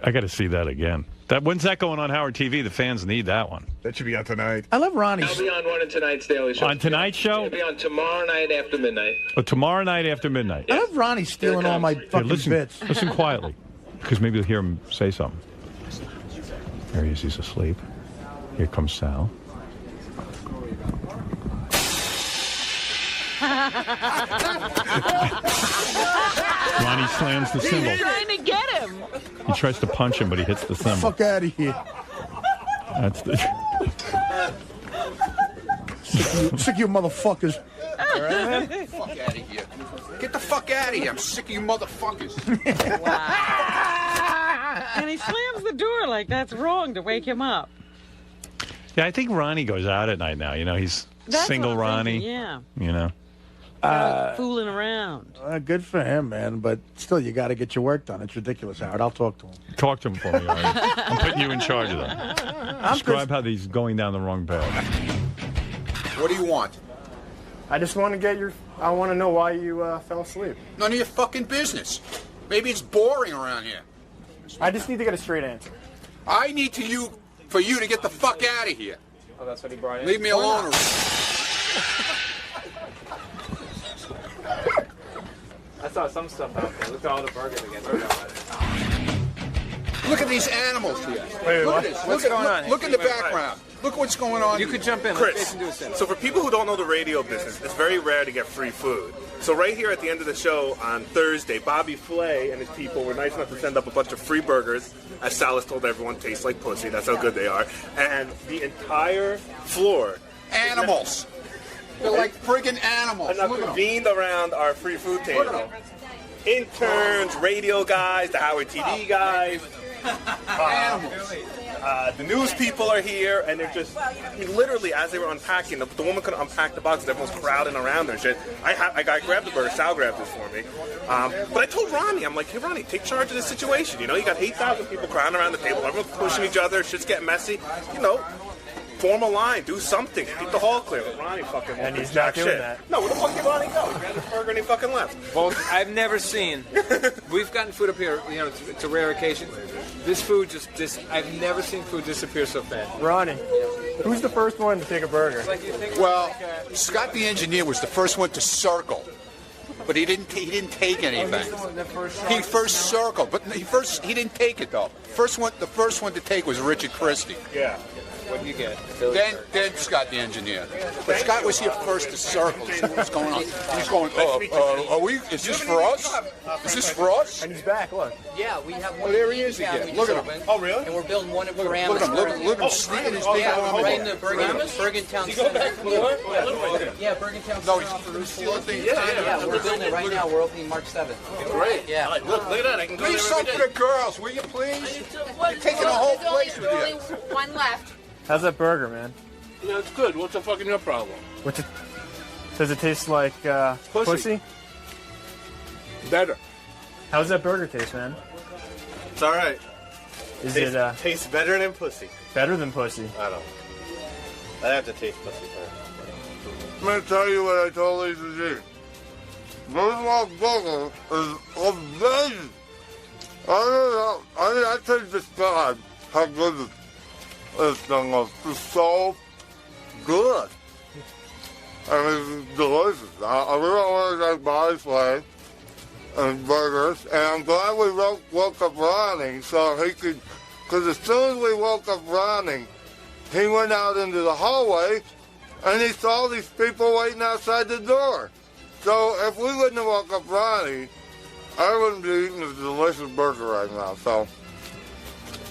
I got to see that again. When's that going on Howard TV? The fans need that one. That should be on tonight. I love Ronnie. I'll be on one of tonight's Daily Show. On tonight's show? It'll be on tomorrow night after midnight. Oh, tomorrow night after midnight. I love Ronnie stealing all my fucking listen, bits. Listen quietly, because maybe you'll hear him say something. There he is. He's asleep. Here comes Sal. Ronnie slams the cymbal. He's trying to get him. He tries to punch him, but he hits the cymbal. Fuck out of here. That's the. Sick of you motherfuckers. All right, man? Fuck out of here. Get the fuck out of here. I'm sick of you motherfuckers. And he slams the door like that's wrong to wake him up. Yeah, I think Ronnie goes out at night now. You know, he's That's single what I'm Ronnie. thinking, yeah. You know. Fooling around. Good for him, man. But still, you got to get your work done. It's ridiculous, Howard. I'll talk to him. Talk to him for me, Artie. I'm putting you in charge of that. Describe how he's going down the wrong path. What do you want? I just want to get your. I want to know why you fell asleep. None of your fucking business. Maybe it's boring around here. I just need to get a straight answer. I need for you to get the fuck out of here. Oh, that's what he brought in. Leave me alone. I saw some stuff out there. Look at all the burgers again. Look at these animals here. Wait, look what? at this. What's Look going on? Look in the background. Look what's going on. You could jump in. Chris, so for people who don't know the radio business, it's very rare to get free food. So right here at the end of the show on Thursday, Bobby Flay and his people were nice enough to send up a bunch of free burgers, as Salas told everyone, taste like pussy. That's how good they are. And the entire floor. Animals. They're like friggin' animals. And now Look at 'em. convened around our free food table. Interns, radio guys, the Howard TV guys. The news people are here, and they're just, I mean, literally, as they were unpacking, the woman couldn't unpack the boxes, everyone's crowding around her and shit. I grabbed the burger, Sal grabbed this for me. But I told Ronnie, I'm like, hey, Ronnie, take charge of this situation. You know, you got 8,000 people crowding around the table, everyone's pushing each other, shit's getting messy. You know, form a line, do something, keep the hall clear. But Ronnie fucking And he's jack not doing shit. that. No, where the fuck did Ronnie go? He grabbed his burger and he fucking left. Well, I've never seen. We've gotten food up here. You know, it's a rare occasion. This food I've never seen food disappear so fast. Ronnie, who's the first one to take a burger? Well, Scott the engineer was the first one to circle, but he didn't take anything. He first circled, but he didn't take it though. The first one to take was Richard Christie. Yeah. What do you get? Then Scott the engineer. But Scott was here first to circle. See what's going on. He's going, are we? Is this for us? Is this for us? And he's back, look. Yeah, we have one. Oh, there he is again. Look at him. Oh, really? And we're building one in Paramus. Look at him. Look at him sneaking his big arm right in in there. the Bergentown Center. Yeah, Bergentown No, Center. he's stealing things. Yeah, we're building it right now. We're opening March 7th. Great. Yeah. Look at that. I can go Leave there some every for day. the girls, will you please? You're taking the whole place with you. One left. How's that burger, man? Yeah, it's good. What's the fucking your problem? Does it taste like pussy? Better. How's that burger taste, man? It's all right. Tastes better than pussy. Better than pussy. I don't know. I have to taste pussy first. I'm going to tell you what I told Lisa G. This motherfucker is amazing. I don't know. I mean, I can't describe how good this thing was. It's so good. I mean, it's delicious. I really want to thank Bobby Flay and burgers, and I'm glad we woke up Ronnie so he could, because as soon as we woke up Ronnie, he went out into the hallway and he saw these people waiting outside the door. So if we wouldn't have woke up Ronnie, I wouldn't be eating this delicious burger right now. So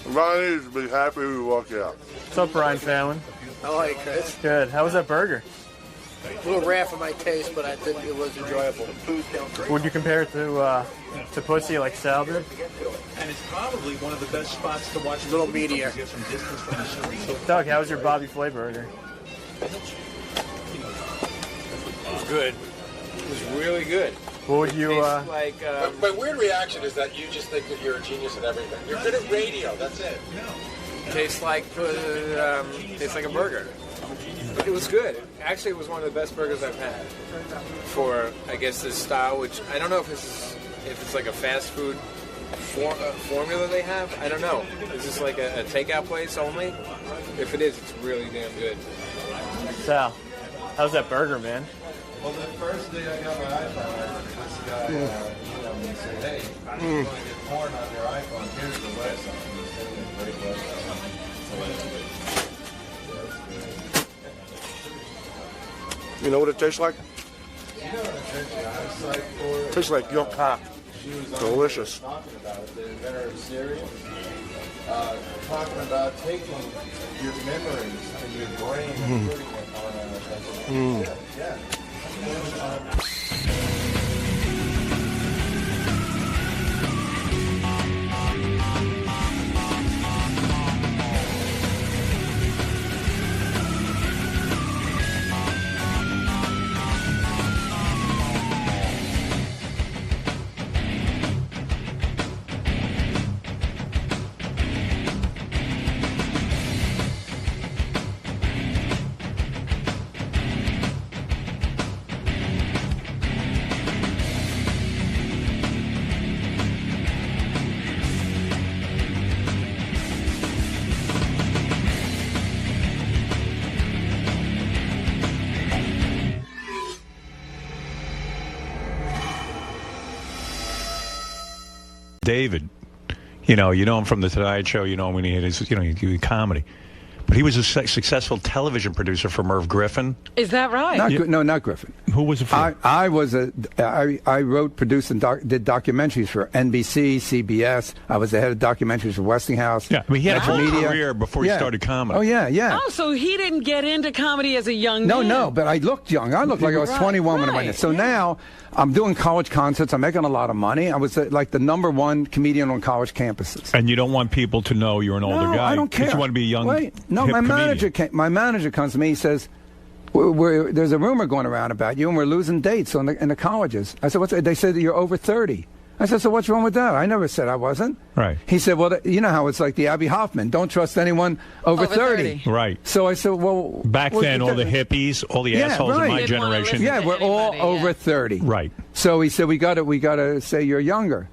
Ronnie needs to be happy we woke you up. What's up, Brian Fallon? How are you, Chris? Good. How was that burger? A little rare for my taste, but I think it was enjoyable. Would you compare it to pussy like Sal did? And it's probably one of the best spots to watch. A little meatier. Doug, how was your Bobby Flay burger? It was good. It was really good. What would you? Like, my weird reaction is that you just think that you're a genius at everything. You're good at radio. That's it. tastes like a burger. It was good. Actually, it was one of the best burgers I've had for, I guess, this style, which I don't know if it's like a fast food formula they have. I don't know. Is this like a takeout place only? If it is, it's really damn good. Sal, how's that burger, man? Well, the first day I got my iPhone, this guy emailed me and said, hey, if you want to get porn on your iPhone, here's the website. And he sent me a great website. You know what it tastes like? You know what it tastes like? I was like, It tastes like your cock. Delicious. Talking about it, the inventor of Siri, talking about taking your memories and your brain and putting it on a yeah. David. You know him from the Tonight Show. You know him when he had his, he did comedy. But he was a successful television producer for Merv Griffin. Is that right? Not Griffin. Who was it for? I wrote, produced, and did documentaries for NBC, CBS. I was the head of documentaries for Westinghouse. Yeah, I mean, he had a whole Media. career before he started comedy. Oh, yeah. Oh, so he didn't get into comedy as a young man. No, but I looked young. I looked like I was 21 when I went in. So now I'm doing college concerts. I'm making a lot of money. I was like the #1 comedian on college campuses. And you don't want people to know you're an older guy. I don't care. You want to be a young. No, my manager comes to me. He says, "There's a rumor going around about you, and we're losing dates in the colleges." I said, "What's?" They said you're over 30. I said, "So what's wrong with that?" I never said I wasn't. Right. He said, "Well, you know how it's like the Abby Hoffman. Don't trust anyone over 30. Right. So I said, "Well, back then, all the hippies, all the assholes in my generation. Yeah, we're all over 30. Right. So he said, we got to say you're younger."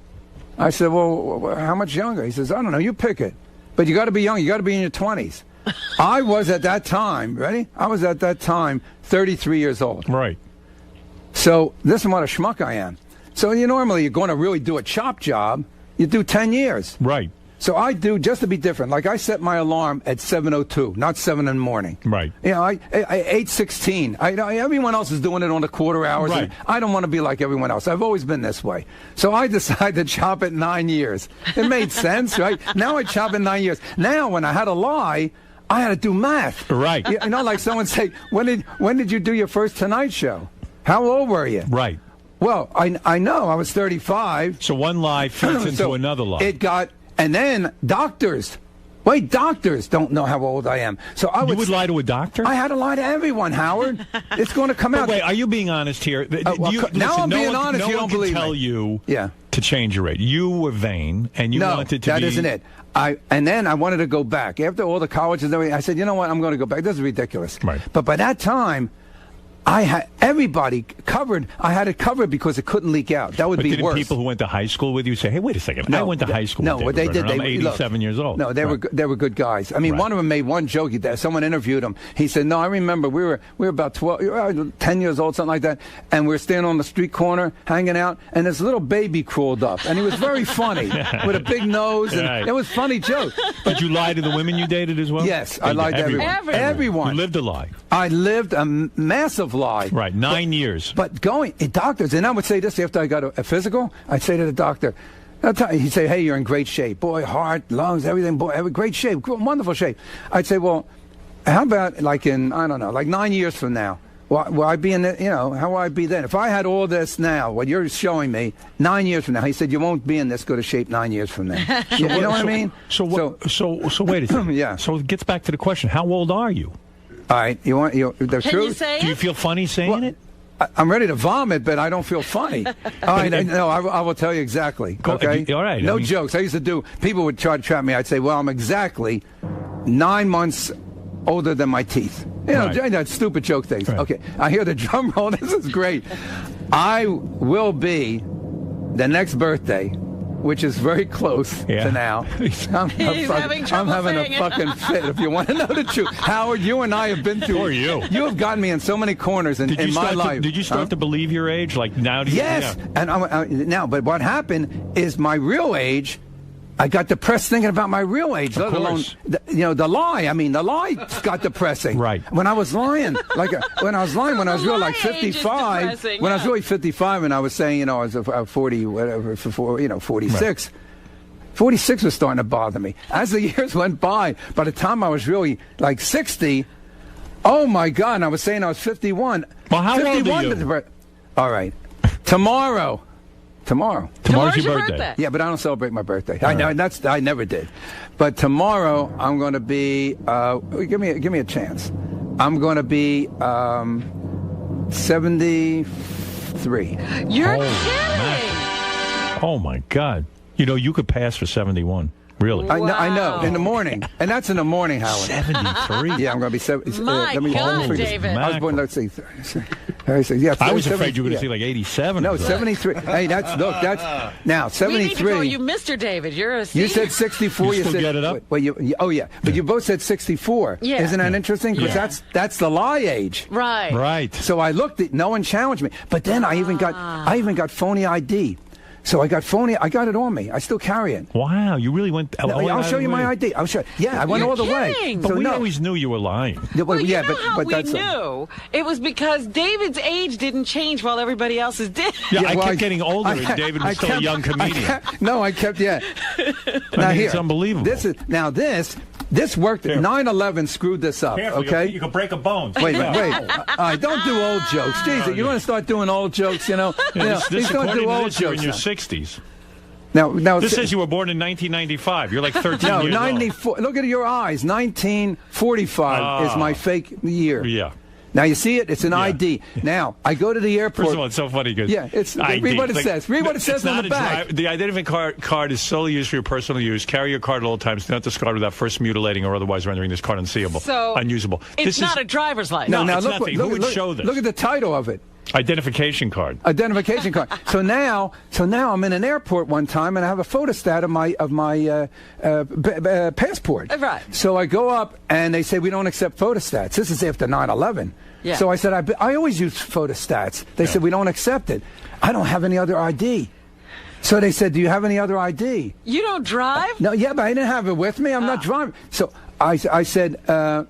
I said, "Well, how much younger?" He says, "I don't know. You pick it. But you got to be young. You got to be in your 20s." I was at that time, ready? I was at that time 33 years old. Right. So this is what a schmuck I am. So normally you're going to really do a chop job, you do 10 years. Right. So I do, just to be different, like I set my alarm at 7:02, not 7 in the morning. Right. You know, I 8:16. Everyone else is doing it on the quarter hours. Right. And I don't want to be like everyone else. I've always been this way. So I decided to chop at 9 years. It made sense, right? Now I chop at 9 years. Now when I had to lie, I had to do math. Right. You know, like someone say, when did you do your first Tonight Show? How old were you? Right. Well, I know I was 35. So one lie fits into another lie. And then doctors. Wait, doctors don't know how old I am. So You would lie to a doctor? I had to lie to everyone, Howard. It's going to come out. Wait, are you being honest here? Now I'm being honest. You don't believe me. No one can tell you Yeah. to change your age. You were vain, and you wanted to that be... isn't it. And then I wanted to go back. After all the colleges and everything, I said, you know what, I'm going to go back. This is ridiculous. Right. But by that time, I had everybody covered. I had it covered because it couldn't leak out. That would be didn't worse. people who went to high school with you say, hey, wait a second, I went to high school with they David did. Byrne, and I'm 87 years old. No, they were good guys. I mean, one of them made one joke. Someone interviewed him. He said, "No, I remember we were about 10 years old, something like that, and we were standing on the street corner hanging out, and this little baby crawled up, and he was very funny with a big nose, and it was a funny joke." Did you lie to the women you dated as well? Yes, I lied to everyone. You lived a lie. I lived a massive lie. Right, 9 years. But going doctors, and I would say this after I got a physical, I'd say to the doctor, he'd say, "Hey, you're in great shape, boy, heart, lungs, everything, boy, great shape, wonderful shape." I'd say, "Well, how about like in 9 years from now? Will I be in it? How will I be then? If I had all this now, what you're showing me, 9 years from now," he said, "You won't be in this good a shape 9 years from now." You know what I mean? So wait a second. Yeah. So it gets back to the question: how old are you? All right, the truth? You say Do you feel funny saying it? I'm ready to vomit, but I don't feel funny. All right, I will tell you exactly. Okay, all right. No jokes. I used to do. People would try to trap me. I'd say, "Well, I'm exactly 9 months older than my teeth." That stupid joke things. Right. Okay, I hear the drum roll. This is great. I will be the next birthday, which is very close to now. I'm having a fucking fit, if you want to know the truth. Howard, you and I have been through. Or you. You have gotten me in so many corners in my life. Did you start to believe your age? Like now? Yes. Yeah. And now, but what happened is my real age. I got depressed thinking about my real age, let alone the lie. I mean, the lie got depressing. Right. When I was lying, when I was really like 55, when I was really 55, and I was saying, I was 40, whatever, 46. Right. 46 was starting to bother me. As the years went by the time I was really like 60, oh my God, and I was saying I was 51. Well, how old are you? All right. Tomorrow's your birthday. Yeah, but I don't celebrate my birthday. I never did. But tomorrow I'm going to be. Give me a chance. I'm going to be 73. You're kidding! Oh my God! You could pass for 71. Really? Wow. I know. In the morning, and that's in the morning, Howard. 73. Yeah, I'm going to be 70. My God, David! I was born. Let's see. Yeah, I was afraid you were going to say like 87. No, 73. Hey, that's now 73. We need to call you Mr. David. You're a senior. You said 64. You still get it up? Well, but you both said 64. Yeah. Isn't that interesting? Because that's the lie age. Right. Right. So I looked at. No one challenged me. But then I even got phony ID. So I got phony. I got it on me. I still carry it. Wow, you really went. I'll show you my ID. I'll show. Yeah, I went all the way. But we always knew you were lying. Well, you know how we knew? It was because David's age didn't change while everybody else's did. Yeah, I kept getting older, and David was still a young comedian. I kept. Yeah. Now here, it's unbelievable. This worked. 9/11 screwed this up. Careful, okay, you can break a bone. Wait. All right, don't do old jokes. Jesus, you want to start doing old jokes? You know, this don't do old jokes. You're in your 60s. Now this says you were born in 1995. You're like 13 years 94. Look at your eyes. 1945 is my fake year. Yeah. Now you see it. It's an ID. Now I go to the airport. First of all, it's so funny because read what it says. Read what it says on the back. The identification card is solely used for your personal use. Carry your card at all times. Do not discard without first mutilating or otherwise rendering this card unseeable, unusable. It's not a driver's license. No, now it's look, nothing. Who would show this? Look at the title of it. Identification card. Identification card. So now I'm in an airport one time and I have a photostat of my passport. Right. So I go up and they say we don't accept photostats. This is after 9/11. Yeah. So I said I always use photostats. They said we don't accept it. I don't have any other ID. So they said, do you have any other ID? You don't drive? No, yeah, but I didn't have it with me. I'm not driving. So I said,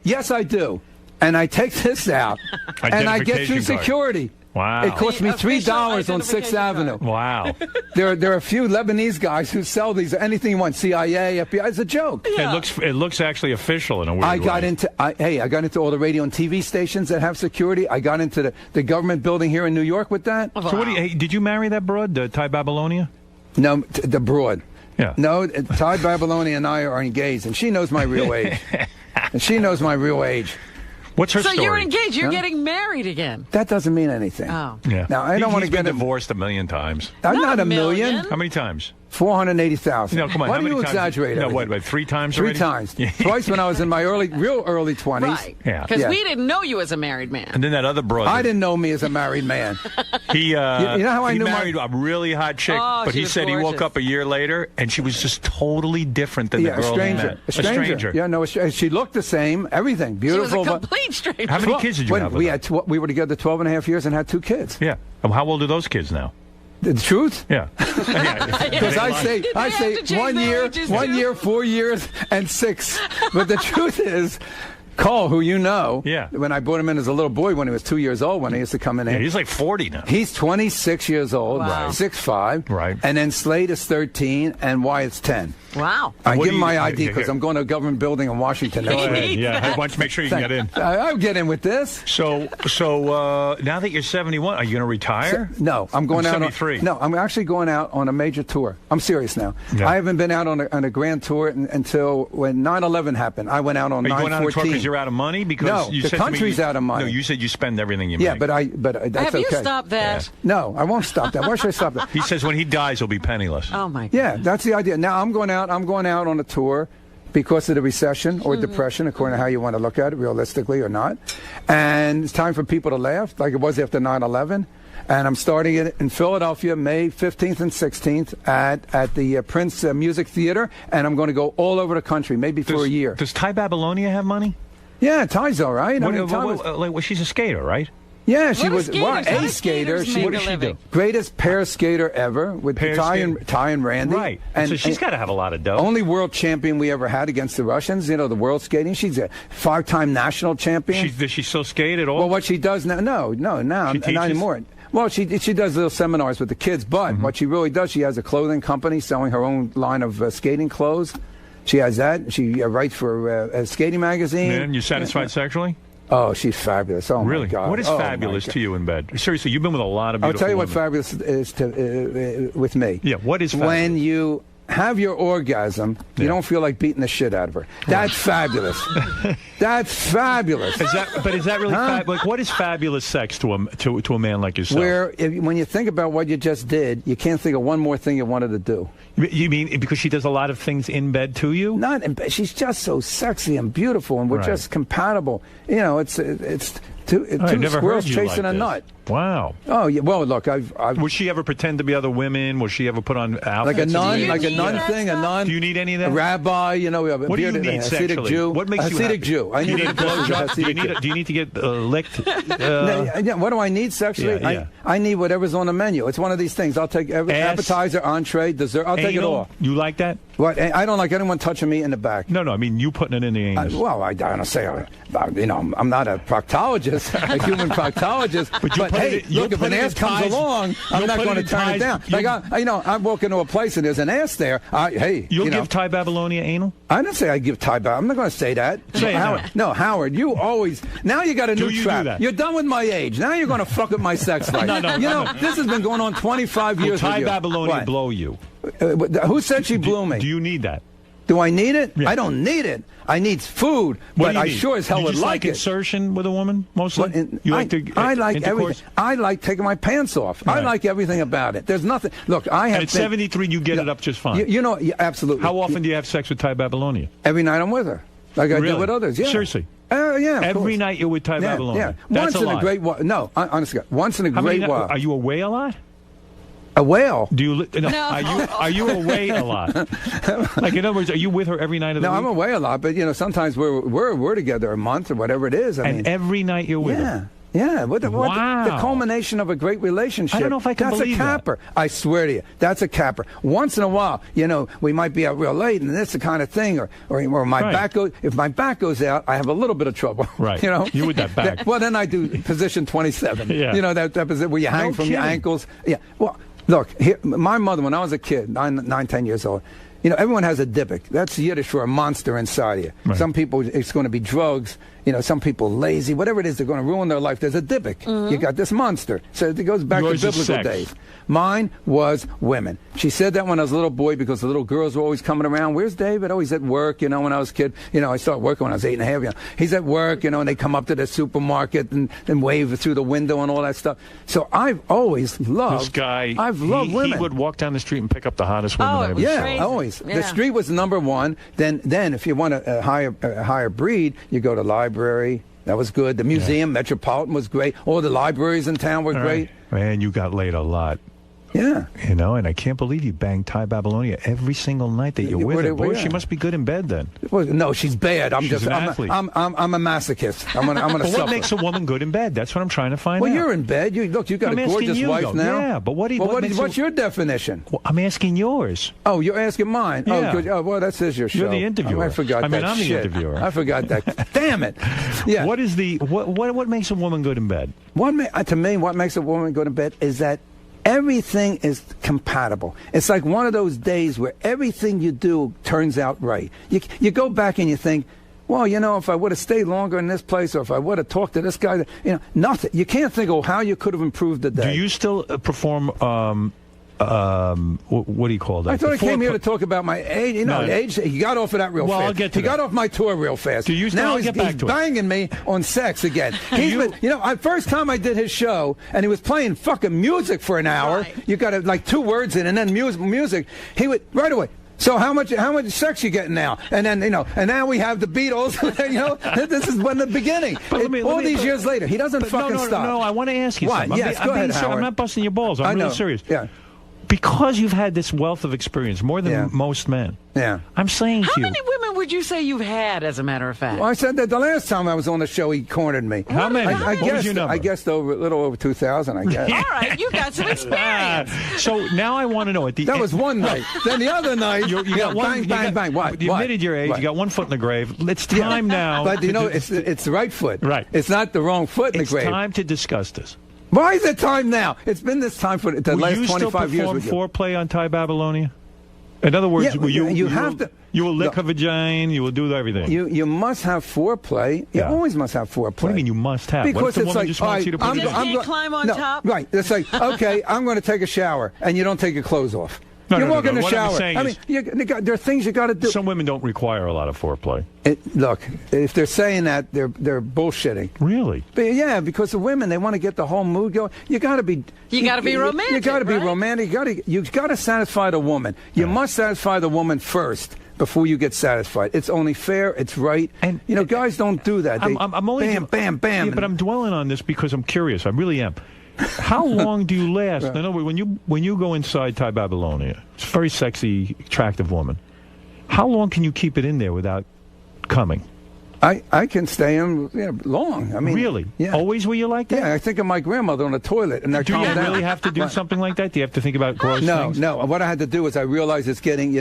yes, I do. And I take this out and I get through security. Wow. It cost me $3 on 6th Avenue. Wow. There are a few Lebanese guys who sell these. Anything you want, CIA, FBI. It's a joke. Yeah. It looks actually official in a weird way. I got into all the radio and TV stations that have security. I got into the government building here in New York with that. So did you marry that broad, Ty Babylonia? No, the broad. Yeah. No, Ty Babylonia and I are engaged, and she knows my real age. What's her story? So you're engaged. You're getting married again. That doesn't mean anything. Oh. Yeah. Now, I don't want to get divorced a million times. Not a million. How many times? 480,000. No, come on. Why how do many you times? exaggerate No, everything? wait, 3 times Three already? times. Twice when I was in my real early 20s. Right. Yeah. Because we didn't know you as a married man. And then that other broad. I didn't know me as a married man. You know how I knew married a really hot chick, but he said he woke up a year later and she was just totally different than the girl he met. A stranger. Yeah, no, she looked the same. Everything beautiful. She was a complete stranger. How many kids did you have? We were together 12 and a half years and had 2 kids. Yeah. And how old are those kids now? The truth? Yeah. Because I say 1 year, 4 years, and 6. But the truth is, Cole, who you know, when I brought him in as a little boy when he was 2 years old, when he used to come in here. He's like 40 now. He's 26 years old, Wow. 6'5". Right. And then Slade is 13, and Wyatt's 10. Wow. I give him my ID because I'm going to a government building in Washington next week. Yeah, why don't you make sure you can get in? I'll get in with this. So now that you're 71, are you going to retire? No, I'm going out. 73. No, I'm actually going out on a major tour. I'm serious now. Yeah. I haven't been out on a grand tour until when 9/11 happened. I went out on 9/14. Are you going out on tour because you're out of money? Because no, you the said country's to me, out of money. No, you said you spend everything you make. Yeah, but that's Have you okay. stopped that? No, I won't stop that. Why should I stop that? He says when he dies, he'll be penniless. Oh my God. Yeah, that's the idea. Now I'm going out on a tour because of the recession or depression, according to how you want to look at it, realistically or not. And it's time for people to laugh, like it was after 9/11. And I'm starting it in Philadelphia, May 15th and 16th at the Prince Music Theater. And I'm going to go all over the country, maybe for a year. Does Ty Babylonia have money? Yeah, Ty's all right. She's a skater, right? Yeah, she was a skater. What does she do? Greatest pair skater ever with Ty and Randy. Right. So she's got to have a lot of dough. Only world champion we ever had against the Russians. You know, the world skating. She's a 5-time national champion. Does she still skate at all? Well, what she does now? No, not anymore. Well, she does little seminars with the kids, but what she really does, she has a clothing company selling her own line of skating clothes. She has that. She writes for a skating magazine. And you're satisfied sexually? Oh, she's fabulous. Oh, really? my God. What is fabulous to you in bed? Seriously, you've been with a lot of beautiful I'll tell you what women. fabulous is with me. Yeah, what is fabulous? When you have your orgasm, you don't feel like beating the shit out of her. That's fabulous. That's fabulous. Is that really like what is fabulous sex to a man like yourself? When you think about what you just did, you can't think of one more thing you wanted to do. You mean because she does a lot of things in bed to you? Not in bed. She's just so sexy and beautiful, and we're just compatible. You know, it's two squirrels chasing a nut. Wow. Oh yeah. Well, look, I've Will she ever pretend to be other women? Will she ever put on outfits? like a nun thing, a nun. Do you need any of that? A rabbi, you know. What do you need Hasidic sexually? Jew. What makes you happy? Hasidic Jew. I Do you need need a blowjob? Do you need to get licked? What do I need sexually? Yeah. I need whatever's on the menu. It's one of these things. I'll take every appetizer, entree, dessert. I'll take it all. You like that? What? I don't like anyone touching me in the back. No, I mean you putting it in the anus. Well, I don't say, I'm not a proctologist, a human proctologist. But hey, look, if an ass comes along, I'm not going to turn it down. Like I walk into a place and there's an ass there. You'll give Ty Babylonia anal? I didn't say I give Ty Babylonia. I'm not going to say that. Say Howard. No, Howard. You always now you got a new trap. Do that? You're done with my age. Now you're going to fuck with my sex life. No. This has been going on 25 years. Will Ty Babylonia blow you? Who said she blew me? Do you need that? Do I need it? Yeah. I don't need it. I need food, but I sure as hell you would just like it. Insertion with a woman mostly. You like to? I like intercourse? everything. I like taking my pants off. Right. I like everything about it. There's nothing. Look, I have. And at 73, you get it up just fine. Absolutely. How often do you have sex with Ty Babylonia? Every night I'm with her, like I do with others. Yeah. Seriously. Yeah. Every night you're with Ty Babylonia. Yeah. That's once a in lie. a great while. No, honestly, once in a great while. Are you away a lot? A whale? Do you? No. Are you away a lot? Like in other words, are you with her every night of the week? No, I'm away a lot, but sometimes we're together a month or whatever it is. I mean, every night you're with her. Yeah, wow. The culmination of a great relationship. I don't know if I can believe that. That's a capper. I swear to you, that's a capper. Once in a while, we might be out real late, and that's the kind of thing, or my back goes. If my back goes out, I have a little bit of trouble. Right. You with that back. Well, then I do position 27. Yeah. That position where you hang from your ankles. Yeah. Well, look, my mother, when I was a kid, 9, 10 years old. Everyone has a dibbick. That's Yiddish for a monster inside of you. Right. Some people, it's going to be drugs. Some people lazy. Whatever it is, they're going to ruin their life. There's a dibbick. Mm-hmm. You got this monster. So it goes back to biblical days. Mine was women. She said that when I was a little boy because the little girls were always coming around. Where's David? Oh, he's at work. When I was a kid. I started working when I was 8 and a half. He's at work, and they come up to the supermarket and wave through the window and all that stuff. So I've always loved this guy. I've loved women. He would walk down the street and pick up the hottest women I ever saw. Always. Yeah. The street was number one. Then if you want a higher breed, you go to library. That was good. The museum, Metropolitan was great. All the libraries in town were great. Man, you got laid a lot. Yeah. And I can't believe you banged Ty Babylonia every single night that you're with her. Boy, she must be good in bed then. Well, no, she's bad. She's an athlete. I'm a masochist. I'm gonna suffer. What makes a woman good in bed? That's what I'm trying to find out. Well, you're in bed. You got a gorgeous wife now. Yeah, but what's your definition? Well, I'm asking yours. Oh, you're asking mine. Yeah. Oh, well, that says your show. You're the interviewer. I forgot that. I'm the interviewer. I forgot that. Damn it. Yeah. What makes a woman good in bed? To me, what makes a woman good in bed is that everything is compatible. It's like one of those days where everything you do turns out right. You go back and you think, well, if I would have stayed longer in this place, or if I would have talked to this guy, nothing. You can't think of how you could have improved the day. Do you still perform? What do you call that? I thought I came here to talk about my age. Age. He got off of that real fast. I'll get to he got off my tour real fast. Do you still? Now I'll get back to banging me on sex again. First time I did his show, and he was playing fucking music for an hour. Right. You got like 2 words in, and then music. He would right away. So how much sex you getting now? And then and now we have the Beatles. This is when the beginning. All these years later, he doesn't fucking stop. No, I want to ask you something. What? Yes, go ahead, Howard. I'm not busting your balls. I'm really serious. Yeah. Because you've had this wealth of experience, more than most men. Yeah. I'm saying to you. How many women would you say you've had, as a matter of fact? Well, I said that the last time I was on the show, he cornered me. How many? What was your number? I guessed a little over 2,000, I guess. All right, you got some experience. So now I want to know. That was one night. Then the other night, you got one, bang. What? You admitted your age. What? You got 1 foot in the grave. It's time now. But it's the right foot. Right. It's not the wrong foot in the grave. It's time to discuss this. Why is it time now? It's been this time for the last 25 years. Will you still perform foreplay on Ty Babylonia? In other words, you will lick her vagina, you will do everything. You must have foreplay. You always must have foreplay. What do you mean you must have? Because what if the it's woman like, just wants you to put can't climb on top? Right. It's like, okay, I'm going to take a shower, and you don't take your clothes off. You walk in the what shower. I mean, there are things you got to do. Some women don't require a lot of foreplay. Look, if they're saying that, they're bullshitting. Really? But yeah, because the women, they want to get the whole mood going. You got to be. You got to be romantic. You got to be romantic. You got to satisfy the woman. You must satisfy the woman first before you get satisfied. It's only fair. It's right. And guys don't do that. I'm only bam. Yeah, but I'm dwelling on this because I'm curious. I really am. How long do you last? In other words, when you go inside Ty Babylonia, it's a very sexy, attractive woman. How long can you keep it in there without coming? I can stay in long. I mean, really? Yeah. Always were you like that? Yeah, I think of my grandmother on the toilet, and do you really have to do something like that? Do you have to think about gross things? No. What I had to do is I realized it's getting,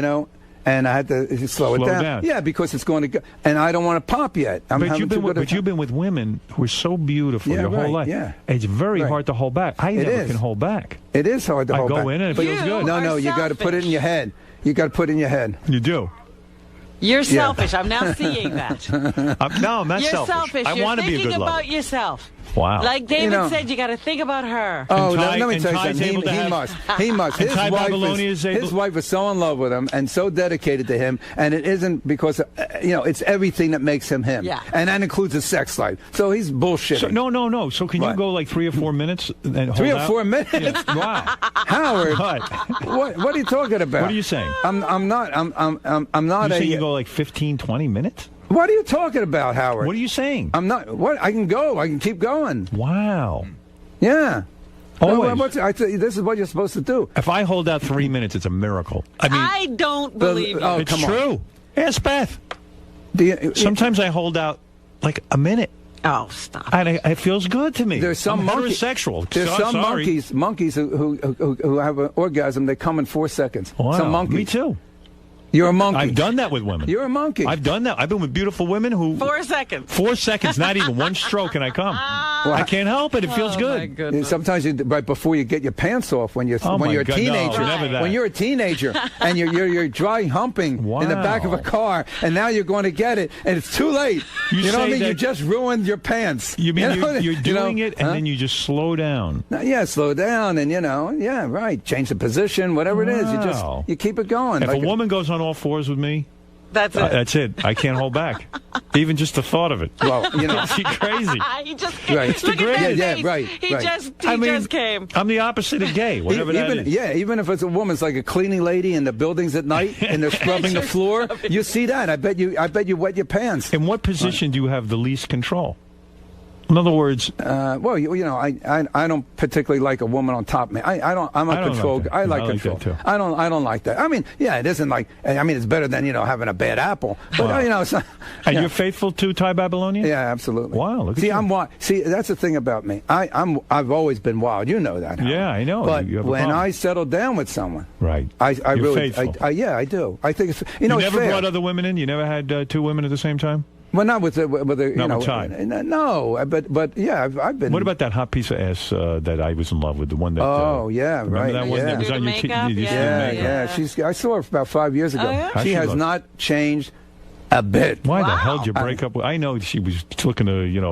and I had to slow it down. Yeah, because it's going to go, and I don't want to pop yet. But you've been with women who are so beautiful your whole life. Yeah. It's very hard to hold back. I never can hold back. It is hard to hold back. I go in and it feels good. No, you got to put it in your head. You got to put it in your head. You do. You're selfish. I'm now seeing that. No, I'm not You're selfish. I want to be a good You're thinking lover. about yourself. Wow. Like David said, you got to think about her. Oh, let me tell you something. He must. His wife is so in love with him and so dedicated to him, and it isn't because it's everything that makes him him. Yeah. And that includes his sex life. So he's bullshitting. So, no. So can you go like 3 or 4 minutes and hold 3 or out? 4 minutes? Yeah. Wow. Howard. What are you talking about? What are you saying? I'm not. You saying you go like 15, 20 minutes? What are you talking about, Howard? What are you saying? I'm not. What? I can go. I can keep going. Wow. Yeah. Always. This is what you're supposed to do. If I hold out 3 minutes, it's a miracle. I don't believe you. It's true. Ask Beth. Sometimes I hold out like a minute. Oh, stop! And it feels good to me. There's some heterosexual. There's some monkeys who have an orgasm. They come in 4 seconds. Wow. Some monkeys. Me too. You're a monkey. I've done that with women. You're a monkey. I've done that. I've been with beautiful women who... 4 seconds. 4 seconds, not even one stroke, and I come. I can't help it. It feels good. Sometimes right before you get your pants off, when you're a teenager, when you're a teenager, and you're dry humping in the back of a car, and now you're going to get it, and it's too late. You know what I mean? You just ruined your pants. You mean you're doing it, and then you just slow down? Yeah, slow down, and change the position, whatever it is. You keep it going. If a woman goes on all fours with me, that's it. That's it. I can't hold back. Even just the thought of it. Well, she's crazy. He just came. Right. Look at that face. Right. He just came. I'm the opposite of gay, whatever that is. Yeah, even if it's a woman's like a cleaning lady in the buildings at night and they're scrubbing the floor, you see that. I bet you wet your pants. In what position do you have the least control? In other words, I don't particularly like a woman on top of me. I'm a control. I like control. That too. I don't like that. I mean, it isn't like. I mean, it's better than having a bad apple. But it's not. And you're faithful to Ty Babylonia? Yeah, absolutely. Wow. Look at you. I'm wild. See, that's the thing about me. I've always been wild. You know that. Yeah, I know. But when I settle down with someone, right? You're really faithful. Yeah, I do. I think it's you never fair. brought other women in. You never had 2 women at the same time. Well, not with the Not with Ty. No, but yeah, I've been. What about that hot piece of ass that I was in love with? The one that. Yeah, remember right. that one that was on your makeup? Yeah. I saw her about 5 years ago. Oh, yeah? She has not changed a bit. Why the hell did you break up with? I know she was looking to get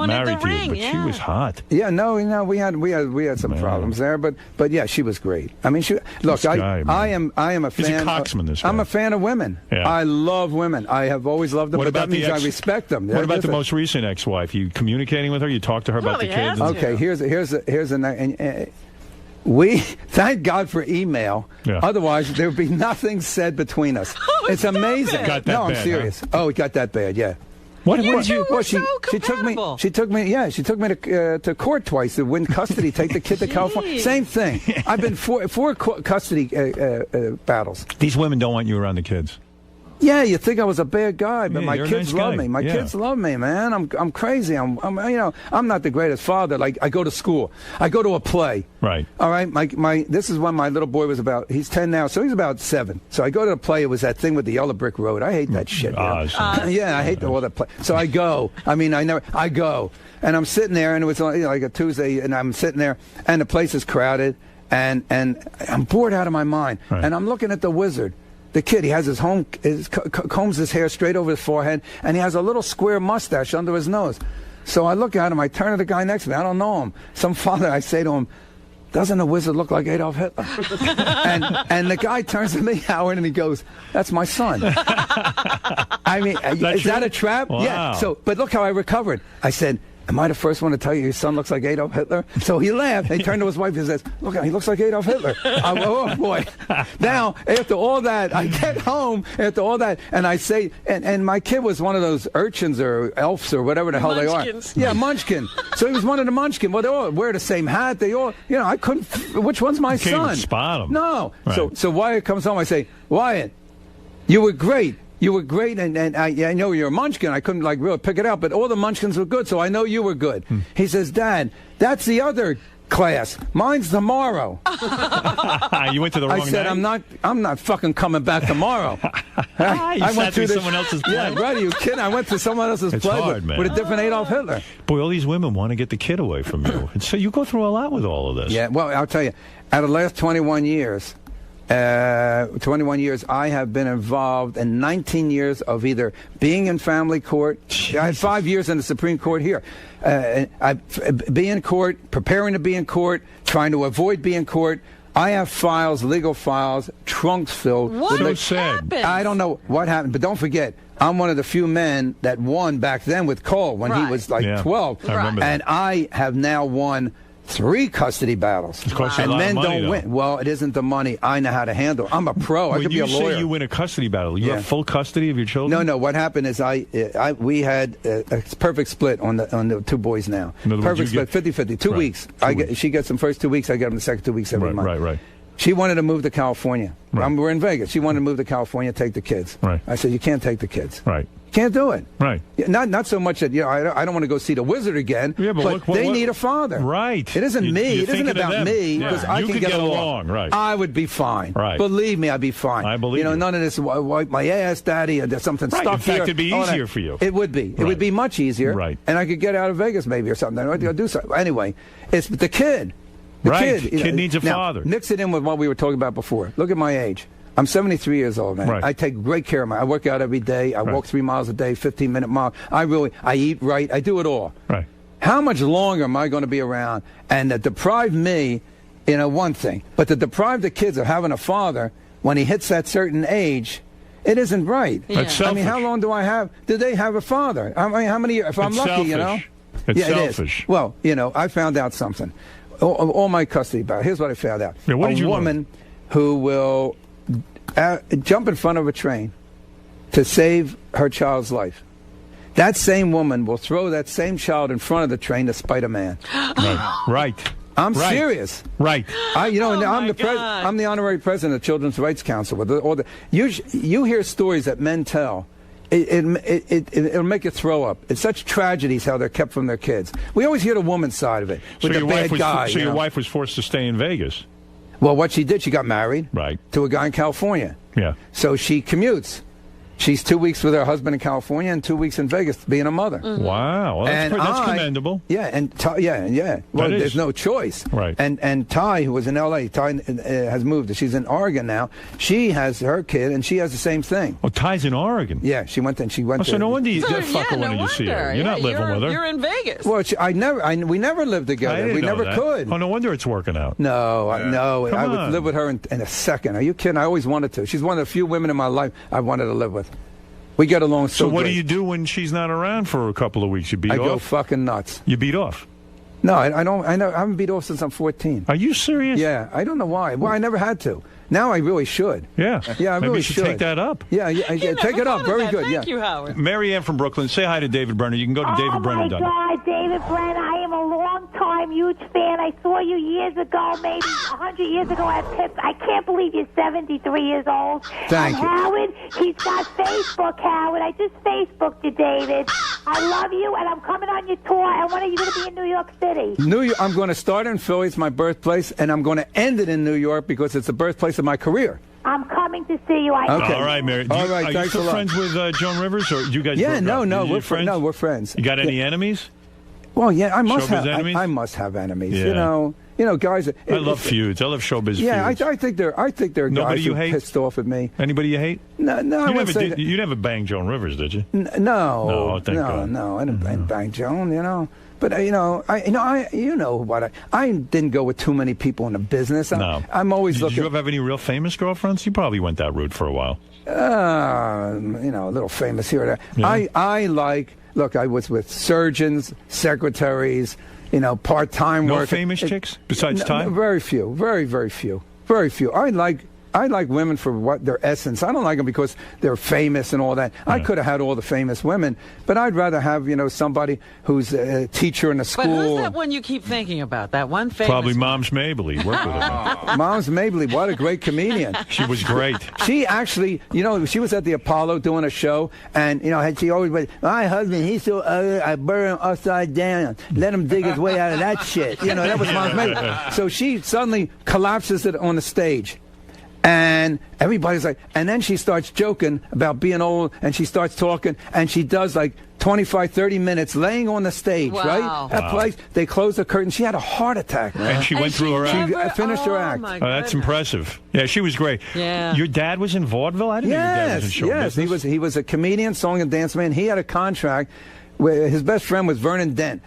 married to you, but she was hot. Yeah, no, we had some problems there, but yeah, she was great. I mean, I am a fan. He's a cocksman, this guy. I'm a fan of women. Yeah. I love women. I have always loved them. What but about that means I respect them. What about the most recent ex-wife? You communicating with her? You talk to her about the kids? Okay, here's we thank God for email. Yeah. Otherwise, there would be nothing said between us. It's amazing. Got that I'm bad, serious. Huh? Oh, it got that bad. Yeah. What did you? Well, she took me. She took me to court twice to win custody. Take the kid to California. Same thing. I've been four custody battles. These women don't want you around the kids. Yeah, you think I was a bad guy, but my you're a kids nice love guy. me. My kids love me, man. I'm crazy. I'm not the greatest father. Like, I go to school. I go to a play. Right. All right. This is when my little boy was he's 10 now, so he's about 7. So I go to the play. It was that thing with the yellow brick road. I hate that shit. Yeah, I hate all that play. So I go. I go. And I'm sitting there, and it was like a Tuesday, and I'm sitting there, and the place is crowded, and I'm bored out of my mind. Right. And I'm looking at the wizard. The kid, he has combs his hair straight over his forehead, and he has a little square mustache under his nose. So I look at him, I turn to the guy next to me, I don't know him. Some father, I say to him, doesn't the wizard look like Adolf Hitler? and the guy turns to me, Howard, and he goes, that's my son. I mean, is that a trap? Wow. Yeah. So, but look how I recovered. I said, am I the first one to tell you your son looks like Adolf Hitler? So he laughed. He turned to his wife and says, look, he looks like Adolf Hitler. Oh, boy. Now, after all that, I get home after all that, and I say, and my kid was one of those urchins or elves or whatever the hell Munchkins. they are. Yeah, munchkin. So he was one of the munchkin. Well, they all wear the same hat. They all, I couldn't, which one's my son? Can't even spot him. No. Right. So Wyatt comes home. I say, Wyatt, you were great. You were great, and I know you're a munchkin. I couldn't really pick it out, but all the munchkins were good, so I know you were good. He says, Dad, that's the other class. Mine's tomorrow. You went to the wrong I said, night? I'm not fucking coming back tomorrow. I went through someone else's play. Yeah, right. Are you kidding? I went to someone else's It's play hard, man. with a different Adolf Hitler. Boy, all these women want to get the kid away from you. And so you go through a lot with all of this. Yeah, well, I'll tell you, out of the last 21 years, I have been involved in 19 years of either being in family court. I had 5 years in the Supreme Court here. Be in court, preparing to be in court, trying to avoid being in court. I have files, legal files, trunks filled. What happened? I don't know what happened, but don't forget, I'm one of the few men that won back then with Cole when he was like 12. I remember that. And I have now won 3 custody battles. It costs you a And lot of men money, don't though. win. Well, it isn't the money. I know how to handle it. I'm a pro. I When could be you a lawyer. say you win a custody battle, you have full custody of your children? No. What happened is we had a perfect split on the 2 boys now. In other words, Perfect you split, 50-50. 2 weeks. She gets them first 2 weeks. I get them the second 2 weeks every month. Right. She wanted to move to California. We're in Vegas. She wanted to move to California, take the kids. Right. I said, you can't take the kids. Right. Can't do it. Right. Not so much that I don't want to go see the wizard again. Yeah, but they need a father. Right. It isn't me. You're It isn't thinking of about them. me Yeah. because I You can could get get along. along, right. I would be fine. Right. Believe me, I'd be fine. I believe you. None of this wipe my ass, daddy, and there's something Right. stuck In fact, here. it'd be all easier that. for you. It would be. It Right. would be much easier. Right. And I could get out of Vegas maybe or something. I'd go do something. Anyway, it's the kid. The Right. kid. Kid needs a Now, father. Mix it in with what we were talking about before. Look at my age. I'm 73 years old, man. Right. I take great care of I work out every day. I walk 3 miles a day, 15-minute mile. I eat right. I do it all. Right. How much longer am I going to be around? And to deprive me, one thing, but to deprive the kids of having a father when he hits that certain age, it isn't right. Yeah. That's I mean, how selfish. long do I have? Do they have a father? I mean, how many? If I'm It's lucky, selfish. It's yeah, selfish. It is. Well, I found out something. All my custody battle. Here's what I found out. Yeah, what did a you woman who will jump in front of a train to save her child's life. That same woman will throw that same child in front of the train to spite a man. Right. I'm Right. serious. Right. I'm the honorary president of Children's Rights Council. With you hear stories that men tell. It'll make you throw up. It's such tragedies how they're kept from their kids. We always hear the woman's side of it with the bad guy. Your wife was forced to stay in Vegas. Well, what she did, she got married Right. to a guy in California. Yeah. So she commutes. She's 2 weeks with her husband in California and 2 weeks in Vegas being a mother. Wow. Well, that's commendable. Yeah, and yeah. Well, That is. there's no choice. Right. And Ty, who was in L.A., Ty has moved. She's in Oregon now. She has her kid, and she has the same thing. Oh, Ty's in Oregon. Yeah, she went. So no wonder you fuck her when you see her. You're not living with her. You're in Vegas. Well, we never lived I together. didn't We know never that. could. Oh, no wonder it's working out. No, Come I would on. live with her in a second. Are you kidding? I always wanted to. She's one of the few women in my life I wanted to live with. We get along so what great. do you do when she's not around for a couple of weeks? You beat I off? go fucking nuts. You beat off? No, I don't. I haven't beat off since I'm 14. Are you serious? Yeah, I don't know why. Well, I never had to. Now I really should. Yeah. Yeah, I Maybe really you should take that up. Yeah, take it up. Very good. Thank Yeah. you, Howard. Mary Ann from Brooklyn, say hi to David Brenner. You can go to davidbrenner.com. Oh, my God, David Brenner. I am a long-time huge fan. I saw you years ago, maybe 100 years ago at Pips. I can't believe you're 73 years old. Thank you. Howard, he's got Facebook, Howard. I just Facebooked you, David. I love you, and I'm coming on your tour. And when are you going to be in New York City? New York. I'm going to start in Philly. It's my birthplace, and I'm going to end it in New York because it's the birthplace of my career. I'm coming to see you. Okay. All right, Mary. All right, are you thanks still a lot. friends with Joan Rivers, or you guys? Yeah, broke no, up? we're You friends. No, we're friends. You got any enemies? Well, yeah, I must Showbiz have. enemies? I must have enemies. Yeah. You know, guys. I love feuds. I love showbiz Yeah, feuds. I think there are Nobody guys you who hate? pissed off at me. Anybody you hate? No, I wouldn't say that. You never banged Joan Rivers, did you? No, No, thank God. no, I didn't bang Joan. But I didn't go with too many people in the business. No. I'm always Did looking. you ever have any real famous girlfriends? You probably went that route for a while. A little famous here or there. Yeah. I was with surgeons, secretaries, part-time No work. famous chicks besides time? Very few. Very, very few. Very few. I like women for what their essence. I don't like them because they're famous and all that. I could have had all the famous women, but I'd rather have somebody who's a teacher in a school. But who's that one you keep thinking about? That one famous Probably Moms Mabley. Worked with her. Moms Mabley, what a great comedian. She was great. She actually, she was at the Apollo doing a show, and she always went, my husband, he's so ugly, I burn him upside down. Let him dig his way out of that shit. That was Moms Mabley. So she suddenly collapses it on the stage. And everybody's like, and then she starts joking about being old, and she starts talking, and she does like 25, 30 minutes laying on the stage, right? That place, they closed the curtain. She had a heart attack, man. And she went through her act. She finished her act. That's impressive. Yeah, she was great. Yeah. Your dad was in vaudeville? I didn't know your dad was in show business. He was a comedian, song and dance man. He had a contract. His best friend was Vernon Dent,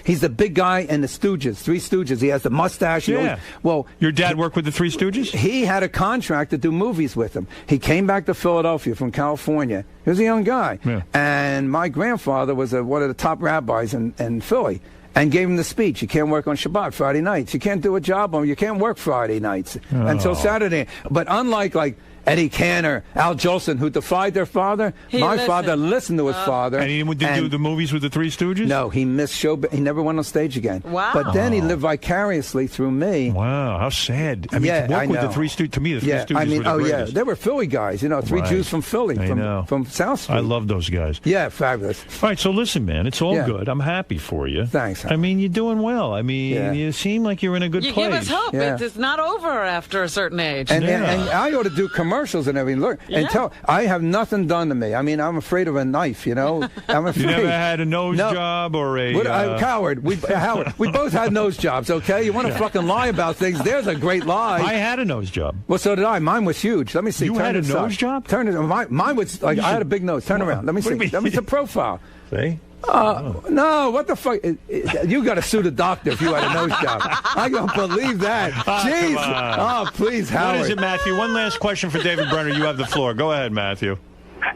he's the big guy in the Stooges, Three Stooges. He has the mustache. Yeah. Your dad worked with the Three Stooges? He had a contract to do movies with them. He came back to Philadelphia from California. He was a young guy. Yeah. And my grandfather was one of the top rabbis in Philly. And gave him the speech. You can't work on Shabbat, Friday nights. You can't do a job you can't work Friday nights until Saturday. But unlike Eddie Cantor, Al Jolson, who defied their father, father listened to his father. And he didn't do the movies with the Three Stooges? No, he missed he never went on stage again. Wow. But then he lived vicariously through me. Wow, how sad. I mean, to work with the Three Stooges, to me, the Three Stooges were the greatest. They were Philly guys, three Jews from Philly, from South Street. I love those guys. Yeah, fabulous. All right, so listen, man, it's all good. I'm happy for you. Thanks. I mean, you're doing well. I mean, you seem like you're in a good place. You give us hope. It's not over after a certain age. And I ought to do commercials and everything. Look, I have nothing done to me. I mean, I'm afraid of a knife, I'm afraid. You never had a nose job or a... Howard, we both had nose jobs, okay? You want to fucking lie about things, there's a great lie. I had a nose job. Well, so did I. Mine was huge. Let me see. You had a nose job? Mine was like, I had a big nose. Turn around. Let me see. Let me see the profile. See? No, what the fuck? You got to sue the doctor if you had a nose job. I don't believe that. Jeez. Oh, please, Howard. What is it, Matthew? One last question for David Brenner. You have the floor. Go ahead, Matthew.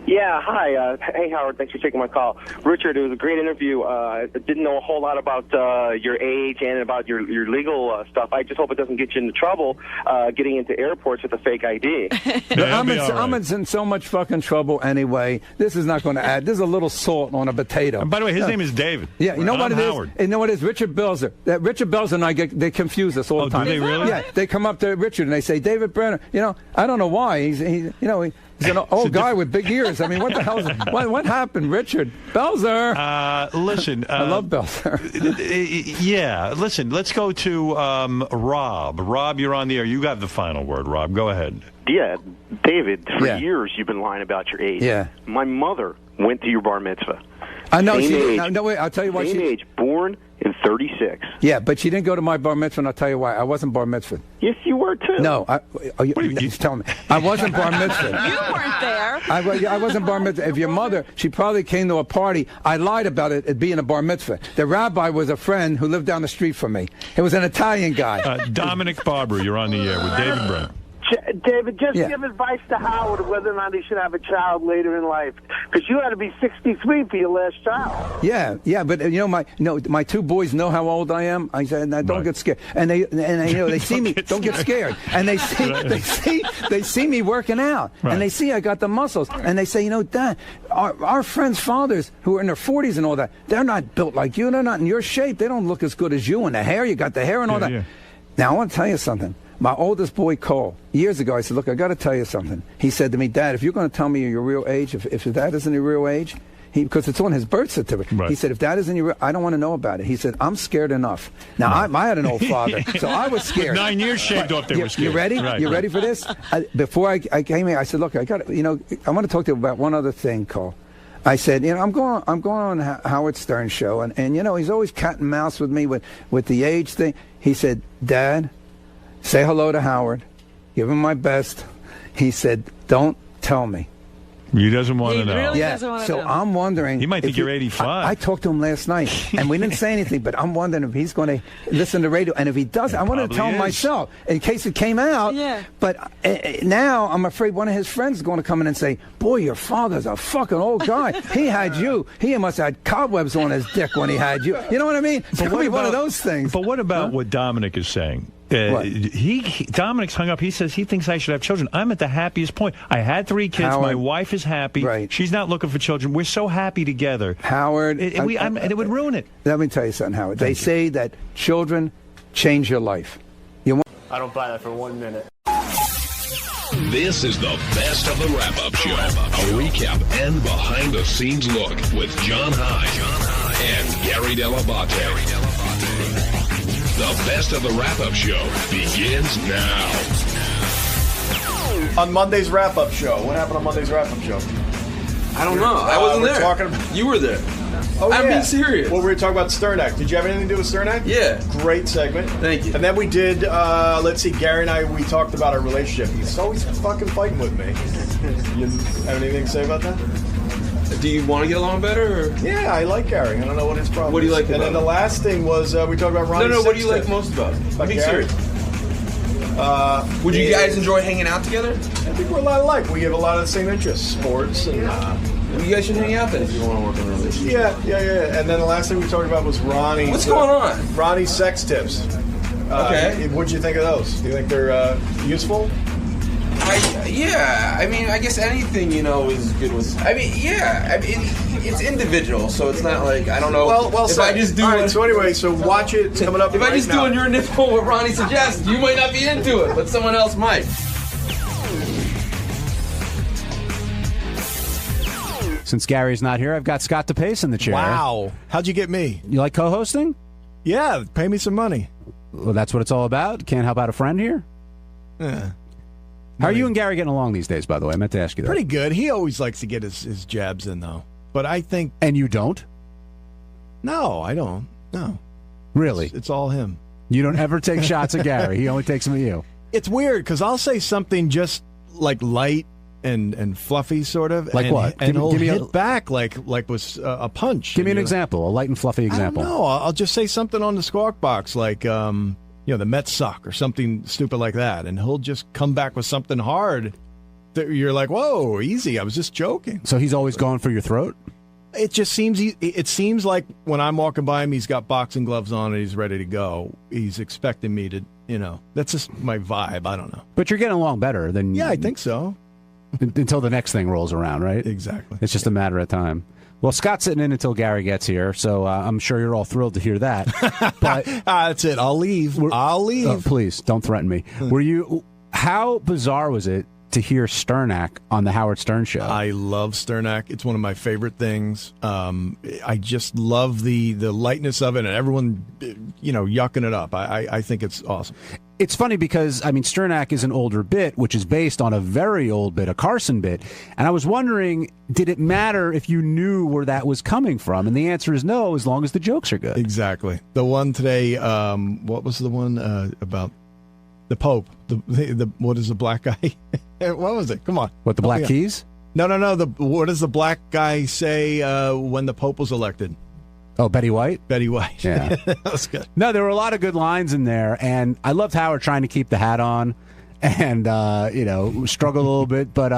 Yeah, hi. Hey, Howard. Thanks for taking my call. Richard, it was a great interview. I didn't know a whole lot about your age and about your legal stuff. I just hope it doesn't get you into trouble getting into airports with a fake ID. I'm in so much fucking trouble anyway. This is not going to add. This is a little salt on a potato. And by the way, his name is David. Yeah, you know what it Howard. is? You know what it is? Richard Belzer. Richard Belzer and I they confuse us all the time. Do they really? Yeah, they come up to Richard and they say, David Brenner. I don't know why. He's an old guy with big ears. I mean, what the hell is what happened, Richard? Belzer. Listen. I love Belzer. Yeah, listen, let's go to Rob. Rob, you're on the air. You have the final word, Rob. Go ahead. Yeah, David, for years you've been lying about your age. Yeah. My mother went to your bar mitzvah. I know. Wait, I'll tell you why. Same age, born in 36. Yeah, but she didn't go to my bar mitzvah, and I'll tell you why. I wasn't bar mitzvah. Yes, you were, too. No. He's telling me. I wasn't bar mitzvah. You weren't there. I wasn't bar mitzvah. If your mother, she probably came to a party. I lied about it being a bar mitzvah. The rabbi was a friend who lived down the street from me. It was an Italian guy. Dominic Barber, you're on the air with David Brenner. David, just give advice to Howard whether or not he should have a child later in life, because you had to be 63 for your last child. Yeah, but my two boys know how old I am. I said, don't get scared, and they see me. Don't get scared, and they see me working out, and they see I got the muscles, and they say, Dad, our friends' fathers who are in their 40s and all that, they're not built like you. They're not in your shape. They don't look as good as you. And the hair, you got the hair and all that. Yeah. Now I want to tell you something. My oldest boy, Cole, years ago, I said, look, I got to tell you something. He said to me, Dad, if you're going to tell me your real age, if that isn't your real age, because it's on his birth certificate. Right. He said, if that isn't your real, I don't want to know about it. He said, I'm scared enough. Now, I had an old father, so I was scared. 9 years shaved off, they were scared. You ready? Right, you ready for this? Before I came here, I said, look, I want to talk to you about one other thing, Cole. I said, I'm going on Howard Stern's show, and he's always cat and mouse with me with the age thing. He said, Dad, say hello to Howard. Give him my best. He said, don't tell me. He doesn't want to know. Really doesn't want to so know. I'm wondering. He might think you're 85. I talked to him last night, and we didn't say anything, but I'm wondering if he's going to listen to radio. And if he does, I wanted to tell him myself in case it came out. Yeah. But now I'm afraid one of his friends is going to come in and say, boy, your father's a fucking old guy. He had you. He must have had cobwebs on his dick when he had you. You know what I mean? It's going to be one of those things. But what about what Dominic is saying? Dominic's hung up. He says he thinks I should have children. I'm at the happiest point. I had 3 kids. Howard, my wife is happy. Right. She's not looking for children. We're so happy together. Howard. It would ruin it. Let me tell you something, Howard. They say that children change your life. I don't buy that for 1 minute. This is the best of the wrap-up show. A recap and behind-the-scenes look with John High and Gary Dell'Abate. The best of the wrap-up show begins now. On Monday's wrap-up show. What happened on Monday's wrap-up show? I don't know. I wasn't there. Talking about... You were there. Oh, I'm being serious. Well, we were talking about Sternak. Did you have anything to do with Sternak? Yeah. Great segment. Thank you. And then we did, let's see, Gary and I, we talked about our relationship. He's always fucking fighting with me. You have anything to say about that? Do you want to get along better? Or? Yeah, I like Gary. I don't know what his problem is. What do you like about And then the last thing was we talked about Ronnie. No, what do you like most about it? I'm being Gary? serious. Would you guys enjoy hanging out together? I think we're a lot alike. We have a lot of the same interests, sports and... you guys should hang out then if you want to work on a relationship. Yeah. And then the last thing we talked about was Ronnie's... What's going on? Ronnie's sex tips. Okay. What'd you think of those? Do you think they're useful? I mean, I guess anything, is good with... it's individual, so it's not like, I don't know... Well, if I just do... All right, so anyway, so watch it. It's coming up If I just do on your nipple what Ronnie suggests, you might not be into it, but someone else might. Since Gary's not here, I've got Scott DePace in the chair. Wow. How'd you get me? You like co-hosting? Yeah, pay me some money. Well, that's what it's all about. Can't help out a friend here? Yeah. How are you and Gary getting along these days, by the way? I meant to ask you that. Pretty good. He always likes to get his jabs in, though. But I think... And you don't? No, I don't. No. Really? It's all him. You don't ever take shots at Gary. He only takes them at you. It's weird, because I'll say something just like light and fluffy, sort of. Like what? And he'll hit back like was a punch. Give me an example, a light and fluffy example. No, I'll just say something on the Squawk Box, like, the Mets suck or something stupid like that. And he'll just come back with something hard that you're like, whoa, easy. I was just joking. So he's always going for your throat? It just seems, it seems like when I'm walking by him, he's got boxing gloves on and he's ready to go. He's expecting me to, that's just my vibe. I don't know. But you're getting along better than... Yeah, I think so. Until the next thing rolls around, right? Exactly. It's just a matter of time. Well, Scott's sitting in until Gary gets here, so I'm sure you're all thrilled to hear that. But that's it. I'll leave. I'll leave. Oh, please, don't threaten me. How bizarre was it to hear Sternak on the Howard Stern show? I love Sternak. It's one of my favorite things. I just love the lightness of it and everyone, yucking it up. I think it's awesome. It's funny because, Sternak is an older bit, which is based on a very old bit, a Carson bit. And I was wondering, did it matter if you knew where that was coming from? And the answer is no, as long as the jokes are good. Exactly. The one today, what was the one about the Pope? The what is the black guy? What was it? Come on. What, the Black Keys? No. What does the black guy say when the Pope was elected? Oh, Betty White? Betty White. Yeah. That was good. No, there were a lot of good lines in there, and I loved Howard trying to keep the hat on and, struggle a little bit, but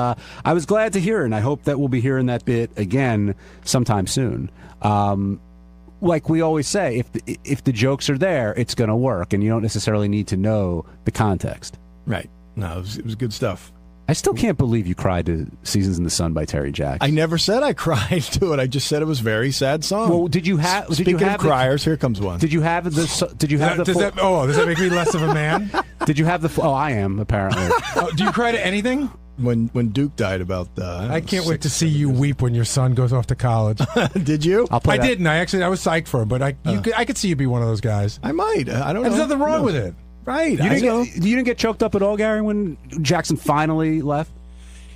I was glad to hear it, and I hope that we'll be hearing that bit again sometime soon. Like we always say, if the jokes are there, it's going to work, and you don't necessarily need to know the context. Right. No, it was good stuff. I still can't believe you cried to Seasons in the Sun by Terry Jacks. I never said I cried to it. I just said it was a very sad song. Well, did you have? Speaking of criers, here comes one. Did you have the? Did you have the? Does that make me less of a man? Did you have the? Oh, I am apparently. Do you cry to anything? When Duke died about I can't wait to see you weep when your son goes off to college. Did you? I didn't. I was psyched for him, but I could see you be one of those guys. I might. I don't know. There's nothing wrong with it. Right. You didn't get choked up at all, Gary, when Jackson finally left?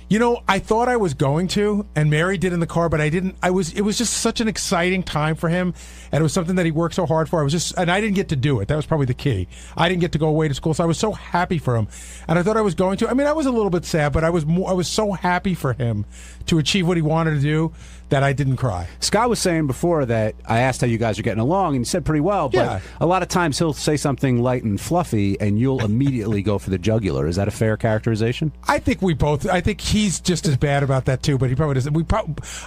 You know, I thought I was going to, and Mary did in the car, but I didn't. It was just such an exciting time for him, and it was something that he worked so hard for. And I didn't get to do it. That was probably the key. I didn't get to go away to school, so I was so happy for him, and I thought I was going to. I mean, I was a little bit sad, but I was so happy for him to achieve what he wanted to do that I didn't cry. Scott was saying before that I asked how you guys are getting along, and you said pretty well, but a lot of times he'll say something light and fluffy, and you'll immediately go for the jugular. Is that a fair characterization? I think he's just as bad about that too, but he probably doesn't.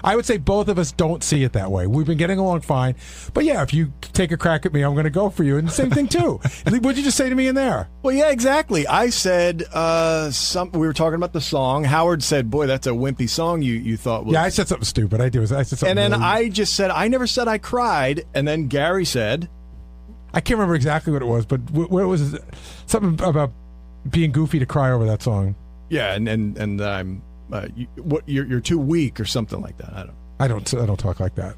I would say both of us don't see it that way. We've been getting along fine, but yeah, if you take a crack at me, I'm going to go for you, and the same thing too. What'd you just say to me in there? Well, yeah, exactly. I said we were talking about the song. Howard said, "Boy, that's a wimpy song." You thought was... Yeah, I said something stupid. I said something. And then really... I just said, I never said I cried. And then Gary said, I can't remember exactly what it was, but what was it? Something about being goofy to cry over that song. Yeah, and I'm you're too weak or something like that. I don't talk like that.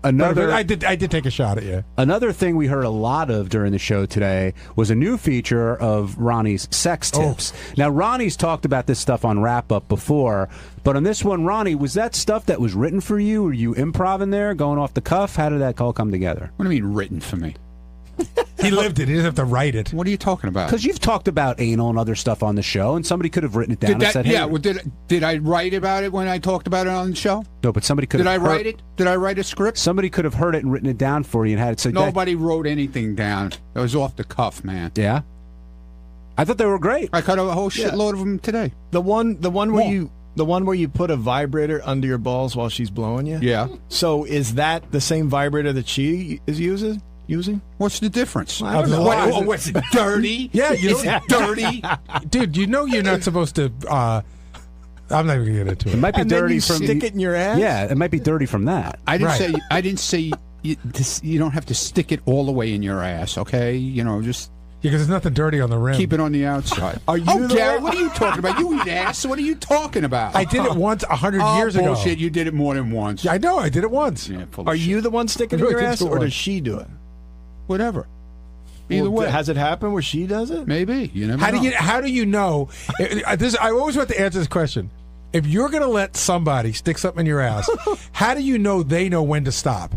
Another, I did take a shot at you. Another thing we heard a lot of during the show today was a new feature of Ronnie's sex tips. Now, Ronnie's talked about this stuff on Wrap Up before, but on this one, Ronnie, was that stuff that was written for you? Were you improv in there, going off the cuff? How did that all come together? What do you mean written for me? He lived it. He didn't have to write it. What are you talking about? Because you've talked about anal and other stuff on the show, and somebody could have written it down and said, hey. Yeah, well, did I write about it when I talked about it on the show? No, but somebody could have... Did I write it? Did I write a script? Somebody could have heard it and written it down for you and had it said... Nobody wrote anything down. It was off the cuff, man. Yeah? I thought they were great. I cut a whole shitload of them today. The one where you put a vibrator under your balls while she's blowing you? Yeah. So is that the same vibrator that she is using? What's the difference? I don't know. What's it dirty? Yeah, is it dirty? Dude, you know you're not supposed to... I'm not even going to get into it. It might be dirty from... stick it in your ass? Yeah, it might be dirty from that. I didn't say you don't have to stick it all the way in your ass, okay? You know, just... Yeah, because there's nothing dirty on the rim. Keep it on the outside. Gary, what are you talking about? You eat ass. What are you talking about? I did it once 100 years ago. Bullshit. You did it more than once. Yeah, I know. I did it once. Yeah, are you the one sticking it in your ass, or does she do it? Whatever. Either way. Has it happened where she does it? Maybe. You never know. How do you know? I always want to answer this question. If you're going to let somebody stick something in your ass, how do you know they know when to stop?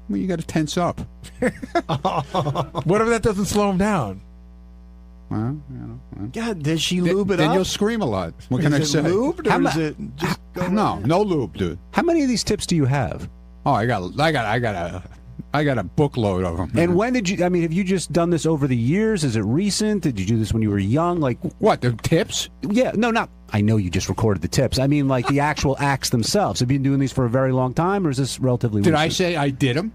Well, you got to tense up. What if that doesn't slow them down? Well, God, does she lube it up? Then you'll scream a lot. What can I say? Lubed, or is it just no lube, dude. How many of these tips do you have? Oh, I got a bookload of them. And when did you? I mean, have you just done this over the years? Is it recent? Did you do this when you were young? Like what? The tips? Yeah, no, not. I know you just recorded the tips. I mean, like the actual acts themselves. Have you been doing these for a very long time, or is this relatively? Did recent? I say I did them?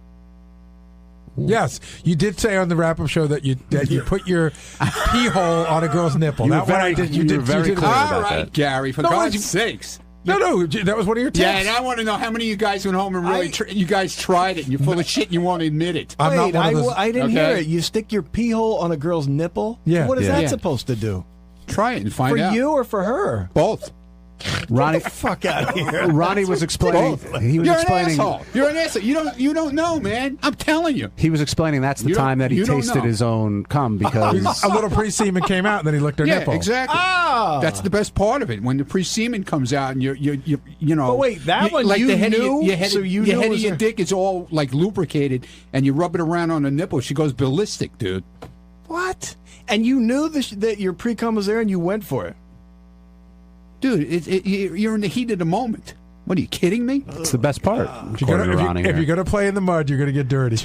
Yes, you did say on the wrap-up show that you put your pee hole on a girl's nipple. That one I did. You did very clear about that. All right, Gary, for God's sakes. No, that was one of your tips. Yeah, and I want to know how many of you guys went home and really you guys tried it and you're full of shit and you won't admit it. Wait, I didn't hear it. You stick your pee hole on a girl's nipple? Yeah. What is that supposed to do? Try it and find out. For you or for her? Both. Ronnie, get the fuck out of here. Ronnie was explaining. He was explaining. An asshole. You're an asshole. You don't know, man. I'm telling you. He was explaining that's the time that he tasted his own cum because a little pre-semen came out and then he licked her nipple. Yeah, exactly. Oh. That's the best part of it. When the pre-semen comes out and you know. But wait, that one like you the head knew? Of your head, so you your knew head of your dick is all like lubricated and you rub it around on the nipple. She goes ballistic, dude. What? And you knew that your pre-cum was there and you went for it? Dude, you're in the heat of the moment. What, are you kidding me? It's the best part. If you're going to play in the mud, you're going to get dirty.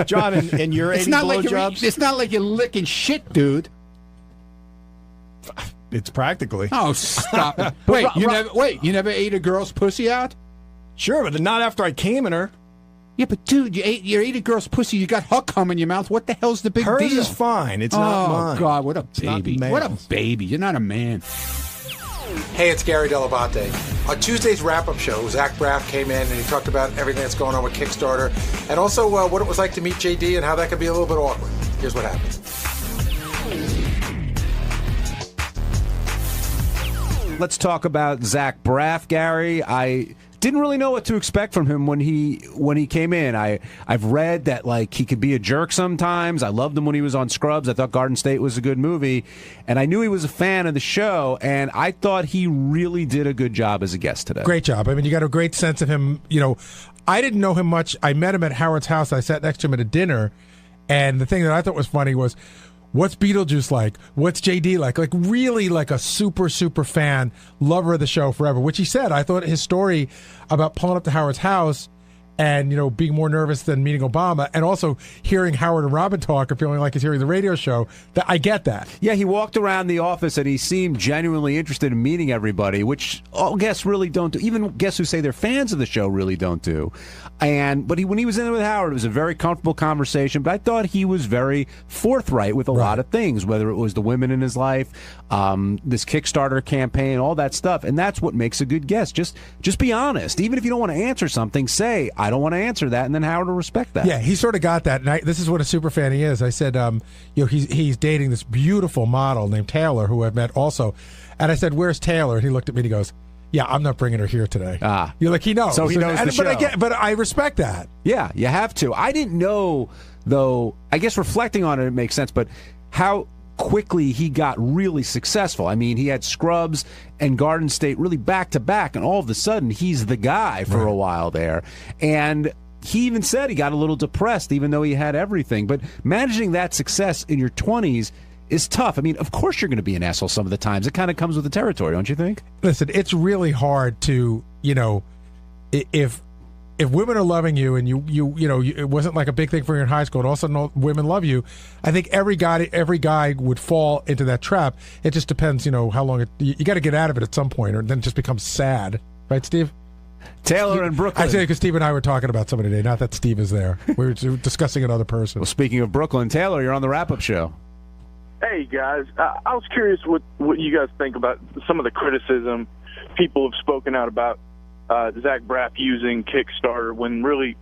John, and your 80 blowjobs? It's not like you're licking shit, dude. It's practically. Oh, stop it. You never ate a girl's pussy out? Sure, but not after I came in her. Yeah, but dude, you ate a girl's pussy. You got huck cum in your mouth. What the hell's the big deal? Hers is fine. It's not mine. Oh God, what a baby! What a baby! You're not a man. Hey, it's Gary Dell'Abate. On Tuesday's wrap-up show, Zach Braff came in and he talked about everything that's going on with Kickstarter and also what it was like to meet JD and how that could be a little bit awkward. Here's what happened. Let's talk about Zach Braff, Gary. I didn't really know what to expect from him when he came in. I've read that like he could be a jerk sometimes. I loved him when he was on Scrubs. I thought Garden State was a good movie, and I knew he was a fan of the show. And I thought he really did a good job as a guest today. Great job. I mean, you got a great sense of him. You know, I didn't know him much. I met him at Howard's house. I sat next to him at a dinner, and the thing that I thought was funny was, what's Beetlejuice like? What's JD like? Like really like a super, super fan, lover of the show forever, which he said. I thought his story about pulling up to Howard's house and, you know, being more nervous than meeting Obama, and also hearing Howard and Robin talk or feeling like he's hearing the radio show, that I get that. Yeah, he walked around the office and he seemed genuinely interested in meeting everybody, which all guests really don't do. Even guests who say they're fans of the show really don't do. But when he was in there with Howard, it was a very comfortable conversation. But I thought he was very forthright with a lot of things, whether it was the women in his life, this Kickstarter campaign, all that stuff. And that's what makes a good guest. Just be honest. Even if you don't want to answer something, say, I don't want to answer that, and then Howard will respect that. Yeah, he sort of got that. And this is what a super fan he is. I said, you know, he's dating this beautiful model named Taylor, who I've met also. And I said, where's Taylor? And he looked at me and he goes, yeah, I'm not bringing her here today. You're like, he knows. So he knows the show. But I respect that. Yeah, you have to. I didn't know, though, I guess reflecting on it makes sense, but how quickly he got really successful. I mean, he had Scrubs and Garden State really back to back, and all of a sudden he's the guy for a while there. And he even said he got a little depressed even though he had everything. But managing that success in your 20s is tough. I mean, of course you're going to be an asshole some of the times. It kind of comes with the territory, don't you think? Listen, it's really hard to, you know, if women are loving you and you know, it wasn't like a big thing for you in high school, and all of a sudden women love you, I think every guy would fall into that trap. It just depends, you know, how long you got to get out of it at some point, or then it just becomes sad. Right, Steve? Taylor in Brooklyn. I say because Steve and I were talking about somebody today, not that Steve is there. We were discussing another person. Well, speaking of Brooklyn, Taylor, you're on the wrap-up show. Hey, guys. I was curious what you guys think about some of the criticism people have spoken out about Zach Braff using Kickstarter, when really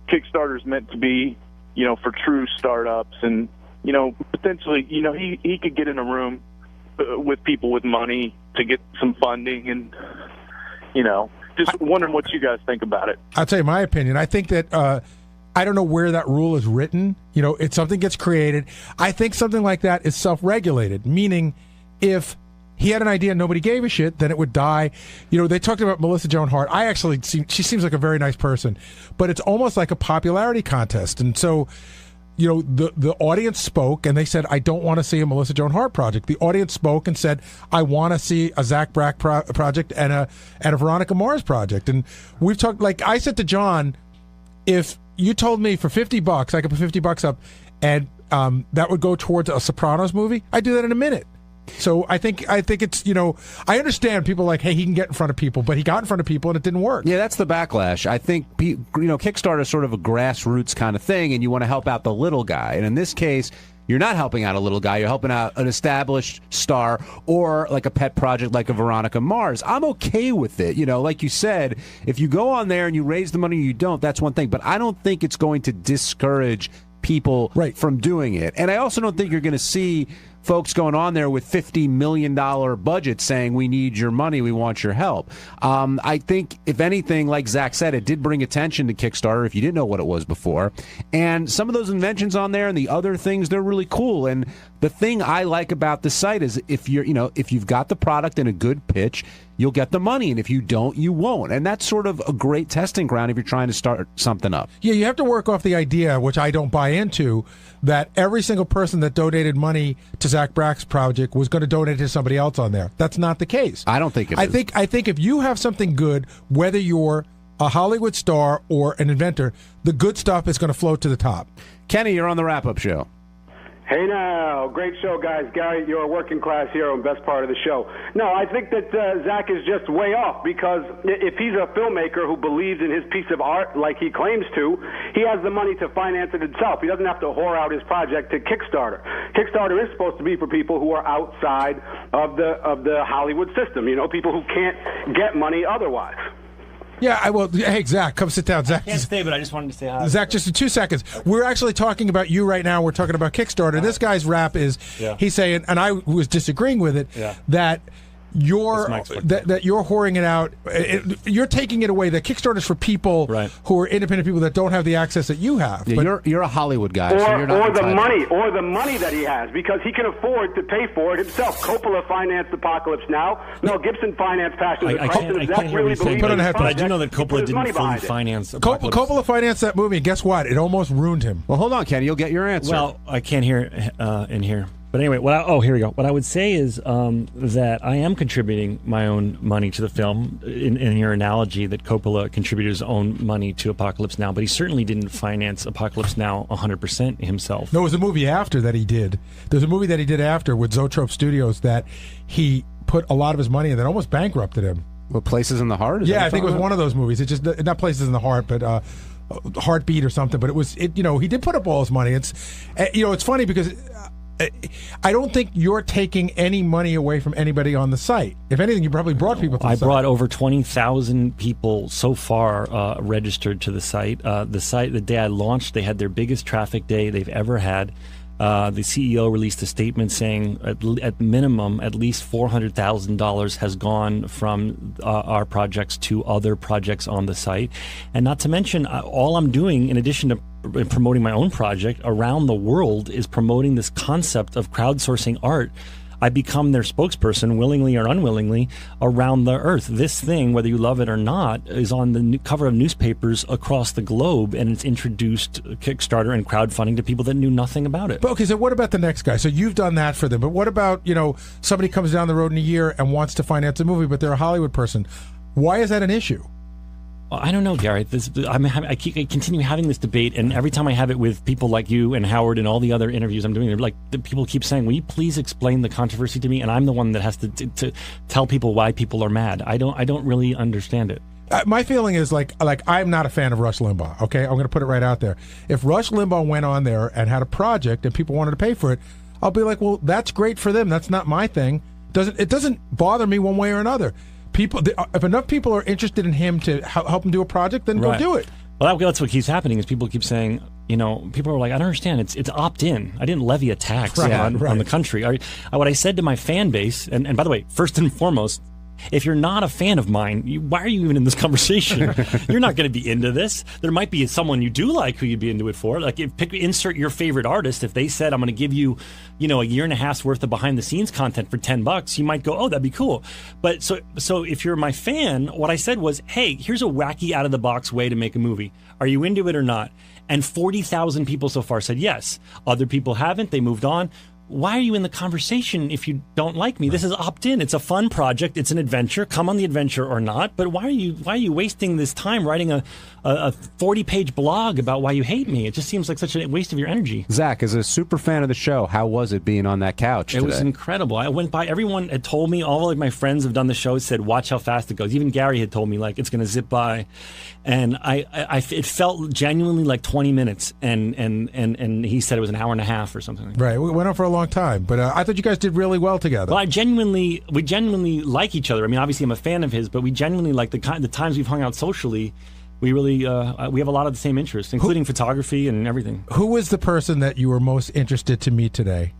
Kickstarter is meant to be, you know, for true startups. And, you know, potentially, you know, he could get in a room with people with money to get some funding, and, you know, just wondering what you guys think about it. I'll tell you my opinion. I think that I don't know where that rule is written. You know, it's something gets created. I think something like that is self-regulated, meaning if he had an idea and nobody gave a shit, then it would die. You know, they talked about Melissa Joan Hart. She seems like a very nice person, but it's almost like a popularity contest. And so, you know, the audience spoke and they said, I don't want to see a Melissa Joan Hart project. The audience spoke and said, I want to see a Zach Braff project and a Veronica Mars project. And we've talked, like I said to John, if you told me for $50, I could put $50 up, and that would go towards a Sopranos movie, I'd do that in a minute. So I think it's, you know, I understand people like, hey, he can get in front of people, but he got in front of people and it didn't work. Yeah, that's the backlash. I think, you know, Kickstarter is sort of a grassroots kind of thing, and you want to help out the little guy. And in this case, you're not helping out a little guy. You're helping out an established star, or like a pet project like a Veronica Mars. I'm okay with it. You know, like you said, if you go on there and you raise the money or you don't, that's one thing. But I don't think it's going to discourage people from doing it. And I also don't think you're going to see folks going on there with $50 million budgets saying, we need your money, we want your help. I think, if anything, like Zach said, it did bring attention to Kickstarter if you didn't know what it was before. And some of those inventions on there and the other things, they're really cool. And the thing I like about the site is if you've got the product and a good pitch, you'll get the money. And if you don't, you won't. And that's sort of a great testing ground if you're trying to start something up. Yeah, you have to work off the idea, which I don't buy into, that every single person that donated money to Zach Braff's project was going to donate to somebody else on there. That's not the case. I don't think it is. I think if you have something good, whether you're a Hollywood star or an inventor, the good stuff is going to float to the top. Kenny, you're on the wrap-up show. Hey now, great show, guys. Gary, you're a working class hero and best part of the show. No, I think that Zach is just way off, because if he's a filmmaker who believes in his piece of art like he claims to, he has the money to finance it himself. He doesn't have to whore out his project to Kickstarter. Kickstarter is supposed to be for people who are outside of the Hollywood system, you know, people who can't get money otherwise. Yeah, I will. Hey, Zach, come sit down. Zach, I can't stay, but I just wanted to say hi. Zach, just in 2 seconds. We're actually talking about you right now. We're talking about Kickstarter. This guy's rap is, he's saying, and I was disagreeing with it, that that you're whoring it out. You're taking it away. The Kickstarter's for people who are independent people that don't have the access that you have. Yeah, but you're a Hollywood guy, Or, so you're not or the entitled. money that he has, because he can afford to pay for it himself. Coppola financed Apocalypse Now. Mel Gibson financed Passion of the Christ. And if Zach really believes in this but I do know that project, he put Coppola his money didn't fully behind it. finance Coppola financed that movie, and guess what? It almost ruined him. Well, hold on, Kenny. You'll get your answer. Well, I can't hear in here. But anyway, here we go. What I would say is that I am contributing my own money to the film, in your analogy that Coppola contributed his own money to Apocalypse Now, but he certainly didn't finance Apocalypse Now 100% himself. No, it was a movie after that he did. There's a movie that he did after with Zoetrope Studios that he put a lot of his money in that almost bankrupted him. What, Places in the Heart? Is that I think it was one of those movies. It just not Places in the Heart, but Heartbeat or something. But he did put up all his money. It's it's funny because I don't think you're taking any money away from anybody on the site. If anything, you probably brought people to the site. I brought over 20,000 people so far registered to the site. The day I launched, they had their biggest traffic day they've ever had. The CEO released a statement saying at minimum at least $400,000 has gone from our projects to other projects on the site. And not to mention, all I'm doing in addition to promoting my own project around the world is promoting this concept of crowdsourcing art. I become their spokesperson, willingly or unwillingly, around the earth. This thing, whether you love it or not, is on the cover of newspapers across the globe, and it's introduced Kickstarter and crowdfunding to people that knew nothing about it. But okay, so what about the next guy? So you've done that for them, but what about, somebody comes down the road in a year and wants to finance a movie, but they're a Hollywood person? Why is that an issue? I don't know, Gary. I continue having this debate, and every time I have it with people like you and Howard and all the other interviews I'm doing, the people keep saying, "Will you please explain the controversy to me?" And I'm the one that has to tell people why people are mad. I don't really understand it. My feeling is like I'm not a fan of Rush Limbaugh. Okay, I'm going to put it right out there. If Rush Limbaugh went on there and had a project and people wanted to pay for it, I'll be like, well, that's great for them. That's not my thing. It doesn't bother me one way or another. If enough people are interested in him to help him do a project, then go do it. Well, that's what keeps happening is people keep saying, people are like, I don't understand. It's opt-in. I didn't levy a tax on the country. What I said to my fan base, and by the way, first and foremost, if you're not a fan of mine, why are you even in this conversation? You're not going to be into this. There might be someone you do like who you'd be into it for. Like, insert your favorite artist. If they said, I'm going to give you, a year and a half's worth of behind-the-scenes content for $10, you might go, oh, that'd be cool. But so if you're my fan, what I said was, hey, here's a wacky, out-of-the-box way to make a movie. Are you into it or not? And 40,000 people so far said yes. Other people haven't. They moved on. Why are you in the conversation if you don't like me? This is opt-in. It's a fun project. It's an adventure. Come on the adventure or not. But why are you wasting this time writing a 40-page blog about why you hate me? It just seems like such a waste of your energy. Zach, as a super fan of the show, how was it being on that couch today? It was incredible. I went by. Everyone had told me. All of my friends have done the show. Said, watch how fast it goes. Even Gary had told me it's going to zip by, and it felt genuinely like 20 minutes. And he said it was an hour and a half or something. Right. We went on for a long time, but I thought you guys did really well together. Well, we genuinely like each other. I mean, obviously I'm a fan of his, but we genuinely like the times we've hung out socially. We really we have a lot of the same interests, including photography and everything. Who was the person that you were most interested to meet today?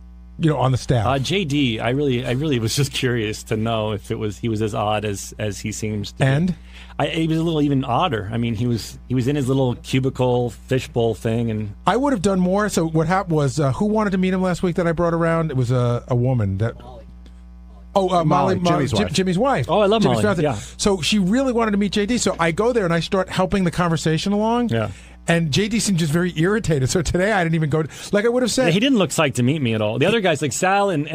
On the staff. JD. I really was just curious to know if he was as odd as he seems to. And he was a little even odder. I mean, he was in his little cubicle fishbowl thing, and I would have done more. So what happened was, who wanted to meet him last week that I brought around? It was a woman that. Molly, Jimmy's wife. Oh, I love Molly. Yeah. So she really wanted to meet JD. So I go there and I start helping the conversation along. Yeah. And JD seemed just very irritated. So today I didn't even go. Like I would have said, yeah, he didn't look psyched to meet me at all. The other guys like Sal and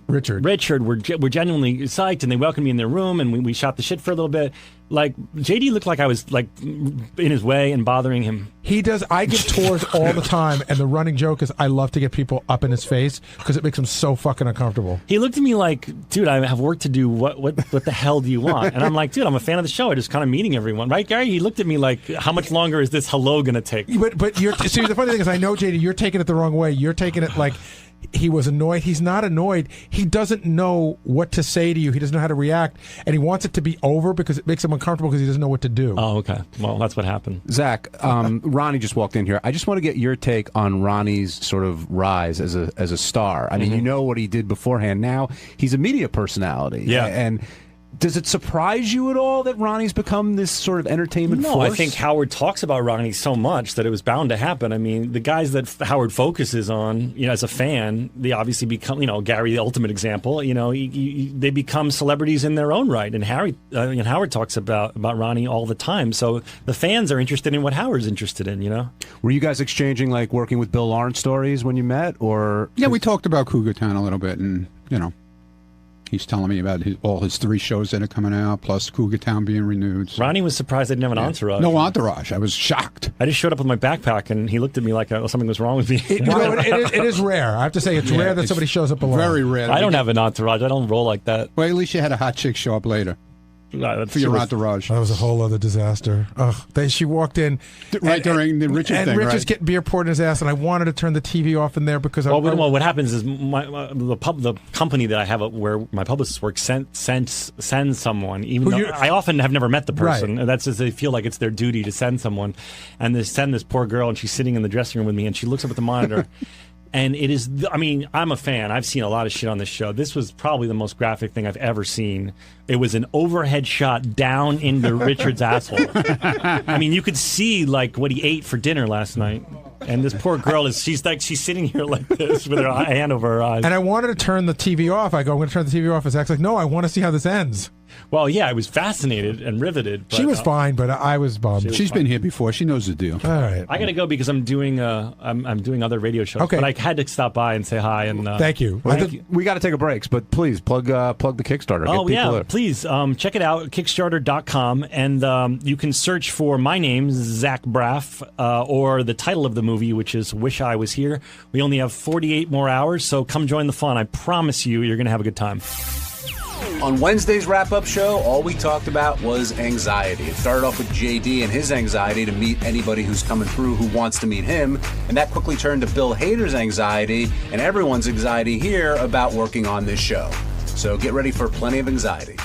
Richard were genuinely psyched, and they welcomed me in their room, and we shot the shit for a little bit. Like JD looked like I was in his way and bothering him. He does. I give tours all the time, and the running joke is I love to get people up in his face because it makes him so fucking uncomfortable. He looked at me like, dude, I have work to do. What the hell do you want? And I'm like, dude, I'm a fan of the show. I'm just kind of meeting everyone, right, Gary? He looked at me like, how much longer is this hello gonna take? But you're see, the funny thing is, I know JD, you're taking it the wrong way. You're taking it like he was annoyed. He's not annoyed. He doesn't know what to say to you. He doesn't know how to react, and he wants it to be over because it makes him uncomfortable because he doesn't know what to do. Oh, okay. Well, that's what happened. Zach, Ronnie just walked in here. I just want to get your take on Ronnie's sort of rise as a star. I mean, you know what he did beforehand. Now he's a media personality. Yeah. And does it surprise you at all that Ronnie's become this sort of entertainment No, force? I think Howard talks about Ronnie so much that it was bound to happen. I mean, the guys that Howard focuses on, as a fan, they obviously become, Gary, the ultimate example. They become celebrities in their own right. And Howard talks about Ronnie all the time. So the fans are interested in what Howard's interested in. Were you guys exchanging like working with Bill Lawrence stories when you met, or? Yeah, we talked about Cougar Town a little bit, and he's telling me about all his 3 shows that are coming out, plus Cougar Town being renewed. So. Ronnie was surprised I didn't have an entourage. No entourage. I was shocked. I just showed up with my backpack, and he looked at me like something was wrong with me. It is rare. I have to say, it's rare that somebody shows up alone. Very rare. I don't have an entourage. I don't roll like that. Well, at least you had a hot chick show up later. For your entourage. That was a whole other disaster. She walked in right during the Richard thing, and Richard's right? getting beer poured in his ass, and I wanted to turn the TV off in there because what happens is the company that I have where my publicist works sends someone, even though I often have never met the person. Right. That's just they feel like it's their duty to send someone, and they send this poor girl, and she's sitting in the dressing room with me, and she looks up at the monitor. And it is, I'm a fan. I've seen a lot of shit on this show. This was probably the most graphic thing I've ever seen. It was an overhead shot down into Richard's asshole. I mean, you could see like what he ate for dinner last night. And this poor girl she's sitting here like this with her hand over her eyes. And I wanted to turn the TV off. I go, I'm going to turn the TV off. And Zach's like, no, I want to see how this ends. Well, yeah, I was fascinated and riveted. But, she was fine, but I was bummed. She's been here before. She knows the deal. All right. I got to go because I'm doing other radio shows. Okay. But I had to stop by and say hi. And thank you. We got to take a break, but please plug the Kickstarter. Oh, yeah, please. Check it out, Kickstarter.com. And you can search for my name, Zach Braff, or the title of the movie, which is Wish I Was Here. We only have 48 more hours, so come join the fun. I promise you're going to have a good time. On Wednesday's wrap-up show, all we talked about was anxiety. It started off with JD and his anxiety to meet anybody who's coming through who wants to meet him, and that quickly turned to Bill Hader's anxiety and everyone's anxiety here about working on this show. So get ready for plenty of anxiety.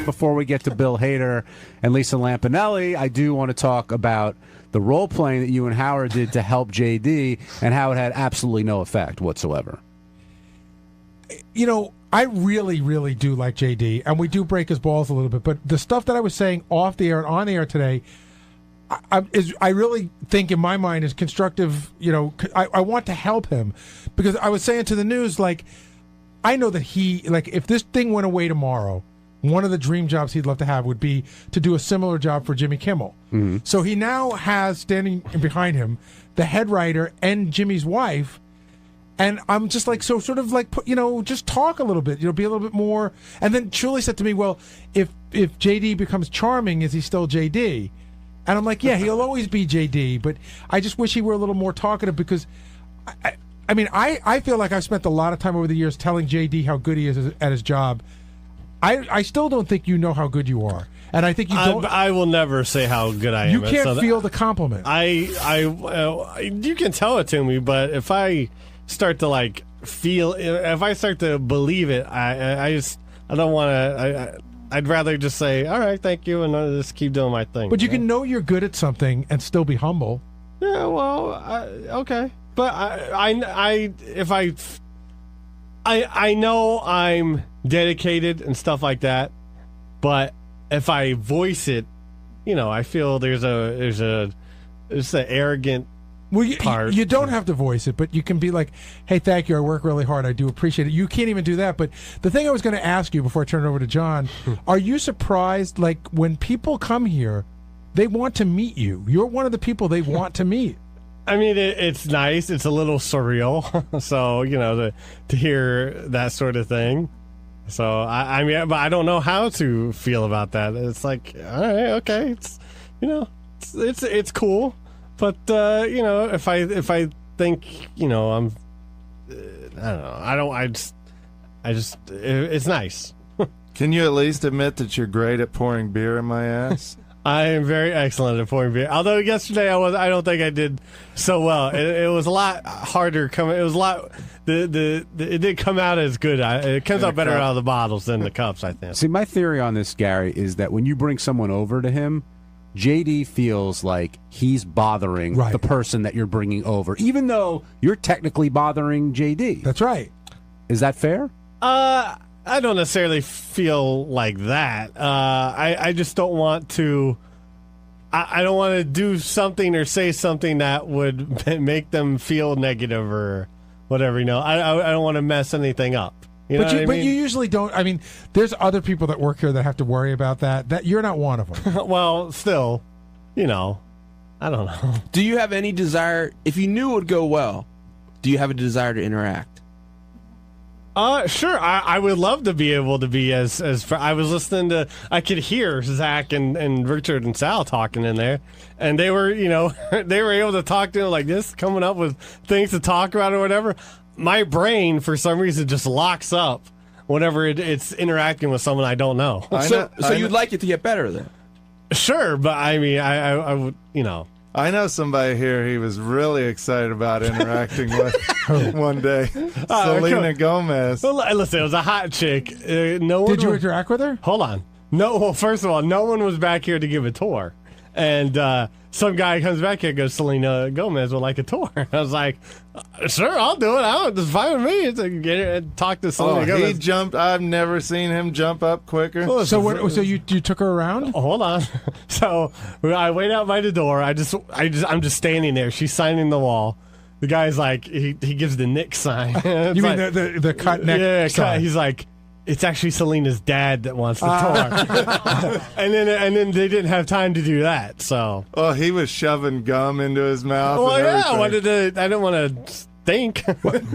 Before we get to Bill Hader and Lisa Lampanelli, I do want to talk about the role-playing that you and Howard did to help JD and how it had absolutely no effect whatsoever. I really, really do like JD, and we do break his balls a little bit, but the stuff that I was saying off the air and on the air today, I really think in my mind is constructive. I want to help him because I was saying to the news, like, I know that if this thing went away tomorrow, one of the dream jobs he'd love to have would be to do a similar job for Jimmy Kimmel. Mm-hmm. So he now has standing behind him the head writer and Jimmy's wife. And I'm just like, so sort of like, just talk a little bit, be a little bit more. And then Julie said to me, well, if JD becomes charming, is he still JD? And I'm like, yeah, he'll always be JD, but I just wish he were a little more talkative because I feel like I've spent a lot of time over the years telling JD how good he is at his job. I still don't think you know how good you are, and I think you don't. I will never say how good I am. You can't feel the compliment. You can tell it to me, but if I start to if I start to believe it, I don't want to. I'd rather just say, all right, thank you, and I'll just keep doing my thing. But you can know you're good at something and still be humble. Yeah, well, okay, but I know I'm dedicated and stuff like that, but if I voice it, I feel there's an arrogant part. You don't have to voice it, but you can be like, hey, thank you, I work really hard, I do appreciate it. You can't even do that. But the thing I was going to ask you before I turn it over to John, are you surprised, like, when people come here, they want to meet you? You're one of the people they want to meet. I mean, it's nice. It's a little surreal. So, to hear that sort of thing. So, I mean, but I don't know how to feel about that. It's like, all right, okay. It's, it's cool. But, if I think, I'm, I don't know. I just, it's nice. Can you at least admit that you're great at pouring beer in my ass? I am very excellent at pouring beer. Although yesterday I don't think I did so well. It was a lot harder coming. It was a lot. It didn't come out as good. It comes out better out of the bottles than the cups, I think. See, my theory on this, Gary, is that when you bring someone over to him, JD feels like he's bothering the person that you're bringing over, even though you're technically bothering JD. That's right. Is that fair? I don't necessarily feel like that. I just don't want to. I don't want to do something or say something that would make them feel negative or whatever. I don't want to mess anything up. But you usually don't. I mean, there's other people that work here that have to worry about that. That you're not one of them. Well, still, I don't know. Do you have any desire, if you knew it would go well, do you have a desire to interact? Sure. I would love to be able to be as I was listening to. I could hear Zach and Richard and Sal talking in there, and they were they were able to talk to him like this, coming up with things to talk about or whatever. My brain, for some reason, just locks up whenever it's interacting with someone I don't know. So you'd like it to get better then? Sure, but I mean, I would, I know somebody here he was really excited about interacting with one day. Selena Gomez. Well, listen, it was a hot chick. Did you interact with her? Hold on. No, well, first of all, no one was back here to give a tour. And some guy comes back here and goes, Selena Gomez would like a tour. I was like, sure, I'll do it. It's fine with me. It's like, get and talk to Selena Gomez. He jumped. I've never seen him jump up quicker. Oh, so you took her around? Hold on. So I wait out by the door. I'm just standing there. She's signing the wall. The guy's like, he gives the Nick sign. You mean the cut neck sign? He's like, it's actually Selena's dad that wants the tour. and then they didn't have time to do that. So he was shoving gum into his mouth. Well, I didn't want to stink.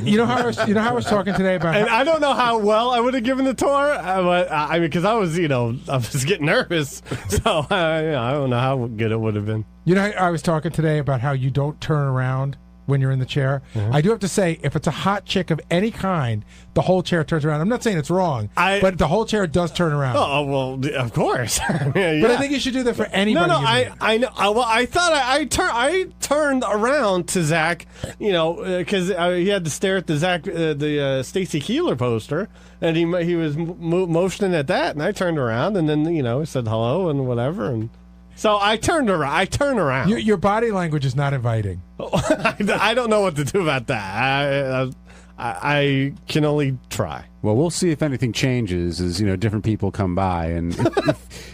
You know how I was talking today about. And I don't know how well I would have given the tour, but I mean, because I was getting nervous. So I don't know how good it would have been. I was talking today about how you don't turn around when you're in the chair. I do have to say, if it's a hot chick of any kind, the whole chair turns around. I'm not saying it's wrong, but the whole chair does turn around. Oh, well, of course. Yeah. But I think you should do that for anybody. No, I know. Well, I thought I turned around to Zach, because he had to stare at the Stacy Keeler poster, and he was motioning at that, and I turned around, and then he said hello and whatever, and so I turned around. Your body language is not inviting. I don't know what to do about that. I can only try. Well, we'll see if anything changes as different people come by, and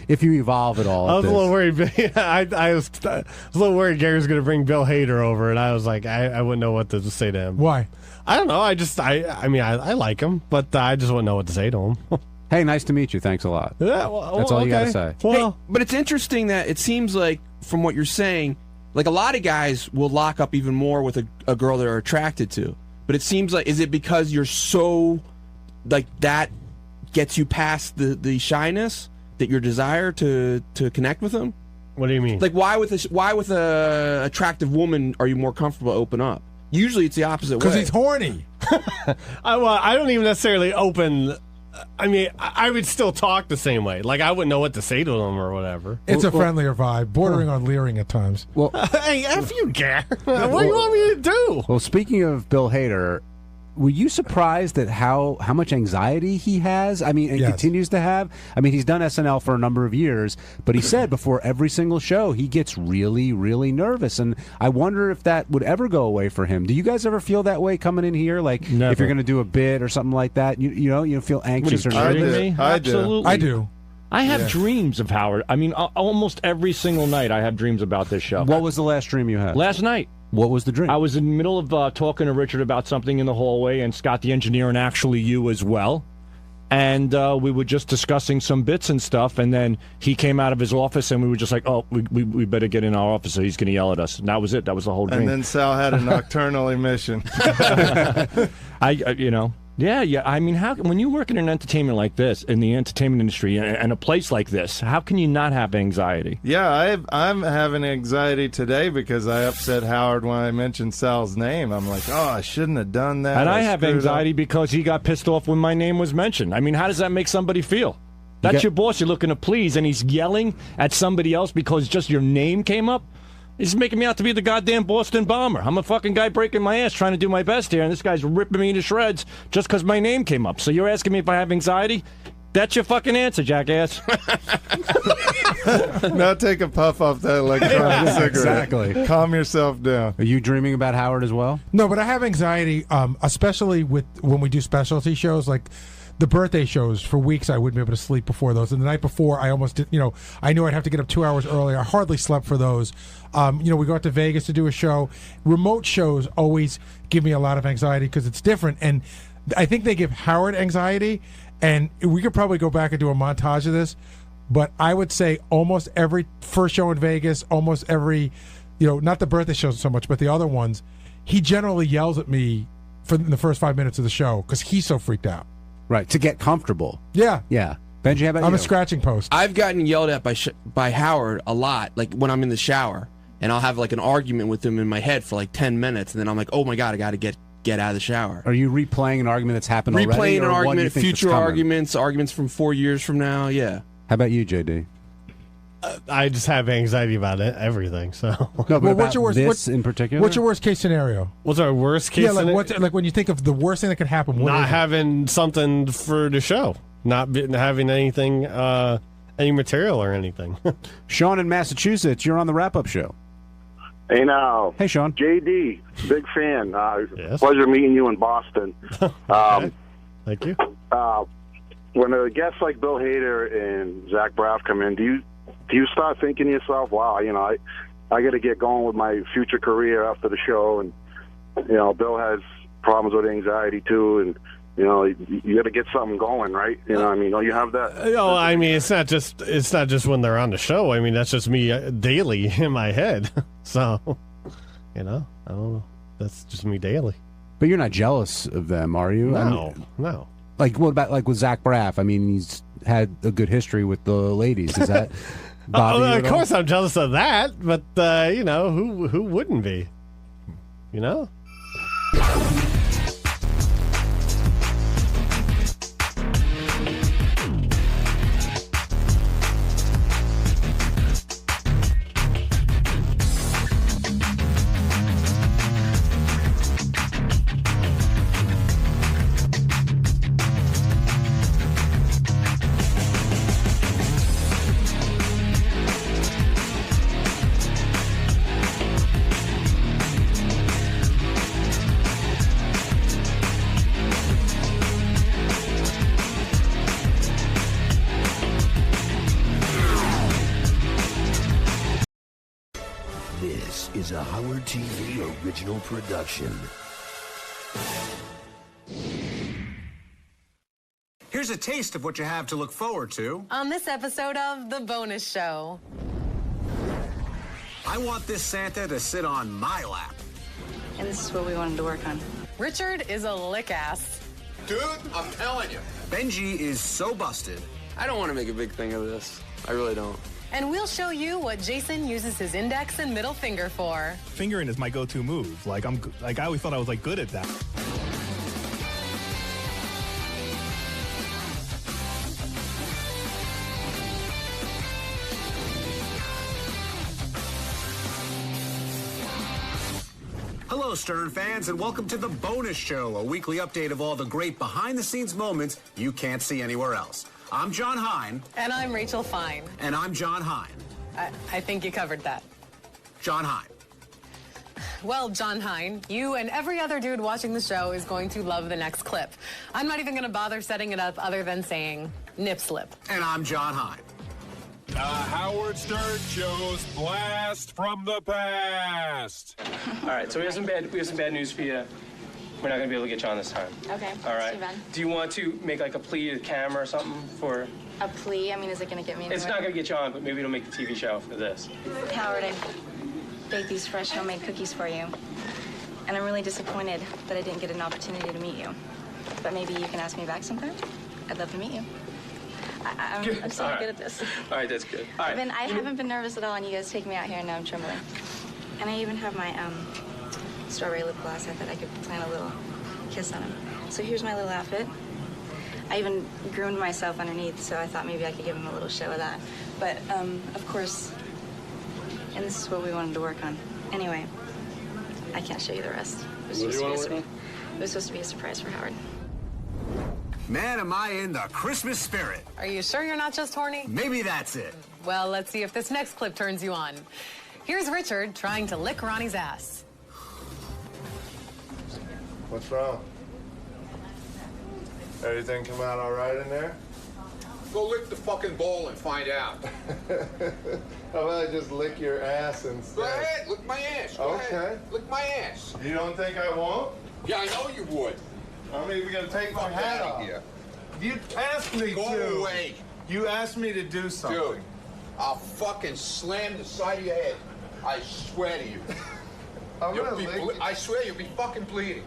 if you evolve at all. I was a little worried. I was a little worried Gary was going to bring Bill Hader over, and I was like, I wouldn't know what to say to him. Why? I don't know. I like him, but I just wouldn't know what to say to him. Hey, nice to meet you. Thanks a lot. Yeah, that's all you got to say. Well, but it's interesting that it seems like, from what you're saying, like a lot of guys will lock up even more with a girl they're attracted to. But it seems like, is it because you're so, like, that gets you past the shyness, that your desire to connect with them? What do you mean? Like, why with a attractive woman are you more comfortable to open up? Usually it's the opposite way. Because he's horny. I don't even necessarily open. I mean, I would still talk the same way. Like, I wouldn't know what to say to them or whatever. It's a friendlier vibe, bordering on leering at times. Well, hey, F you, Gary. What do you want me to do? Well, speaking of Bill Hader, were you surprised at how much anxiety he has? I mean, and continues to have? I mean, he's done SNL for a number of years, but he said before every single show he gets really, really nervous. And I wonder if that would ever go away for him. Do you guys ever feel that way coming in here? Like, never. If you're going to do a bit or something like that, you feel anxious or I nervous? do. Absolutely. I do. I have dreams of Howard. I mean, almost every single night I have dreams about this show. What was the last dream you had? Last night. What was the dream? I was in the middle of talking to Richard about something in the hallway, and Scott the engineer, and actually you as well. And we were just discussing some bits and stuff, and then he came out of his office, and we were just like, oh, we better get in our office, so he's going to yell at us. And that was it. That was the whole dream. And then Sal had a nocturnal emission. Yeah. I mean, when you work in an entertainment like this, in the entertainment industry, and a place like this, how can you not have anxiety? Yeah, I'm having anxiety today because I upset Howard when I mentioned Sal's name. I'm like, oh, I shouldn't have done that. And I have anxiety because he got pissed off when my name was mentioned. I mean, how does that make somebody feel? That's your boss you're looking to please, and he's yelling at somebody else because just your name came up? He's making me out to be the goddamn Boston Bomber. I'm a fucking guy breaking my ass trying to do my best here, and this guy's ripping me to shreds just because my name came up. So you're asking me if I have anxiety? That's your fucking answer, jackass. Now take a puff off that electronic cigarette. Exactly. Calm yourself down. Are you dreaming about Howard as well? No, but I have anxiety, especially when we do specialty shows, like the birthday shows. For weeks, I wouldn't be able to sleep before those. And the night before, I almost did, I knew I'd have to get up 2 hours early. I hardly slept for those. We go out to Vegas to do a show. Remote shows always give me a lot of anxiety because it's different. And I think they give Howard anxiety. And we could probably go back and do a montage of this, but I would say almost every first show in Vegas, almost every, not the birthday shows so much, but the other ones, he generally yells at me in the first 5 minutes of the show because he's so freaked out. Right, to get comfortable. Yeah. Yeah. Benji, how about you? I'm a scratching post. I've gotten yelled at by Howard a lot, like when I'm in the shower, and I'll have like an argument with him in my head for like 10 minutes, and then I'm like, oh my God, I got to get out of the shower. Are you replaying an argument that's happened already? Replaying an or argument, future arguments from 4 years from now, yeah. How about you, JD? I just have anxiety about everything. So, no, but what's your worst? in particular? What's your worst case scenario? What's our worst case? Yeah, like when you think of the worst thing that could happen. Not having something for the show, not having anything, any material or anything. Sean in Massachusetts, you're on the wrap-up show. Hey now. Hey, Sean. JD, big fan. Yes. Pleasure meeting you in Boston. Thank you. When a guest like Bill Hader and Zach Braff come in, do you start thinking to yourself, wow, I got to get going with my future career after the show, and Bill has problems with anxiety too, and you got to get something going, right? Don't you have that? It's not just when they're on the show. I mean, that's just me daily in my head. So, I don't know. That's just me daily. But you're not jealous of them, are you? No. Like, what about with Zach Braff? I mean, he's had a good history with the ladies. Is that bother you of course, I'm jealous of that. But who wouldn't be? This is a Howard TV original production. Here's a taste of what you have to look forward to on this episode of The Bonus Show. I want this Santa to sit on my lap. And this is what we wanted to work on. Richard is a lick ass. Dude, I'm telling you. Benji is so busted. I don't want to make a big thing of this. I really don't. And we'll show you what Jason uses his index and middle finger for. Fingering is my go-to move. I always thought I was good at that. Hello, Stern fans, and welcome to The Bonus Show, a weekly update of all the great behind-the-scenes moments you can't see anywhere else. I'm John Hein. And I'm Rachel Fine. And I'm John Hein. I think you covered that. John Hein. Well, John Hein, you and every other dude watching the show is going to love the next clip. I'm not even going to bother setting it up other than saying nip slip. And I'm John Hein. Howard Stern Show's Blast from the Past. All right, so we have some bad news for you. We're not going to be able to get you on this time. Okay. All right. Too bad. Do you want to make a plea to the camera or something for? A plea? I mean, is it going to get me anywhere? It's not going to get you on, but maybe it'll make the TV show for this. Howard, I baked these fresh homemade cookies for you. And I'm really disappointed that I didn't get an opportunity to meet you. But maybe you can ask me back sometime. I'd love to meet you. I'm so good at this. All right, that's good. All right. I haven't been nervous at all, and you guys take me out here, and now I'm trembling. And I even have my strawberry lip gloss. I thought I could plant a little kiss on him. So here's my little outfit. I even groomed myself underneath, so I thought maybe I could give him a little show of that. But, of course, and this is what we wanted to work on. Anyway, I can't show you the rest. It was supposed to be a surprise for Howard. Man, am I in the Christmas spirit. Are you sure you're not just horny? Maybe that's it. Well, let's see if this next clip turns you on. Here's Richard trying to lick Ronnie's ass. What's wrong? Everything come out all right in there? Go lick the fucking bowl and find out. How about I just lick your ass instead? Go ahead, lick my ass. Go Okay. ahead. Lick my ass. You don't think I won't? Yeah, I know you would. I'm even gonna take my hat off. Here. You asked me to. Go away. You asked me to do something. Dude, I'll fucking slam the side of your head. I swear to you. I swear you'll be fucking bleeding.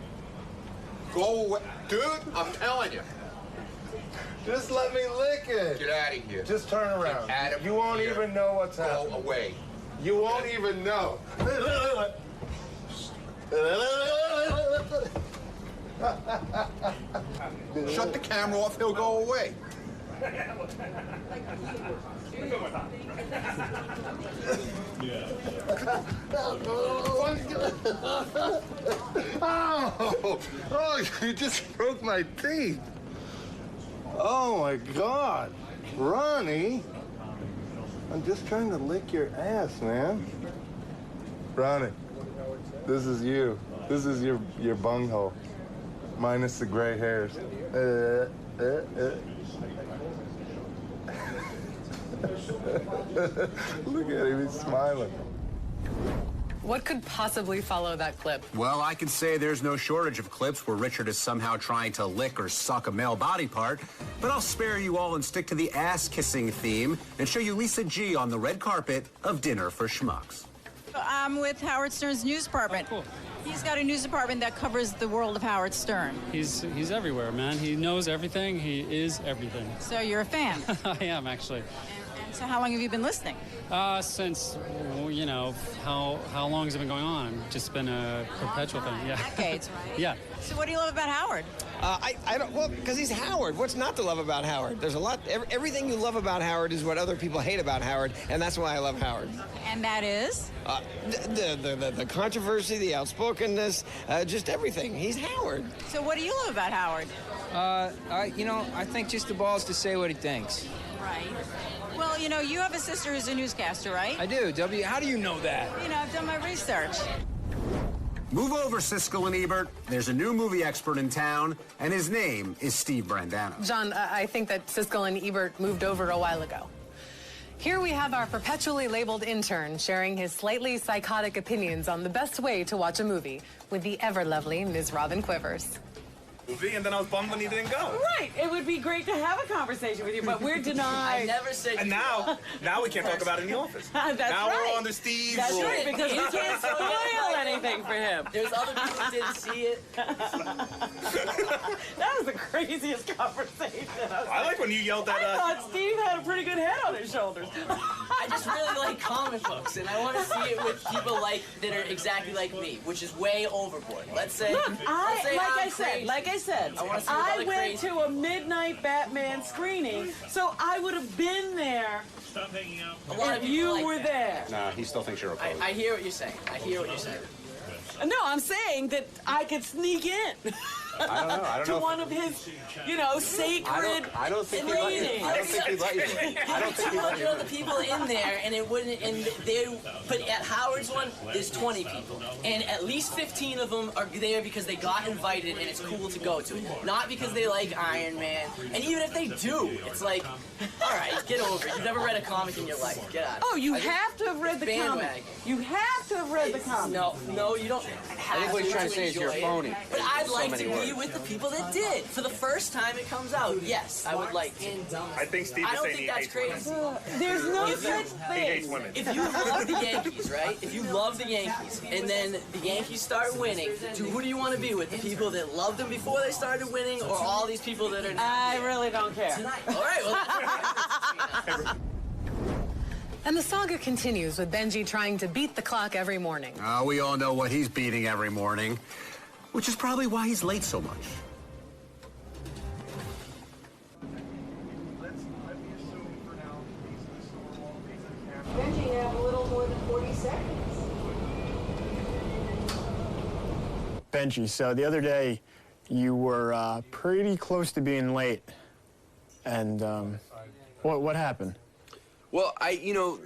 Go away. Dude, I'm telling you. Just let me lick it. Get out of here. Just turn around. Get out of You won't here. even know what's happening. Go away. You won't even know. Shut the camera off, he'll go away. Oh, you just broke my teeth. Oh my God. Ronnie, I'm just trying to lick your ass, man. Ronnie, this is you. This is your bunghole. Minus the gray hairs. Look at him, he's smiling. What could possibly follow that clip? Well, I can say there's no shortage of clips where Richard is somehow trying to lick or suck a male body part, but I'll spare you all and stick to the ass-kissing theme and show you Lisa G on the red carpet of Dinner for Schmucks. I'm with Howard Stern's news department. Oh, cool. He's got a news department that covers the world of Howard Stern. He's everywhere, man. He knows everything. He is everything. So you're a fan? I am, actually. And so how long have you been listening? Since, you know, how long has it been going on? Just been a perpetual thing. Yeah. Decades, right? Yeah. So what do you love about Howard? I don't, well, because he's Howard. What's not to love about Howard? There's a lot, everything you love about Howard is what other people hate about Howard, and that's why I love Howard. And that is? The controversy, the outspokenness, just everything. He's Howard. So what do you love about Howard? I think just the balls to say what he thinks. Right. Well, you know, you have a sister who's a newscaster, right? I do. How do you know that? You know, I've done my research. Move over, Siskel and Ebert. There's a new movie expert in town, and his name is Steve Brandano. John, I think that Siskel and Ebert moved over a while ago. Here we have our perpetually labeled intern sharing his slightly psychotic opinions on the best way to watch a movie with the ever-lovely Ms. Robin Quivers. And then I was bummed when he didn't go. Right. It would be great to have a conversation with you, but we're denied. I never said. And now we can't talk about it in the office. That's now right. we're under Steve's That's rule. right, because you can't spoil anything for him. There's other people who didn't see it. That was the craziest conversation. I like when you yelled at us. I thought Steve had a pretty good head on his shoulders. I just really like comic books, and I want to see it with people that are exactly like me, which is way overboard. Let's say. Look, I said, I went to a midnight Batman screening, so I would have been there if you were there. Nah, he still thinks you're a pose. I hear what you're saying. No, I'm saying that I could sneak in. I don't know. One of his, sacred I don't think he'd let you. I don't think he'd let you. I don't think he'd let you. 200 other people in there, and it wouldn't. But at Howard's one, there's 20 people, and at least 15 of them are there because they got invited, and it's cool to go to it, not because they like Iron Man. And even if they do, it's like, all right, get over it. You've never read a comic in your life. Get out. Oh, you have to have read the comic. You have to have read the comic. No, you don't. I think what he's trying to say is you're phony. But I'd like to be with the people that did for the first time it comes out. Yes, I would like to. I think Steve is saying he hates women. There's no such thing. He hates women. If you love the Yankees, right? If you love the Yankees, and then the Yankees start winning, who do you want to be with? The people that loved them before they started winning, or all these people that are? I really don't care. All right. Well. And the saga continues with Benji trying to beat the clock every morning. We all know what he's beating every morning, which is probably why he's late so much. Benji, so the other day you were pretty close to being late. And what happened? Well, I'm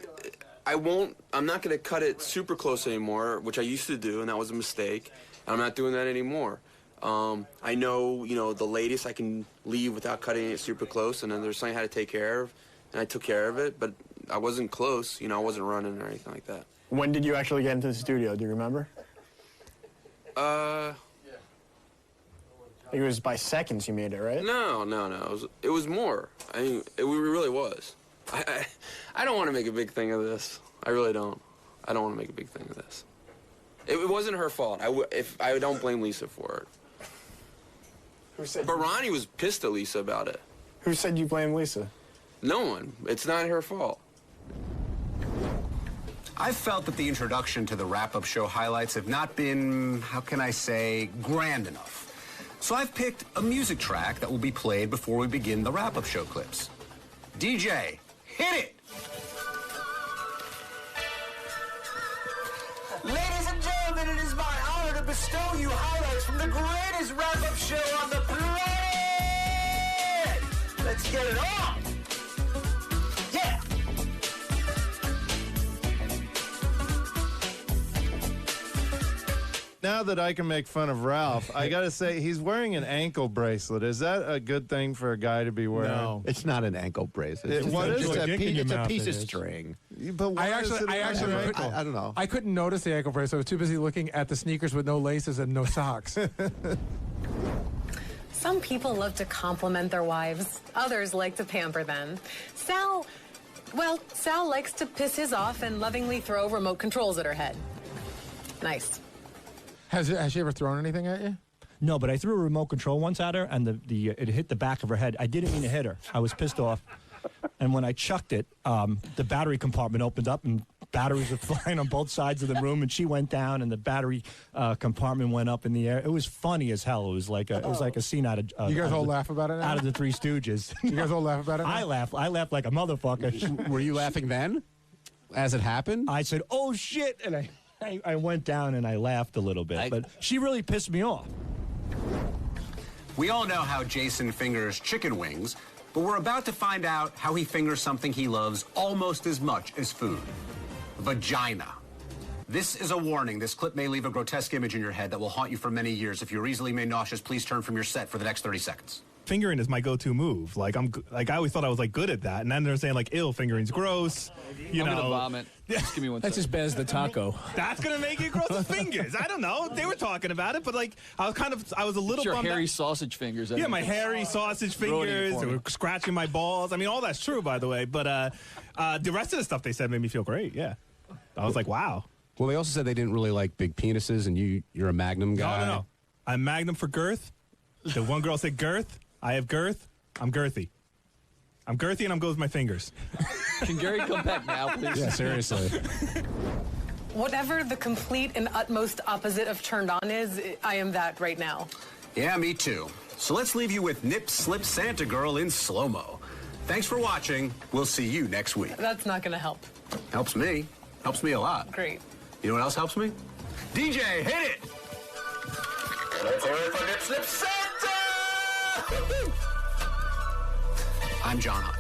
not going to cut it super close anymore, which I used to do, and that was a mistake. And I'm not doing that anymore. I know, the latest I can leave without cutting it super close, and then there's something I had to take care of, and I took care of it, but I wasn't close. I wasn't running or anything like that. When did you actually get into the studio? Do you remember? It was by seconds you made it, right? No. It was more. It really was. I don't want to make a big thing of this. I really don't. I don't want to make a big thing of this. It wasn't her fault. I don't blame Lisa for it. But Ronnie was pissed at Lisa about it. Who said you blame Lisa? No one. It's not her fault. I felt that the introduction to the wrap-up show highlights have not been, how can I say, grand enough. So I've picked a music track that will be played before we begin the wrap-up show clips. DJ, hit it! Ladies and gentlemen, it is my honor to bestow you highlights from the greatest wrap-up show on the planet! Let's get it on! Yeah! Now that I can make fun of Ralph, I gotta say he's wearing an ankle bracelet. Is that a good thing for a guy to be wearing? No, it's not an ankle bracelet. What is it? It's a piece of string. But why I don't know. I couldn't notice the ankle bracelet. I was too busy looking at the sneakers with no laces and no socks. Some people love to compliment their wives. Others like to pamper them. Sal likes to piss his off and lovingly throw remote controls at her head. Nice. Has she ever thrown anything at you? No, but I threw a remote control once at her, and it hit the back of her head. I didn't mean to hit her. I was pissed off. And when I chucked it, the battery compartment opened up, and batteries were flying on both sides of the room, and she went down, and the battery compartment went up in the air. It was funny as hell. It was like a scene out of... you guys all laugh about it now? Out of the Three Stooges. You guys all laugh about it now? I laugh like a motherfucker. Were you laughing then? As it happened? I said, oh, shit, and I went down and I laughed a little bit, but she really pissed me off. We all know how Jason fingers chicken wings, but we're about to find out how he fingers something he loves almost as much as food. Vagina. This is a warning. This clip may leave a grotesque image in your head that will haunt you for many years. If you're easily made nauseous, please turn from your set for the next 30 seconds. Fingering is my go-to move. I always thought I was good at that, and then they're saying ew, fingering's gross. I'm gonna vomit. Just give me one. That's as bad as the taco. That's gonna make it gross with fingers. I don't know. They were talking about it, but I was a little bummed hairy out. sausage fingers. Yeah, my hairy sausage fingers. They were scratching my balls. I mean, all that's true, by the way. But the rest of the stuff they said made me feel great. Yeah, I was like, wow. Well, they also said they didn't really like big penises, and you're a Magnum guy. No. I'm Magnum for girth. The one girl said girth. I have girth. I'm girthy. I'm girthy, and I'm good with my fingers. Can Gary come back now, please? Yeah, seriously. Whatever the complete and utmost opposite of turned on is, I am that right now. Yeah, me too. So let's leave you with Nip Slip Santa Girl in slow-mo. Thanks for watching. We'll see you next week. That's not going to help. Helps me. Helps me a lot. Great. You know what else helps me? DJ, hit it! Let's hear it for Nip Slip Santa! I'm John Hunt.